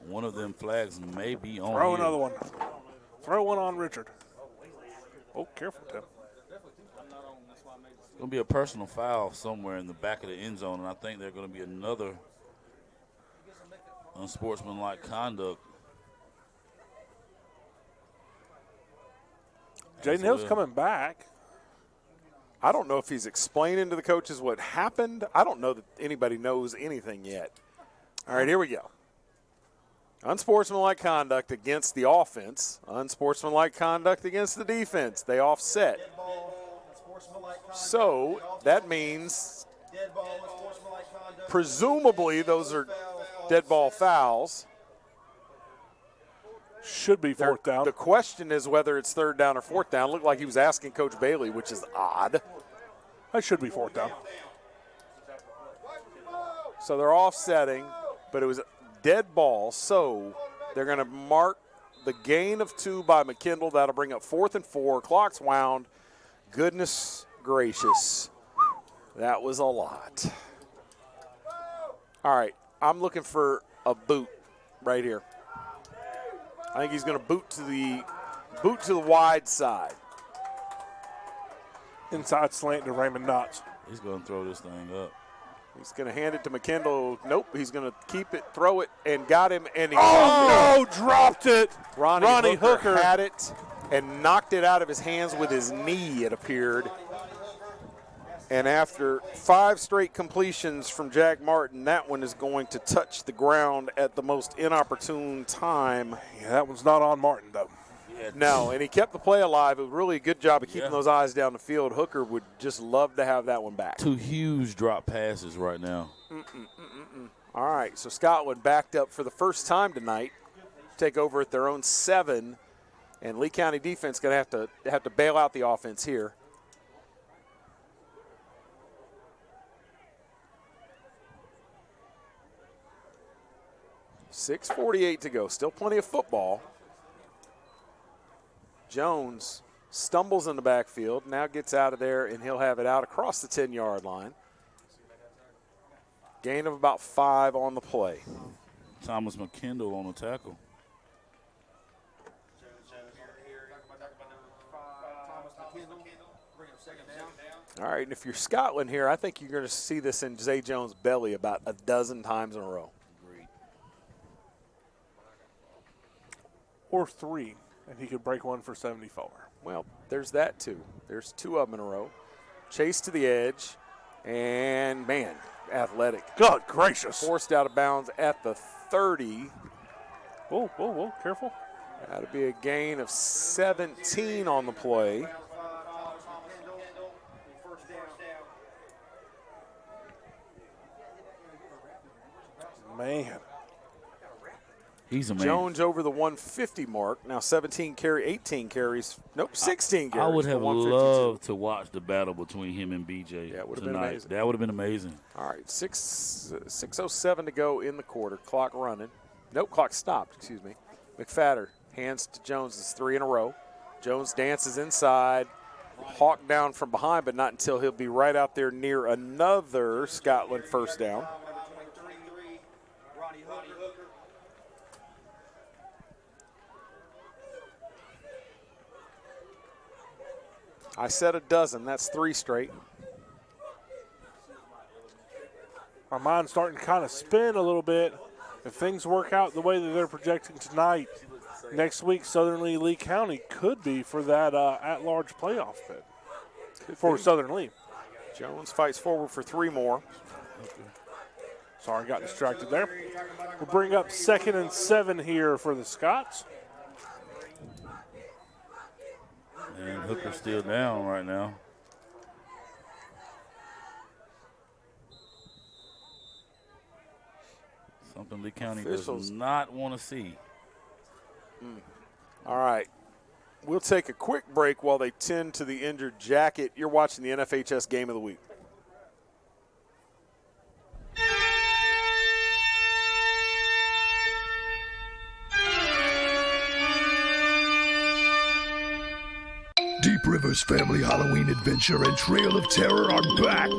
One of them flags may be on. Throw another one. Throw one on Richard. Oh, careful, Tim. It's going to be a personal foul somewhere in the back of the end zone, and I think there's going to be another unsportsmanlike conduct. Jaden Hill's coming back. I don't know if he's explaining to the coaches what happened. I don't know that anybody knows anything yet. All right, here we go. Unsportsmanlike conduct against the offense. Unsportsmanlike conduct against the defense. They offset. So that means presumably those are dead ball fouls. Should be fourth down. The question is whether it's third down or fourth down. It looked like he was asking Coach Bailey, which is odd. That should be fourth down. So they're offsetting, but it was dead ball. So they're going to mark the gain of 2 by McKendall. That'll bring up 4th and 4. Clock's wound. Goodness gracious. That was a lot. All right, I'm looking for a boot right here. I think he's going to boot to the wide side. Inside slant to Raymond Knotts. He's going to throw this thing up. He's going to hand it to McKendall. Nope, he's going to keep it, throw it, and got him. And he dropped it. Ronnie Hooker had it and knocked it out of his hands with his knee, it appeared. And after 5 straight completions from Jack Martin, that one is going to touch the ground at the most inopportune time. Yeah, that one's not on Martin, though. No, and he kept the play alive. It was really a good job of keeping those eyes down the field. Hooker would just love to have that one back. 2 huge drop passes right now. All right, so Scotland backed up for the first time tonight, take over at their own 7, and Lee County defense going to have to bail out the offense here. .6:48 to go. Still plenty of football. Jones stumbles in the backfield, now gets out of there, and he'll have it out across the 10-yard line. Gain of about 5 on the play. Thomas McKendall on the tackle. All right, and if you're Scotland here, I think you're going to see this in Zay Jones' belly about a dozen times in a row. Or 3, and he could break one for 74. Well, there's that too. There's 2 of them in a row. Chase to the edge, and, man, athletic. God gracious. Forced out of bounds at the 30. Whoa, careful. That'll be a gain of 17 on the play. Man. He's a man. Jones over the 150 mark. Now 18 carries. Nope, 16 carries. I would have loved to watch the battle between him and BJ that would have tonight. been amazing. That would have been amazing. All right, 6:07 to go in the quarter. Clock running. Nope, clock stopped, excuse me. McFadder hands to Jones. It's 3 in a row. Jones dances inside. Hawk down from behind, but not until he'll be right out there near another Scotland first down. I said a dozen. That's 3 straight. My mind's starting to kind of spin a little bit. If things work out the way that they're projecting tonight, next week Southern Lee County could be for that at-large playoff bid for Southern Lee. Jones fights forward for 3 more. Sorry, got distracted there. We'll bring up 2nd and 7 here for the Scots. And Hooker's still down right now. Something Lee County does not want to see. All right. We'll take a quick break while they tend to the injured jacket. You're watching the NFHS Game of the Week. Deep River's Family Halloween Adventure and Trail of Terror are back.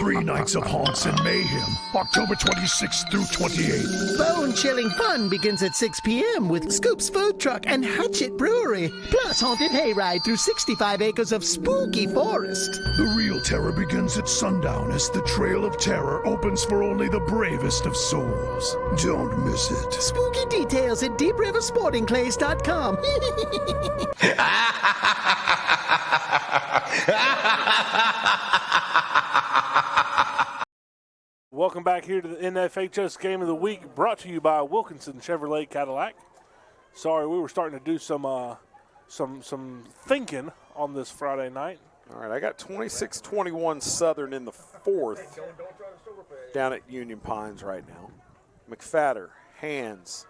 3 nights of haunts and mayhem, October 26th through 28th. Bone-chilling fun begins at 6 p.m. with Scoop's Food Truck and Hatchet Brewery, plus haunted hayride through 65 acres of spooky forest. The real terror begins at sundown as the Trail of Terror opens for only the bravest of souls. Don't miss it. Spooky details at deepriversportingclays.com. Welcome back here to the NFHS Game of the Week, brought to you by Wilkinson Chevrolet Cadillac. Sorry, we were starting to do some thinking on this Friday night. All right, I got 26-21 Southern in the fourth down at Union Pines right now. McFadder, hands,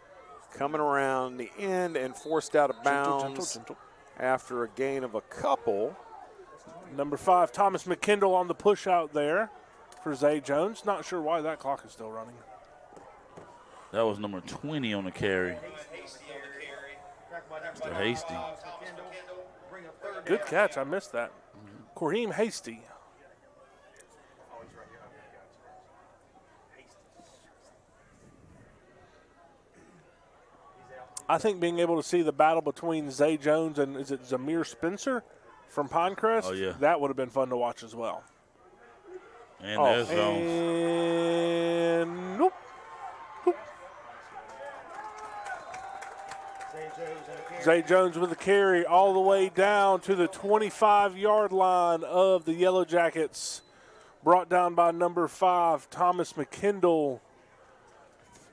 coming around the end and forced out of bounds after a gain of a couple. Number 5, Thomas McKindle on the push out there for Zay Jones. Not sure why that clock is still running. That was number 20 on the carry. Mr. Hasty. Good catch. I missed that. Corheem Hasty. I think being able to see the battle between Zay Jones and, is it Zamir Spencer from Pinecrest? Oh, yeah. That would have been fun to watch as well. And there's Jones. And nope. Zay Jones with the carry all the way down to the 25-yard line of the Yellow Jackets. Brought down by number 5, Thomas McKindle.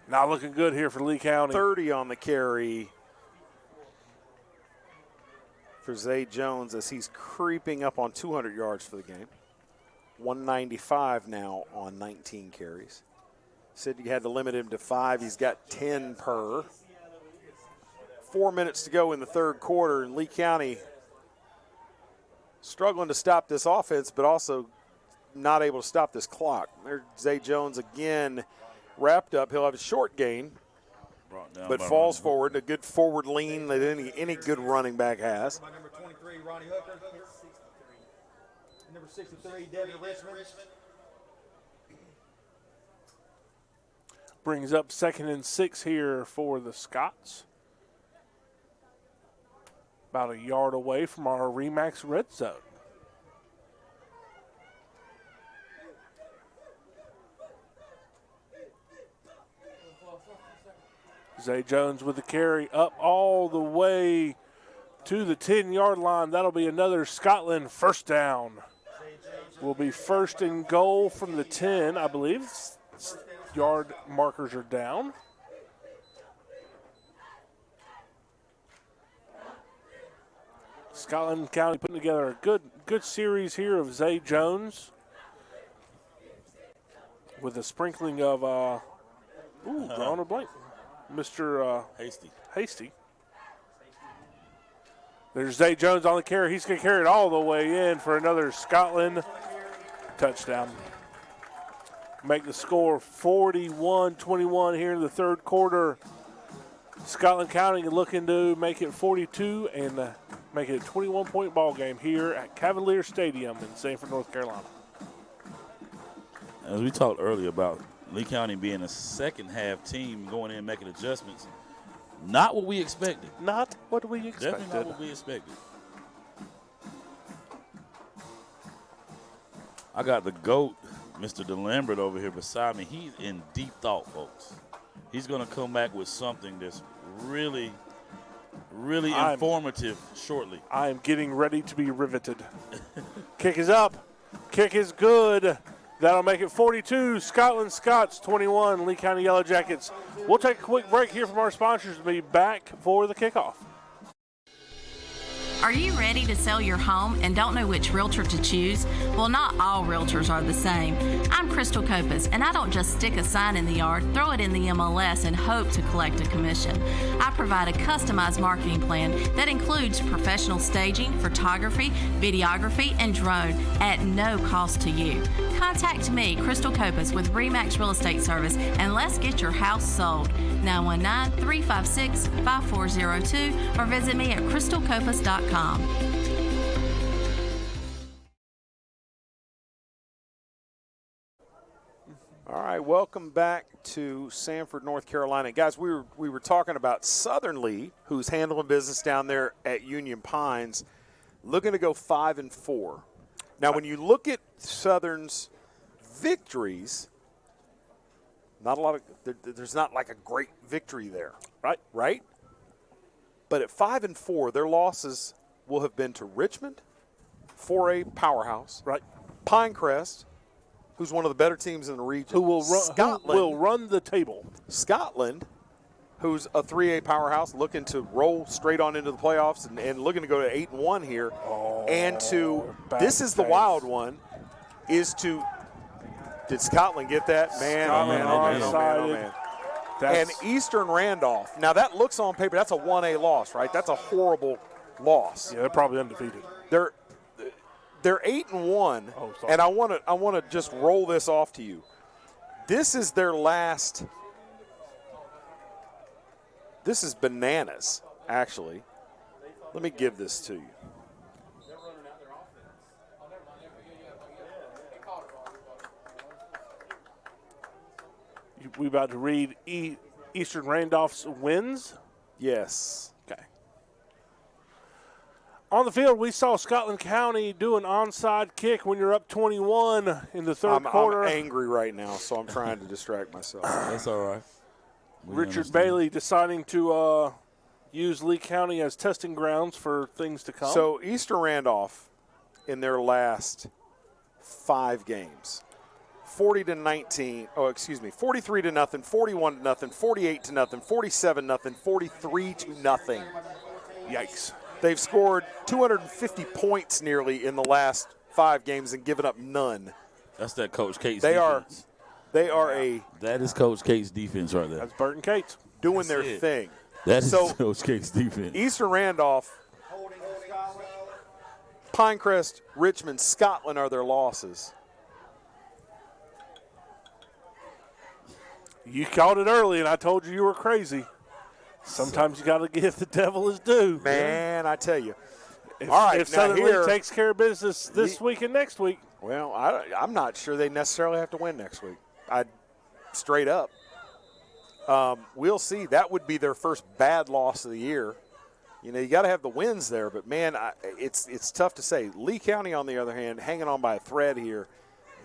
Not looking good here for Lee County. 30 on the carry for Zay Jones as he's creeping up on 200 yards for the game. 195 now on 19 carries. Said you had to limit him to 5. He's got 10 per. 4 minutes to go in the third quarter, and Lee County struggling to stop this offense, but also not able to stop this clock. There's Zay Jones again wrapped up. He'll have a short gain, but falls forward. A good forward lean that any good running back has. Number 23, Ronnie Hooker. Number 63, Devin Richmond. Brings up 2nd and 6 here for the Scots. About a yard away from our Remax red zone. Zay Jones with the carry up all the way to the 10-yard line. That'll be another Scotland first down. Will be 1st and goal from the 10, I believe. Yard markers are down. Scotland County putting together a good series here of Zay Jones with a sprinkling of drawing a blank. Mr. Hasty. There's Zay Jones on the carry. He's going to carry it all the way in for another Scotland touchdown. Make the score 41-21 here in the third quarter. Scotland County looking to make it 42 and make it a 21-point ball game here at Cavalier Stadium in Sanford, North Carolina. As we talked earlier about Lee County being a second-half team going in and making adjustments, not what we expected. Not what we expected. Definitely not what we expected. I got the GOAT, Mr. DeLambert, over here beside me. He's in deep thought, folks. He's going to come back with something that's really informative shortly. I am getting ready to be riveted. Kick is up. Kick is good. That'll make it 42. Scotland Scots 21. Lee County Yellow Jackets. We'll take a quick break here from our sponsors and be back for the kickoff. Are you ready to sell your home and don't know which realtor to choose? Well, not all realtors are the same. I'm Crystal Copas, and I don't just stick a sign in the yard, throw it in the MLS, and hope to collect a commission. I provide a customized marketing plan that includes professional staging, photography, videography, and drone at no cost to you. Contact me, Crystal Copas, with RE/MAX Real Estate Service, and let's get your house sold. 919-356-5402 or visit me at crystalcopas.com. All right, welcome back to Sanford, North Carolina. Guys, we were talking about Southern Lee, who's handling business down there at Union Pines, looking to go 5-4. Now, when you look at Southern's victories, not a lot of there's not like a great victory there, right? But at 5-4, their losses will have been to Richmond, 4A powerhouse, right? Pinecrest, who's one of the better teams in the region, who will run the table. Scotland, who's a 3A powerhouse, looking to roll straight on into the playoffs and looking to go to 8-1 here. And this is the wild one, did Scotland get that? Man, oh man. And Eastern Randolph. Now that looks on paper, that's a 1A loss, right? That's a horrible loss. Yeah, they're probably undefeated. They're 8-1, and I want to just roll this off to you. This is their last. This is bananas, actually. Let me give this to you. We about to read Eastern Randolph's wins? Yes. Okay. On the field, we saw Scotland County do an onside kick when you're up 21 in the third quarter. I'm angry right now, so I'm trying to distract myself. That's all right. Richard Bailey deciding to use Lee County as testing grounds for things to come. So Eastern Randolph, in their last 5 games, 43-0, 41-0, 48-0, 47-0, 43-0. Yikes. They've scored 250 points nearly in the last 5 games and given up none. That's that Coach Cates defense. That is Coach Cates' defense right there. That's Burton Cates. Doing their thing. That is Coach Cates' defense. Eastern Randolph, Pinecrest, Richmond, Scotland are their losses. You called it early, and I told you were crazy. Sometimes you got to give the devil his due. Man, I tell you. If, all right, if Southern Lee takes care of business this week and next week. Well, I'm not sure they necessarily have to win next week. Straight up. We'll see. That would be their first bad loss of the year. You know, you got to have the wins there, but, man, it's tough to say. Lee County, on the other hand, hanging on by a thread here.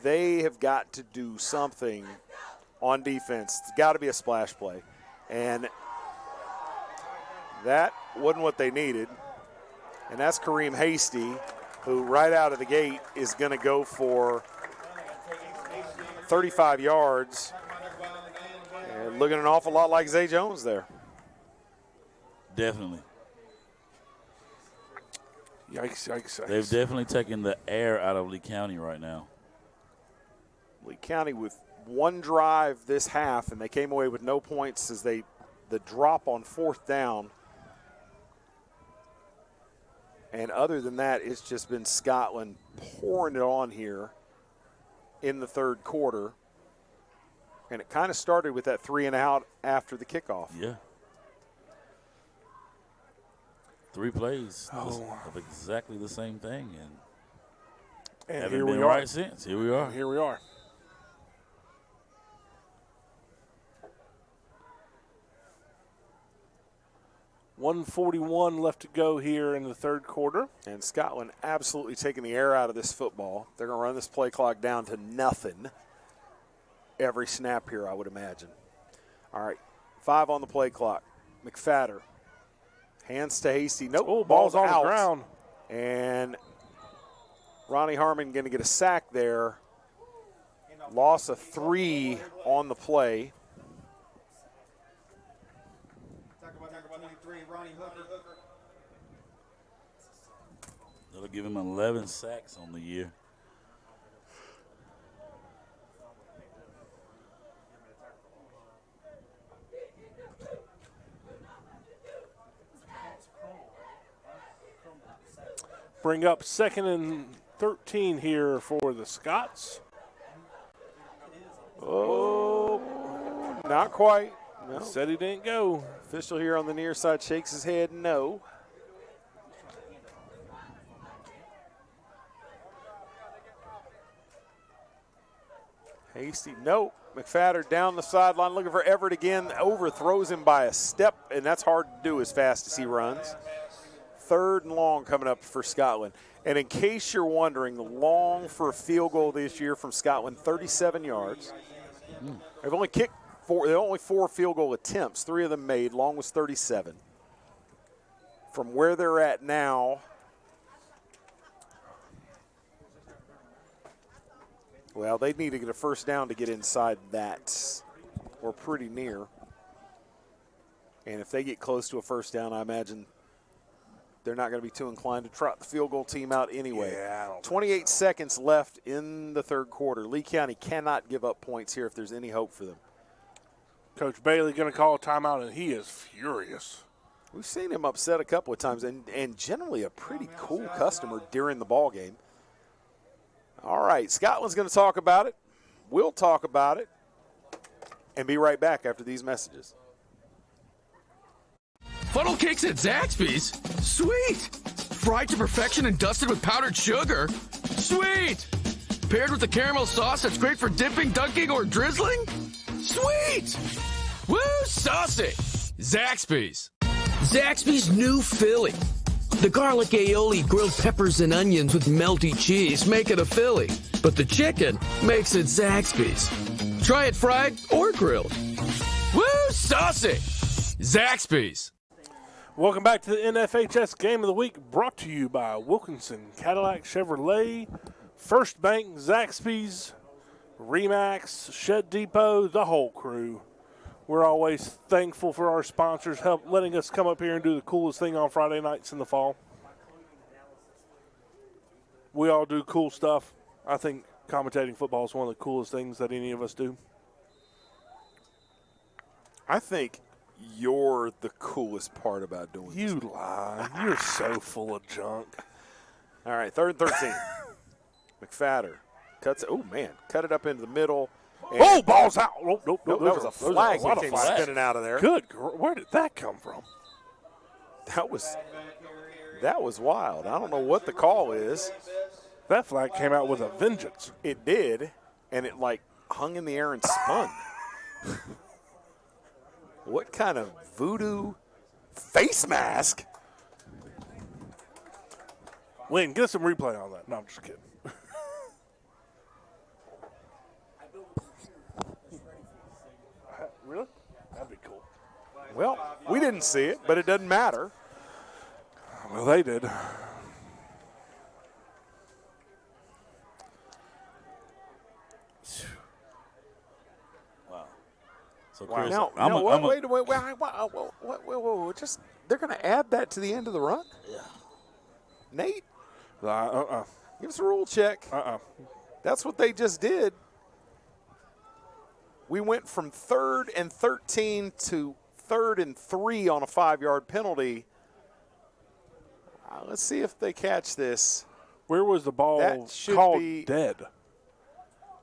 They have got to do something on defense. It's got to be a splash play. And that wasn't what they needed. And that's Kareem Hasty, who right out of the gate is going to go for 35 yards. And looking an awful lot like Zay Jones there. Definitely. Yikes, yikes, yikes. They've definitely taken the air out of Lee County right now. Lee County with one drive this half, and they came away with no points as the drop on 4th down. And other than that, it's just been Scotland pouring it on here in the third quarter. And it kind of started with that 3-and-out after the kickoff. Yeah. 3 plays of exactly the same thing. And haven't here been we are. Right since. Here we are. Here we are. .141 left to go here in the third quarter. And Scotland absolutely taking the air out of this football. They're going to run this play clock down to nothing every snap here, I would imagine. All right, 5 on the play clock. McFadder. Hands to Hasty. Nope. Oh, ball's on the ground. And Ronnie Harmon going to get a sack there. Loss of 3 on the play. That'll give him 11 sacks on the year. Bring up 2nd and 13 here for the Scots. Oh, not quite. No. He said he didn't go. Official here on the near side shakes his head no. Hasty, nope. McFadder down the sideline looking for Everett again. Overthrows him by a step, and that's hard to do as fast as he runs. 3rd and long coming up for Scotland. And in case you're wondering, the long for a field goal this year from Scotland, 37 yards. They've only kicked 4. There are only 4 field goal attempts. 3 of them made. Long was 37. From where they're at now, well, they need to get a first down to get inside that, or pretty near. And if they get close to a first down, I imagine they're not going to be too inclined to trot the field goal team out anyway. Yeah, 28 seconds left in the 3rd quarter. Lee County cannot give up points here if there's any hope for them. Coach Bailey going to call a timeout, and he is furious. We've seen him upset a couple of times, and generally a pretty cool customer during the ball game. All right, Scotland's going to talk about it. We'll talk about it and be right back after these messages. Funnel cakes at Zaxby's? Sweet! Fried to perfection and dusted with powdered sugar? Sweet! Paired with the caramel sauce that's great for dipping, dunking, or drizzling? Sweet! Woo, saucy! Zaxby's. Zaxby's new Philly. The garlic aioli, grilled peppers and onions with melty cheese make it a Philly, but the chicken makes it Zaxby's. Try it fried or grilled. Woo, saucy! Zaxby's. Welcome back to the NFHS Game of the Week, brought to you by Wilkinson Cadillac Chevrolet, First Bank, Zaxby's, Remax, Shed Depot, the whole crew. We're always thankful for our sponsors letting us come up here and do the coolest thing on Friday nights in the fall. We all do cool stuff. I think commentating football is one of the coolest things that any of us do. I think you're the coolest part about doing this. You lie. You're so full of junk. All right, 3rd and 13. McFadder cuts it. Oh, man. Cut it up into the middle. Oh, ball's out. Oh, nope, that was a flag that came spinning out of there. Good. Where did that come from? That was wild. I don't know what the call is. That flag came out with a vengeance. It did, and it, like, hung in the air and spun. What kind of voodoo face mask? Lynn, get us some replay on that. No, I'm just kidding. Really? That'd be cool. Well, we didn't see it, but it doesn't matter. Well, they did. Wow. So, Chris, wait. Just, they're going to add that to the end of the run? Yeah. Nate? Give us a rule check. That's what they just did. We went from 3rd and 13 to 3rd and 3 on a 5-yard penalty. Let's see if they catch this. Where was the ball called dead?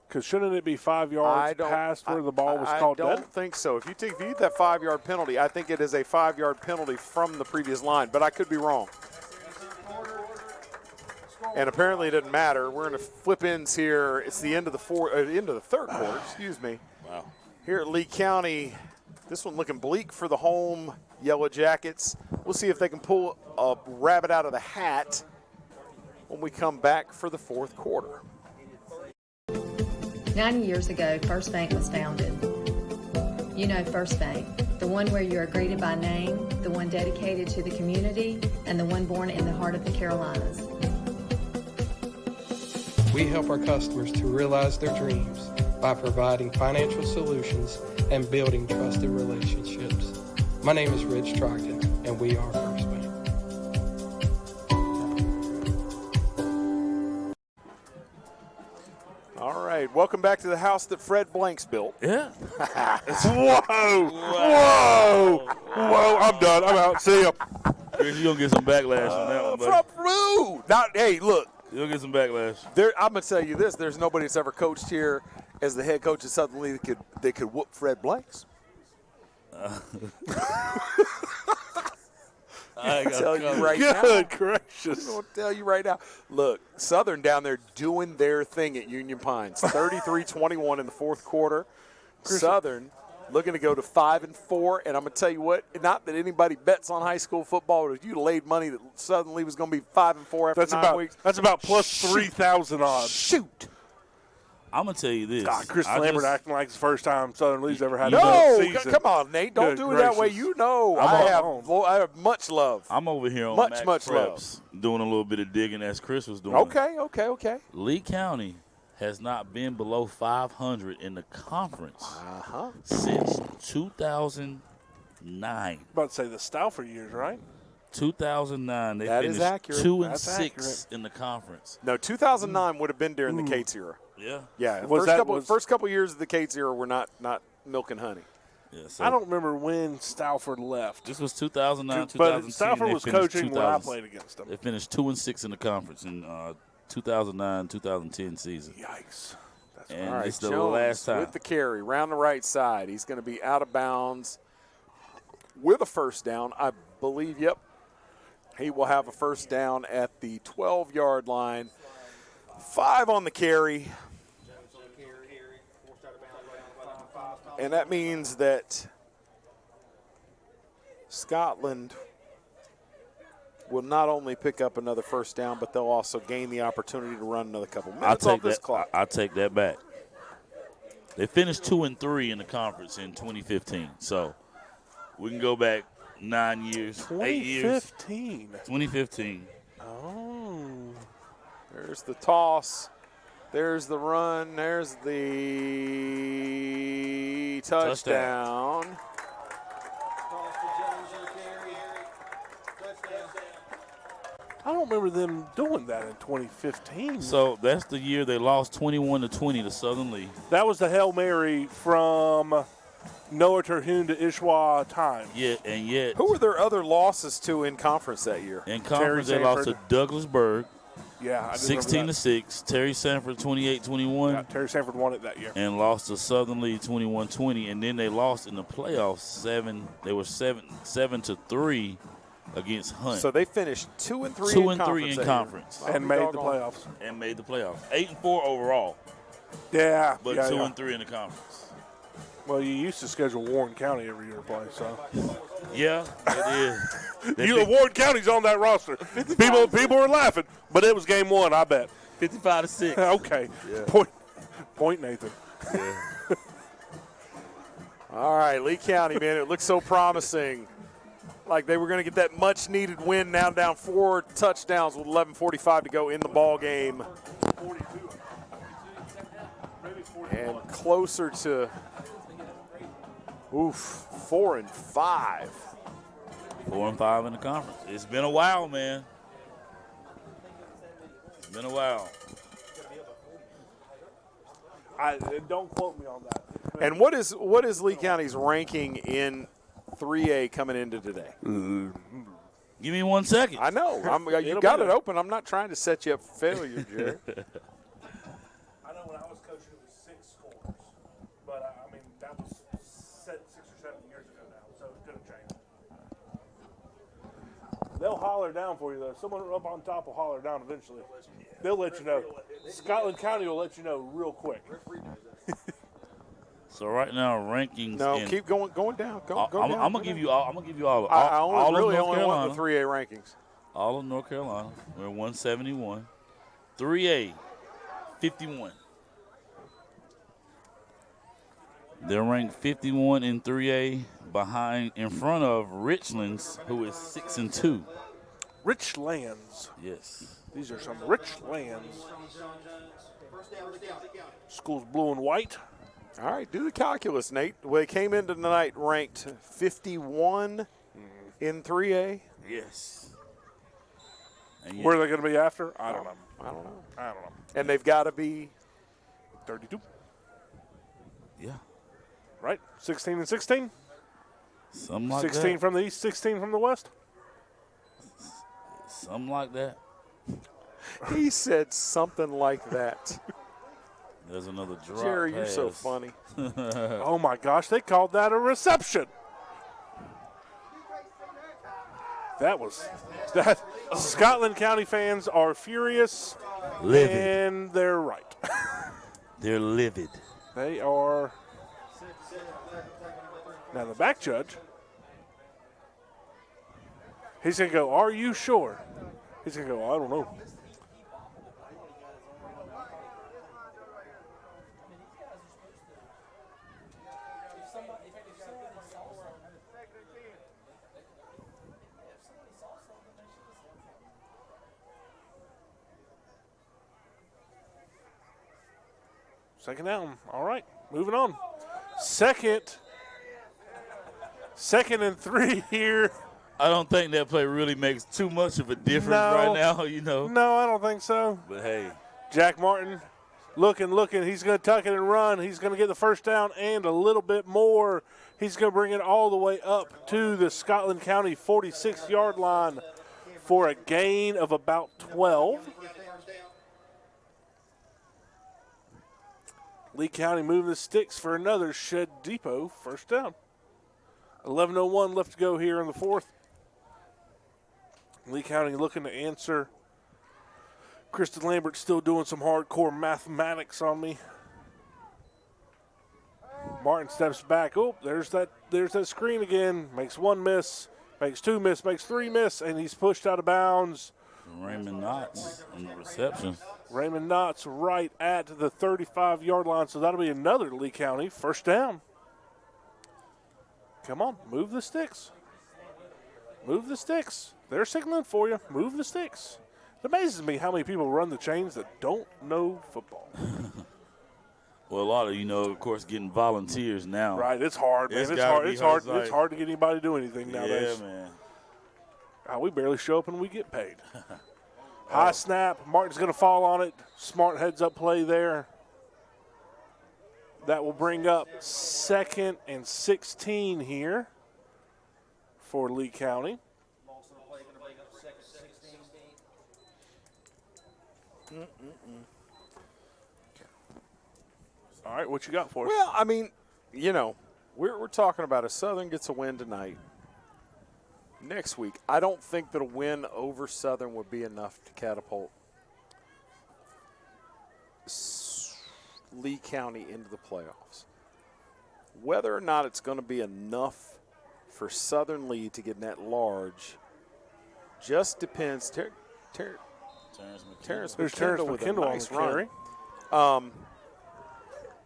Because shouldn't it be 5 yards past where the ball was called dead? I don't think so. If you get that 5-yard penalty, I think it is a 5-yard penalty from the previous line, but I could be wrong. And apparently it doesn't matter. We're going to flip ends here. It's the end of the 3rd quarter, excuse me. Wow. Here at Lee County, this one looking bleak for the home Yellow Jackets. We'll see if they can pull a rabbit out of the hat when we come back for the 4th quarter. 90 years ago, First Bank was founded. You know First Bank, the one where you are greeted by name, the one dedicated to the community, and the one born in the heart of the Carolinas. We help our customers to realize their dreams by providing financial solutions and building trusted relationships. My name is Rich Trogdon, and we are First Bank. All right, welcome back to the house that Fred Blanks built. Yeah. Whoa! I'm done. I'm out. See ya. Chris, you're going to get some backlash on that one, buddy. Hey, look. You'll get some backlash. I'm going to tell you this. There's nobody that's ever coached here as the head coach of Southern Lee that could whoop Fred Blanks? I'm telling you right now. Good gracious. I'm going to tell you right now. Look, Southern down there doing their thing at Union Pines. 33-21 in the fourth quarter. Southern looking to go to 5-4. And I'm going to tell you what, not that anybody bets on high school football, but if you laid money that Southern Lee was going to be 5-4 after 9 weeks. That's about plus 3,000 odds. Shoot. I'm going to tell you this. God, Chris Lambert acting like it's the first time Southern Lee's ever had a season. Come on, Nate. Don't do it that way. You know I have much love. I'm over here on much Preps doing a little bit of digging as Chris was doing. Okay. Lee County has not been below 500 in the conference since 2009. About to say the Stauffer years, right? 2009. They that finished is accurate. 2-6 in the conference. No, 2009 would have been during the Cates era. Yeah. First couple years of the Cates era were not milk and honey. Yeah, so I don't remember when Stauffer left. This was 2009, 2010. But Stauffer was coaching when I played against them. They finished 2-6 in the conference in 2009-2010 season. Yikes. That's and all right, it's the Jones last time. with the carry, round the right side. He's going to be out of bounds with a first down, I believe. Yep. He will have a first down at the 12-yard line. 5 on the carry. And that means that Scotland will not only pick up another first down, but they'll also gain the opportunity to run another couple minutes off this clock. I'll take that back. They finished 2-3 in the conference in 2015. So we can go back 9 years, 8 years. 2015. Oh. There's the toss. There's the run. There's the touchdown. I don't remember them doing that in 2015. So that's the year they lost 21-20 to Southern Lee. That was the Hail Mary from Noah Terhune to Ishwa time. Yet. Who were their other losses to in conference that year? In conference, they lost to Douglasburg. Yeah, 16-6. Terry Sanford 28-21. Yeah, Terry Sanford won it that year. And lost to Southern Lee 21-20. And then they lost in the playoffs. They were 7-3 against Hunt. So they finished 2-3 in conference. And made the playoffs. 8-4 overall. Yeah. But 2-3 in the conference. Well, you used to schedule Warren County every year to play, so. Yeah, it is. Warren County's on that roster. People were laughing, but it was game 1, I bet. 55-6. Okay. Yeah. Point, Nathan. Yeah. All right, Lee County, man, it looks so promising. Like they were going to get that much-needed win, now down 4 touchdowns with 11:45 to go in the ball game. And closer to 4 and 5. 4 and 5 in the conference. It's been a while, man. It's been a while. Don't quote me on that. And what is Lee County's ranking in 3A coming into today? Give me 1 second. I know. You got it open. I'm not trying to set you up for failure, Jerry. I know when I was coaching it was 6 scores. But, I mean, that was 6 or 7 years ago now, so it could have changed. They'll holler down for you, though. Someone up on top will holler down eventually. They'll let you know. Scotland County will let you know real quick. So right now, rankings. No, keep going down. Go down. I'm gonna give you all. I'm gonna give you all. I only of North want the 3A rankings. All of North Carolina. We're 171. 3A, 51. They're ranked 51 in 3A, in front of Richlands, who is 6-2. Richlands. Yes. These are some rich lands. School's blue and white. All right, do the calculus, Nate. Well, they came into tonight ranked 51 in 3A. Yes. Where are they going to be after? I don't know. And they've got to be 32. Yeah. Right? 16 and 16? Something like 16 that. from the east, 16 from the west? Something like that. He said something like that. There's another drop. Jerry, you're so pass. funny. Oh, my gosh, they called that a reception. That Scotland County fans are furious. Livid. And they're right. They're livid. They are. Now, the back judge, he's going to go, are you sure? He's going to go, I don't know. Second down. All right, moving on. Second and 3 here. I don't think that play really makes too much of a difference right now, you know. No, I don't think so. But, hey. Jack Martin looking. He's going to tuck it and run. He's going to get the first down and a little bit more. He's going to bring it all the way up to the Scotland County 46-yard line for a gain of about 12. Lee County moving the sticks for another Shed Depot first down. 11:01 left to go here in the fourth. Lee County looking to answer. Kristen Lambert still doing some hardcore mathematics on me. Martin steps back. Oh, there's that screen again. Makes one miss, makes two miss, makes three miss, and he's pushed out of bounds. Raymond Knotts on the reception. Raymond Knotts right at the 35-yard line, so that'll be another Lee County first down. Come on, move the sticks. Move the sticks. They're signaling for you. Move the sticks. It amazes me how many people run the chains that don't know football. Well, a lot of, of course, getting volunteers now. Right, it's hard, man. It's hard to get anybody to do anything nowadays. Yeah, man. We barely show up and we get paid. High snap. Martin's going to fall on it. Smart heads-up play there. That will bring up 2nd and 16 here for Lee County. All right, what you got for us? Well, I mean, we're talking about if Southern gets a win tonight. Next week, I don't think that a win over Southern would be enough to catapult Lee County into the playoffs. Whether or not it's going to be enough for Southern Lee to get net large just depends. Terrence McKendall with a nice run.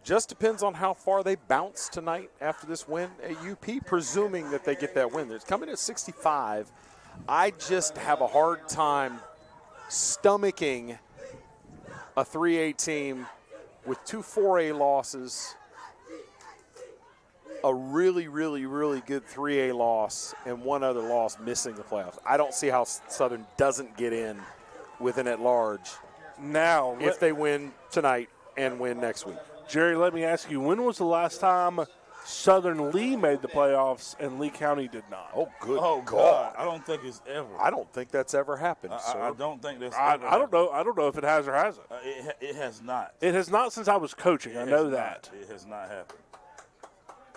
Just depends on how far they bounce tonight after this win at UP, presuming that they get that win. It's coming at 65. I just have a hard time stomaching a 3A team with 2 4A losses, a really, really, really good 3A loss, and one other loss missing the playoffs. I don't see how Southern doesn't get in with an at-large now if they win tonight and win next week. Jerry, let me ask you, when was the last time Southern Lee made the playoffs and Lee County did not? Oh, good God. I don't think it's ever. I don't think that's ever happened, sir. I don't think that's I ever don't know. I don't know if it has or hasn't. It has not. It has not since I was coaching. I know that. It has not happened.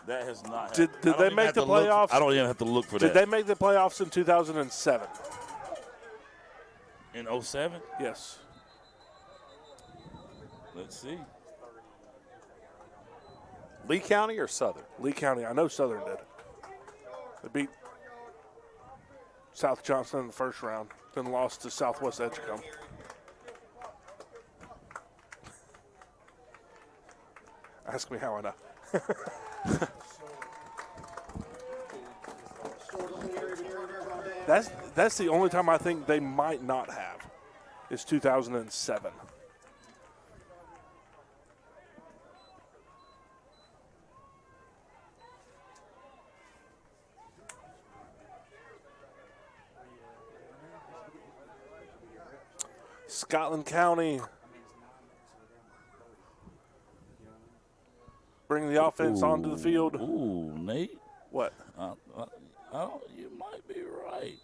That has not happened. Did they make the playoffs? I don't even have to look for that. Did they make the playoffs in 2007? In 07? Yes. Let's see. Lee County or Southern? Lee County. I know Southern did. They beat South Johnson in the first round, then lost to Southwest Edgecombe. Ask me how I know. That's the only time I think they might not have is 2007. Scotland County bringing the offense onto the field. Ooh, Nate. What? You might be right.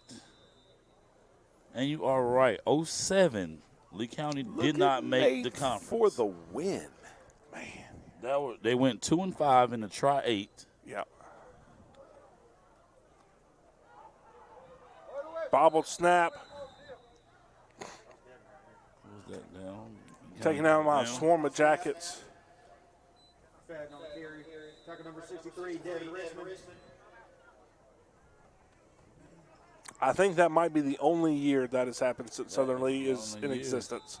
And you are right. 07, Lee County did not make the conference. For the win. Man. They went 2-5 in the Tri-8. Yeah. Bobbled snap. What was that down? Taking out my swarm of jackets. Fed on the carry. Tackle number 63, Devin Richmond. I think that might be the only year that has happened since Southern Lee is in existence.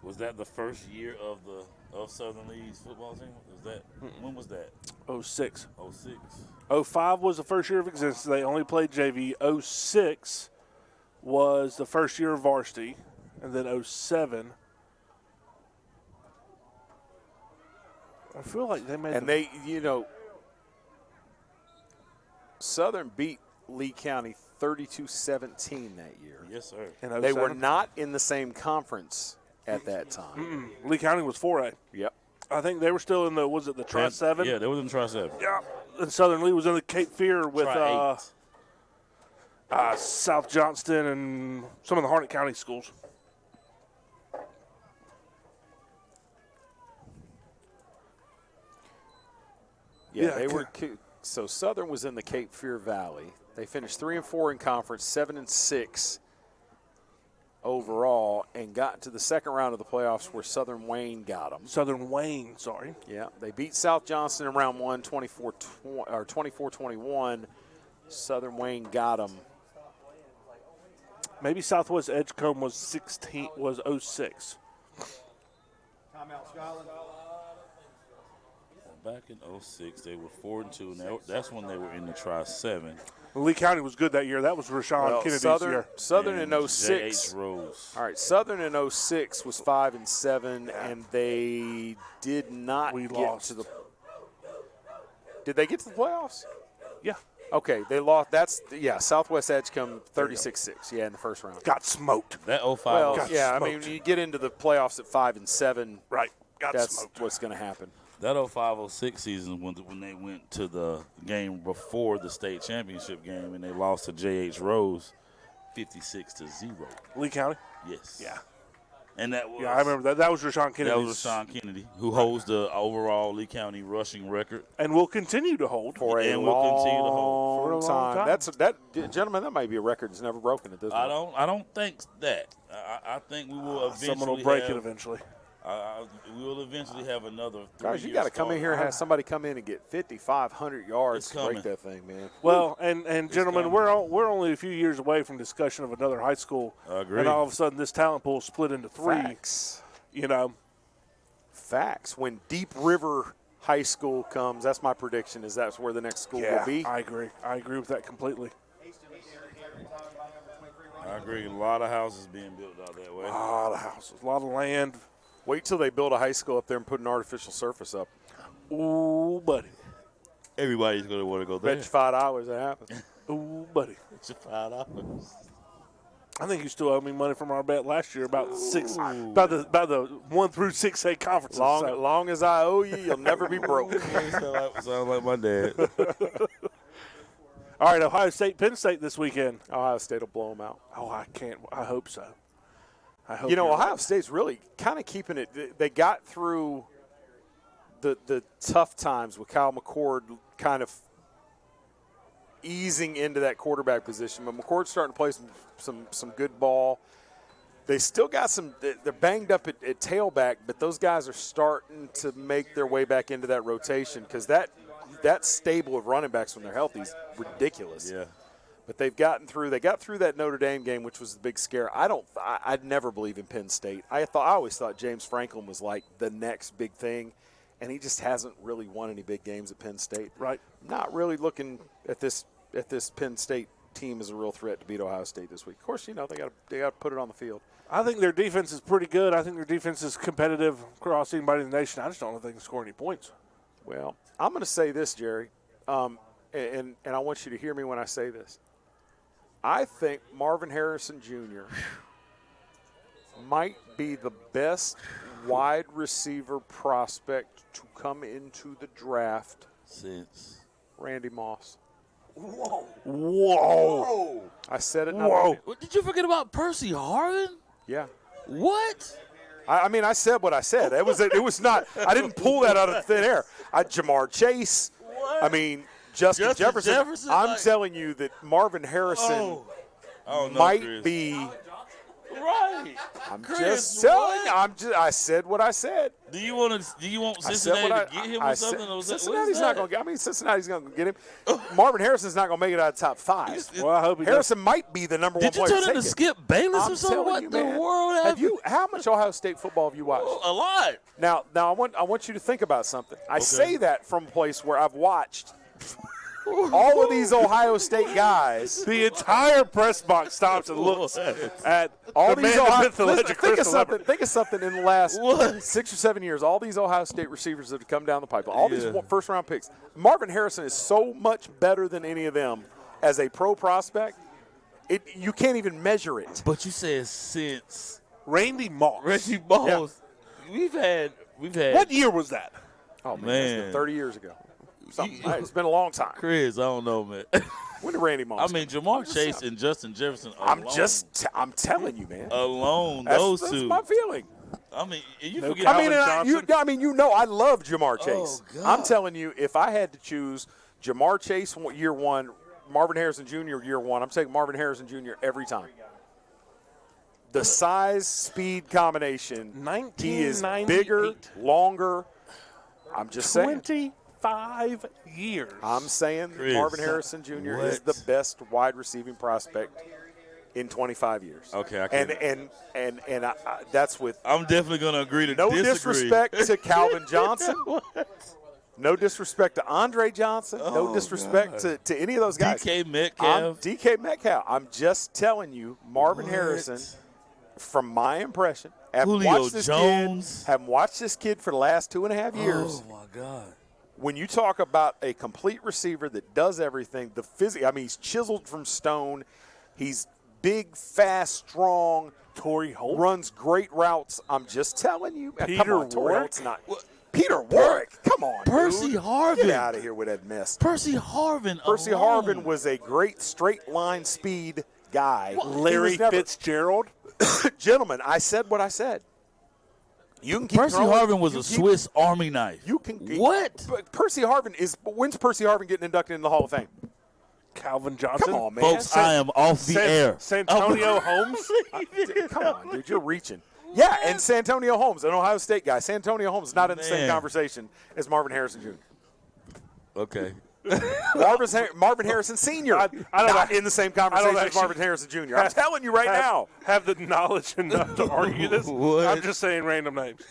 Was that the first year of Southern Lee's football team? When was that? 06. 06. 05 was the first year of existence. They only played JV. 06 was the first year of varsity, and then 07. I feel like they made. And Southern beat Lee County 32-17 that year. Yes, sir. They were not in the same conference at that time. Lee County was 4A. Yep. I think they were still in the Tri-7? Yeah, they was in the Tri-7. Yeah. And Southern Lee was in the Cape Fear with South Johnston and some of the Harnett County schools. Yeah, they were. So Southern was in the Cape Fear Valley. They finished 3-4 in conference, 7-6 overall, and got to the second round of the playoffs where Southern Wayne got them. Southern Wayne, sorry. Yeah, they beat South Johnston in round one, 24-21. Southern Wayne got them. Maybe Southwest Edgecombe was 06. Timeout, Scotland. Back in 06, they were 4-2. Now that's when they were in the Tri-7. Lee County was good that year. That was Rashawn Kennedy's year. Southern in 06. J.H. Rose. All right, Southern in 06 was 5-7, and they did not get to the. Did they get to the playoffs? Yeah. Okay, they lost. Southwest Edgecombe 36-6. Yeah, in the first round. Got smoked. That 05. Well, I mean, you get into the playoffs at 5-7. Right. That's smoked. what's going to happen. That 05-06 season when they went to the game before the state championship game and they lost to J.H. Rose 56-0. Lee County? Yes. Yeah. And that was, I remember that. That was Rashawn Kennedy. That was Rashawn Kennedy, who holds the overall Lee County rushing record. And will continue to hold. For a long time. Gentlemen, that might be a record that's never broken at this point. I don't think that. I think we will eventually someone will break it eventually. We will eventually have another 3 Guys, you got to come in here and have somebody come in and get 5,500 yards to break that thing, man. Well, and gentlemen, we're only a few years away from discussion of another high school. I agree. And all of a sudden, this talent pool split into three. Facts. Facts. When Deep River High School comes, that's my prediction, is that's where the next school will be. I agree. I agree with that completely. I agree. A lot of houses being built out that way. A lot of houses. A lot of land. Wait till they build a high school up there and put an artificial surface up. Ooh, buddy. Everybody's going to want to go there. Bet you $5 that happens. Ooh, buddy. It's $5. I think you still owe me money from our bet last year about the 1 through 6A conferences. Long as I owe you, you'll never be broke. Sound like my dad. All right, Ohio State, Penn State this weekend. Ohio State will blow them out. Oh, I can't. I hope so. Ohio State's really kind of keeping it. They got through the tough times with Kyle McCord kind of easing into that quarterback position. But McCord's starting to play some good ball. They still got some – they're banged up at tailback, but those guys are starting to make their way back into that rotation because that stable of running backs when they're healthy is ridiculous. Yeah. But they've gotten through. They got through that Notre Dame game, which was the big scare. I'd never believe in Penn State. I always thought James Franklin was like the next big thing, and he just hasn't really won any big games at Penn State. Right. Not really looking at this Penn State team as a real threat to beat Ohio State this week. Of course, they got to put it on the field. I think their defense is pretty good. I think their defense is competitive across anybody in the nation. I just don't think they can score any points. Well, I'm going to say this, Jerry, and I want you to hear me when I say this. I think Marvin Harrison Jr. might be the best wide receiver prospect to come into the draft since Randy Moss. Whoa. I said it. Whoa. Did you forget about Percy Harvin? Yeah. What? I mean, I said what I said. It was not. I didn't pull that out of thin air. Jamar Chase. What? I mean, Justin Jefferson. I'm telling you that Marvin Harrison might be. Right. I'm Chris, just telling you. I said what I said. Do you want Cincinnati to get him or something? Cincinnati's not going to get. I mean, Cincinnati's going to get him. Marvin Harrison's not going to make it out of the top 5. Well, I hope he Harrison might be the number 1 player. Did you turn into Skip Bayless or something? What the world have you? How much Ohio State football have you watched? A lot. Now I want you to think about something. I say that from a place where I've watched all of these Ohio State guys. The entire press box stops and looks at all the these man Ohio. with the legend, Think of something in the last 6 or 7 years. All these Ohio State receivers that have come down the pipeline, all these first-round picks. Marvin Harrison is so much better than any of them as a pro prospect. You can't even measure it. But you said since Randy Moss. Yeah. We've had. What year was that? Oh man, it's been 30 years ago. It's been a long time. Chris, I don't know, man. When did Randy Moss? I mean, Jamar Chase and Justin Jefferson alone. I'm telling you, man. Alone, those two. That's my feeling. I mean, you forget. I love Jamar Chase. God. I'm telling you, if I had to choose Jamar Chase year 1, Marvin Harrison Jr. year 1, I'm taking Marvin Harrison Jr. every time. The size speed combination. He is bigger, longer. I'm just saying. 25 years. I'm saying Chris, Marvin Harrison Jr. is the best wide receiving prospect in 25 years. Okay, I can. And that's with. I'm definitely going to agree to no disagree. Disrespect to Calvin Johnson. No disrespect to Andre Johnson. No disrespect to any of those guys. DK Metcalf. I'm just telling you, Marvin Harrison. From my impression, haven't watched this kid for the last 2.5 years. Oh my God! When you talk about a complete receiver that does everything, he's chiseled from stone. He's big, fast, strong. Torrey Holt runs great routes. I'm just telling you. Peter Warwick. Peter Warwick. Come on, Percy Harvin. Get out of here with that mess. Percy Harvin. Percy Harvin was a great straight line speed guy. Larry Fitzgerald. Gentlemen, I said what I said. You can keep Percy Harvin was a Swiss Army knife. You can what? Percy Harvin is. When's Percy Harvin getting inducted in the Hall of Fame? Calvin Johnson. Come on, man. Folks, I am off the air. Santonio Holmes. Come on, dude. You're reaching. Yeah, and Santonio Holmes, an Ohio State guy. Santonio Holmes is not in the same conversation as Marvin Harrison Jr. Okay. Marvin Harrison Sr. not in the same conversation as Marvin Harrison Jr. I'm telling you right now. Have the knowledge enough to argue this? I'm just saying random names.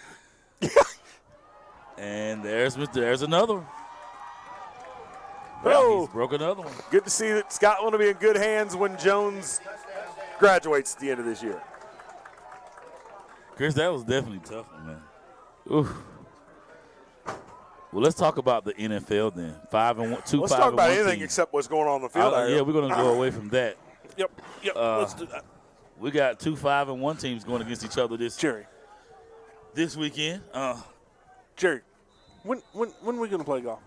And there's another one. Oh, he's broke another one. Good to see that Scotland will be in good hands when Jones graduates at the end of this year. Chris, that was definitely tough, man. Oof. Well, let's talk about the NFL then. 5-1. Let's talk about anything except what's going on the field. Yeah, we're going to go away from that. Yep. Let's do that. We got 2 5-1 teams going against each other this weekend. Jerry, when are we going to play golf?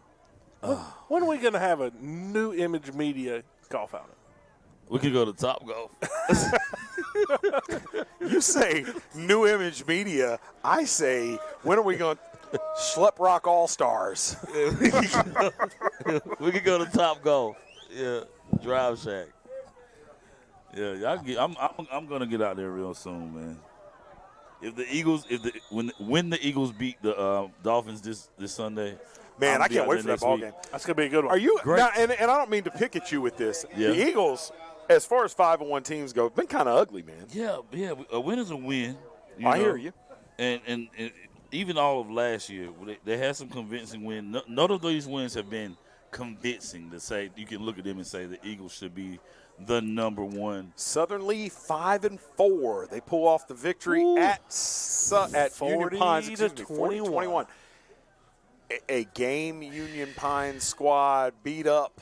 When are we going to have a New Image Media golf outing? We could go to Top Golf. You say New Image Media. I say, when are we going to Schlep Rock All-Stars? We could go to Top Golf. Yeah, Drive Shack. Yeah, I'm going to get out there real soon, man. If the Eagles, when the Eagles beat the Dolphins this Sunday, man, I can't wait for that ball game. That's going to be a good one. Are you? Now, and I don't mean to pick at you with this. Yeah. The Eagles, as far as 5-1 teams go, been kind of ugly, man. Yeah. A win is a win. I hear you. And even all of last year, they had some convincing wins. None of these wins have been convincing to say you can look at them and say the Eagles should be the number one. Southern Lee 5-4. They pull off the victory at Union Pines. 40-21. A game Union Pines squad beat up.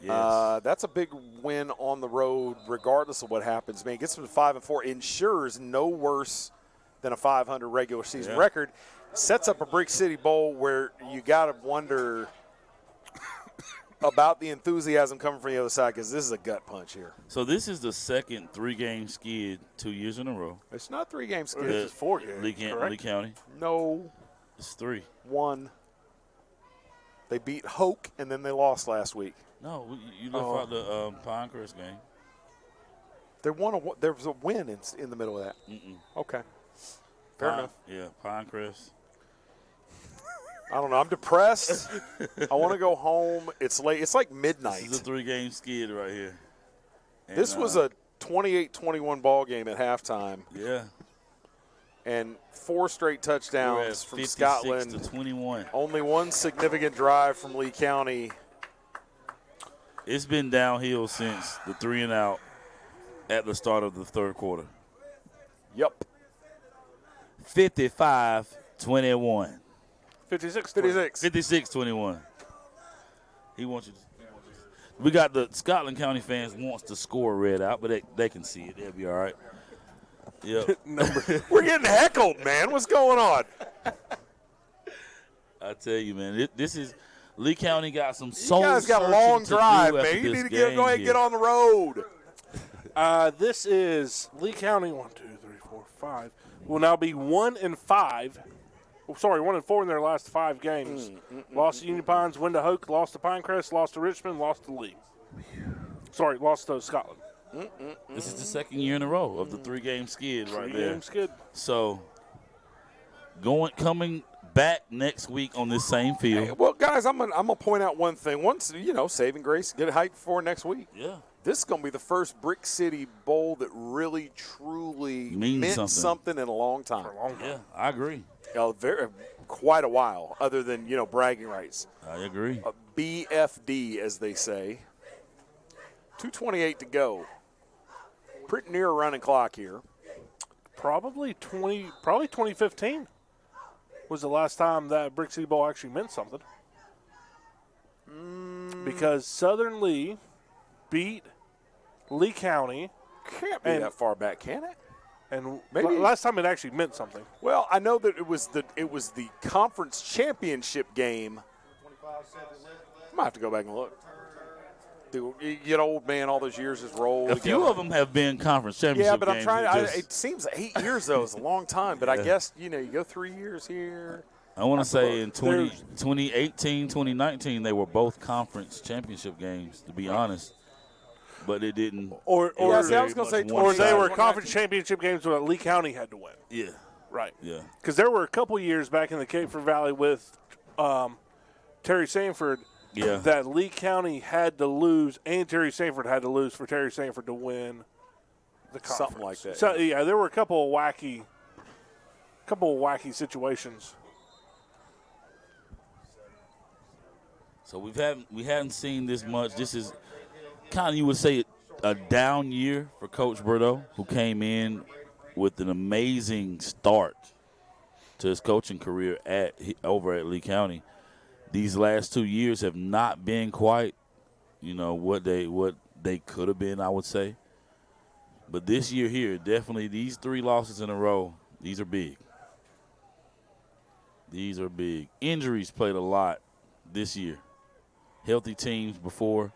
Yes. That's a big win on the road, regardless of what happens. Man, gets them to 5-4. Ensures no worse than a 500 regular season record. Sets up a Brick City Bowl where you got to wonder about the enthusiasm coming from the other side because this is a gut punch here. So this is the second 3-game skid 2 years in a row. It's not 3-game skid. It's 4 games. Lee County. No. It's 3. 1. They beat Hoke, and then they lost last week. No, you left out the Pinecrest game. There was a win in the middle of that. Okay. Fair enough. Yeah, Pinecrest. I don't know. I'm depressed. I want to go home. It's late. It's like midnight. This is a 3-game skid right here. And, this was a 28-21 ball game at halftime. Yeah. And 4 straight touchdowns from Scotland. 56 to 21. Only one significant drive from Lee County. It's been downhill since the 3-and-out at the start of the third quarter. Yep. 55-21. 56-21. He wants you to. We got the Scotland County fans wants the score read out, but they can see it. They'll be all right. Yep. We're getting heckled, man. What's going on? I tell you, man, this is Lee County got some soul. You guys got a long drive, man. You need to go ahead and get on the road. This is Lee County. 1, 2, 3, 4, 5. Will now be 1-5. 1-4 in their last 5 games. Lost to Union Pines, win to Hoke, lost to Pinecrest, lost to Richmond, lost to Lee. Lost to Scotland. This is the second year in a row of the 3-game skid right there. 3-game skid. So, coming back next week on this same field. Hey, well, guys, I'm gonna point out one thing. Once saving grace, get it hyped for next week. Yeah. This is going to be the first Brick City Bowl that really, truly meant something in a long time. Yeah, I agree. Quite a while, other than, bragging rights. I agree. BFD, as they say. 2:28 to go. Pretty near a running clock here. Probably 2015 was the last time that Brick City Bowl actually meant something. Because Southern Lee beat Lee County. Can't be that far back, can it? And maybe last time it actually meant something. Well, I know that it was the conference championship game. I might have to go back and look. Dude, you get old, man. All those years just roll. A few of them have been conference championship games. Yeah, but I'm trying. It seems 8 years though is a long time. But I guess you go 3 years here. I want to say in 2018, 2019, they were both conference championship games. To be honest. But it didn't. Or they were conference championship games that Lee County had to win. Yeah. Right. Yeah. Because there were a couple years back in the Cape Fear Valley with Terry Sanford that Lee County had to lose and Terry Sanford had to lose for Terry Sanford to win the conference. Something like that. So, there were a couple of wacky situations. So we hadn't seen this much. This is kind of, you would say, a down year for Coach Berto, who came in with an amazing start to his coaching career over at Lee County. These last 2 years have not been quite, what they could have been, I would say. But this year here, definitely these 3 losses in a row, these are big. These are big. Injuries played a lot this year. Healthy teams before.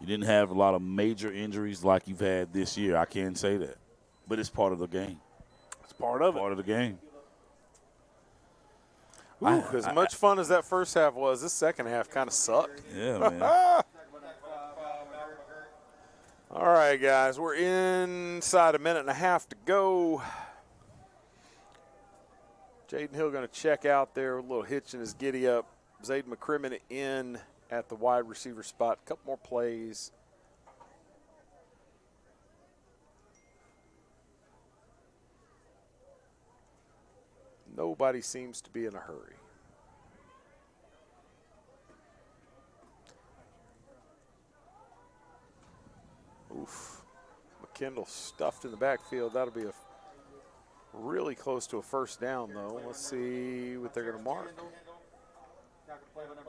You didn't have a lot of major injuries like you've had this year. I can't say that. But it's part of the game. It's part of the game. As much fun as that first half was, this second half kind of sucked. Yeah, man. All right, guys. We're inside a minute and a half to go. Jaden Hill going to check out there. A little hitch in his giddy up. Zayden McCrimmon in at the wide receiver spot. A couple more plays. Nobody seems to be in a hurry. Oof. McKendall stuffed in the backfield. That'll be really close to a first down, though. Let's see what they're going to mark.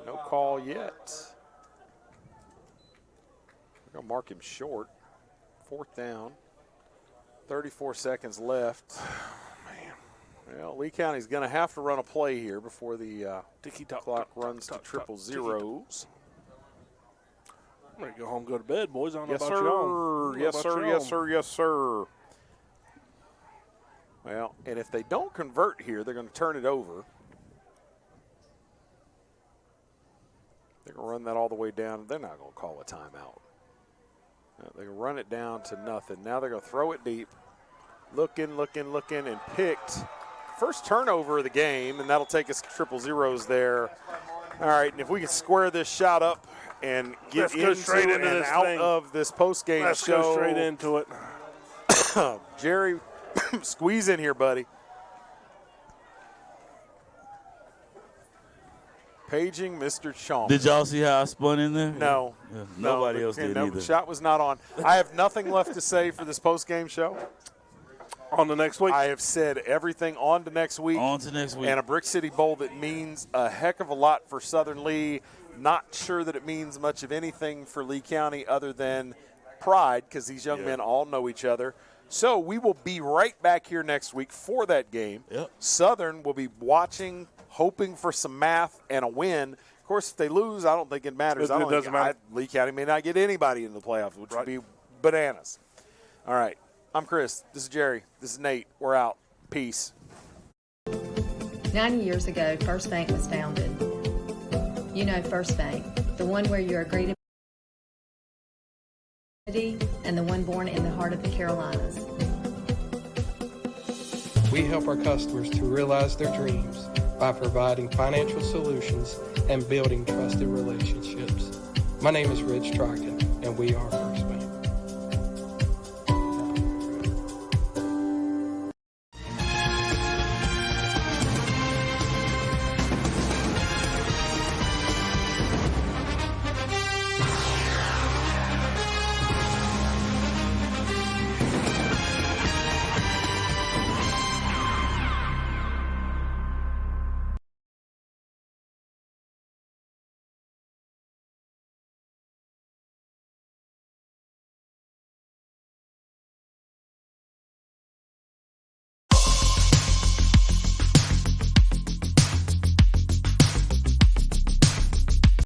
No call yet. They're going to mark him short. 4th down. 34 seconds left. Well, Lee County's going to have to run a play here before the clock runs to triple zeros. I'm ready to go home, go to bed, boys. I don't know Yes, about sir. y'all. Yes, sir. Yes, sir. Yes, sir. Well, and if they don't convert here, they're going to turn it over. They're going to run that all the way down. They're not going to call a timeout. No, they're going to run it down to nothing. Now they're going to throw it deep. Looking, and picked. First turnover of the game, and that'll take us triple zeros there. All right, and if we can square this shot up and get straight into and out of this post-game show. Let's go straight into it. Jerry, squeeze in here, buddy. Paging Mr. Chalmers. Did y'all see how I spun in there? No. Yeah, nobody else did either. The shot was not on. I have nothing left to say for this post-game show. On to next week. I have said everything on to next week. On to next week. And a Brick City Bowl that means a heck of a lot for Southern Lee. Not sure that it means much of anything for Lee County other than pride, because these young men all know each other. So we will be right back here next week for that game. Yep. Southern will be watching, hoping for some math and a win. Of course, if they lose, I don't think it matters. It doesn't matter. Lee County may not get anybody in the playoffs, which would be bananas. All right. I'm Chris. This is Jerry. This is Nate. We're out. Peace. 90 years ago, First Bank was founded. You know First Bank, the one where you're greeted and the one born in the heart of the Carolinas. We help our customers to realize their dreams by providing financial solutions and building trusted relationships. My name is Rich Trockton, and we are First Bank.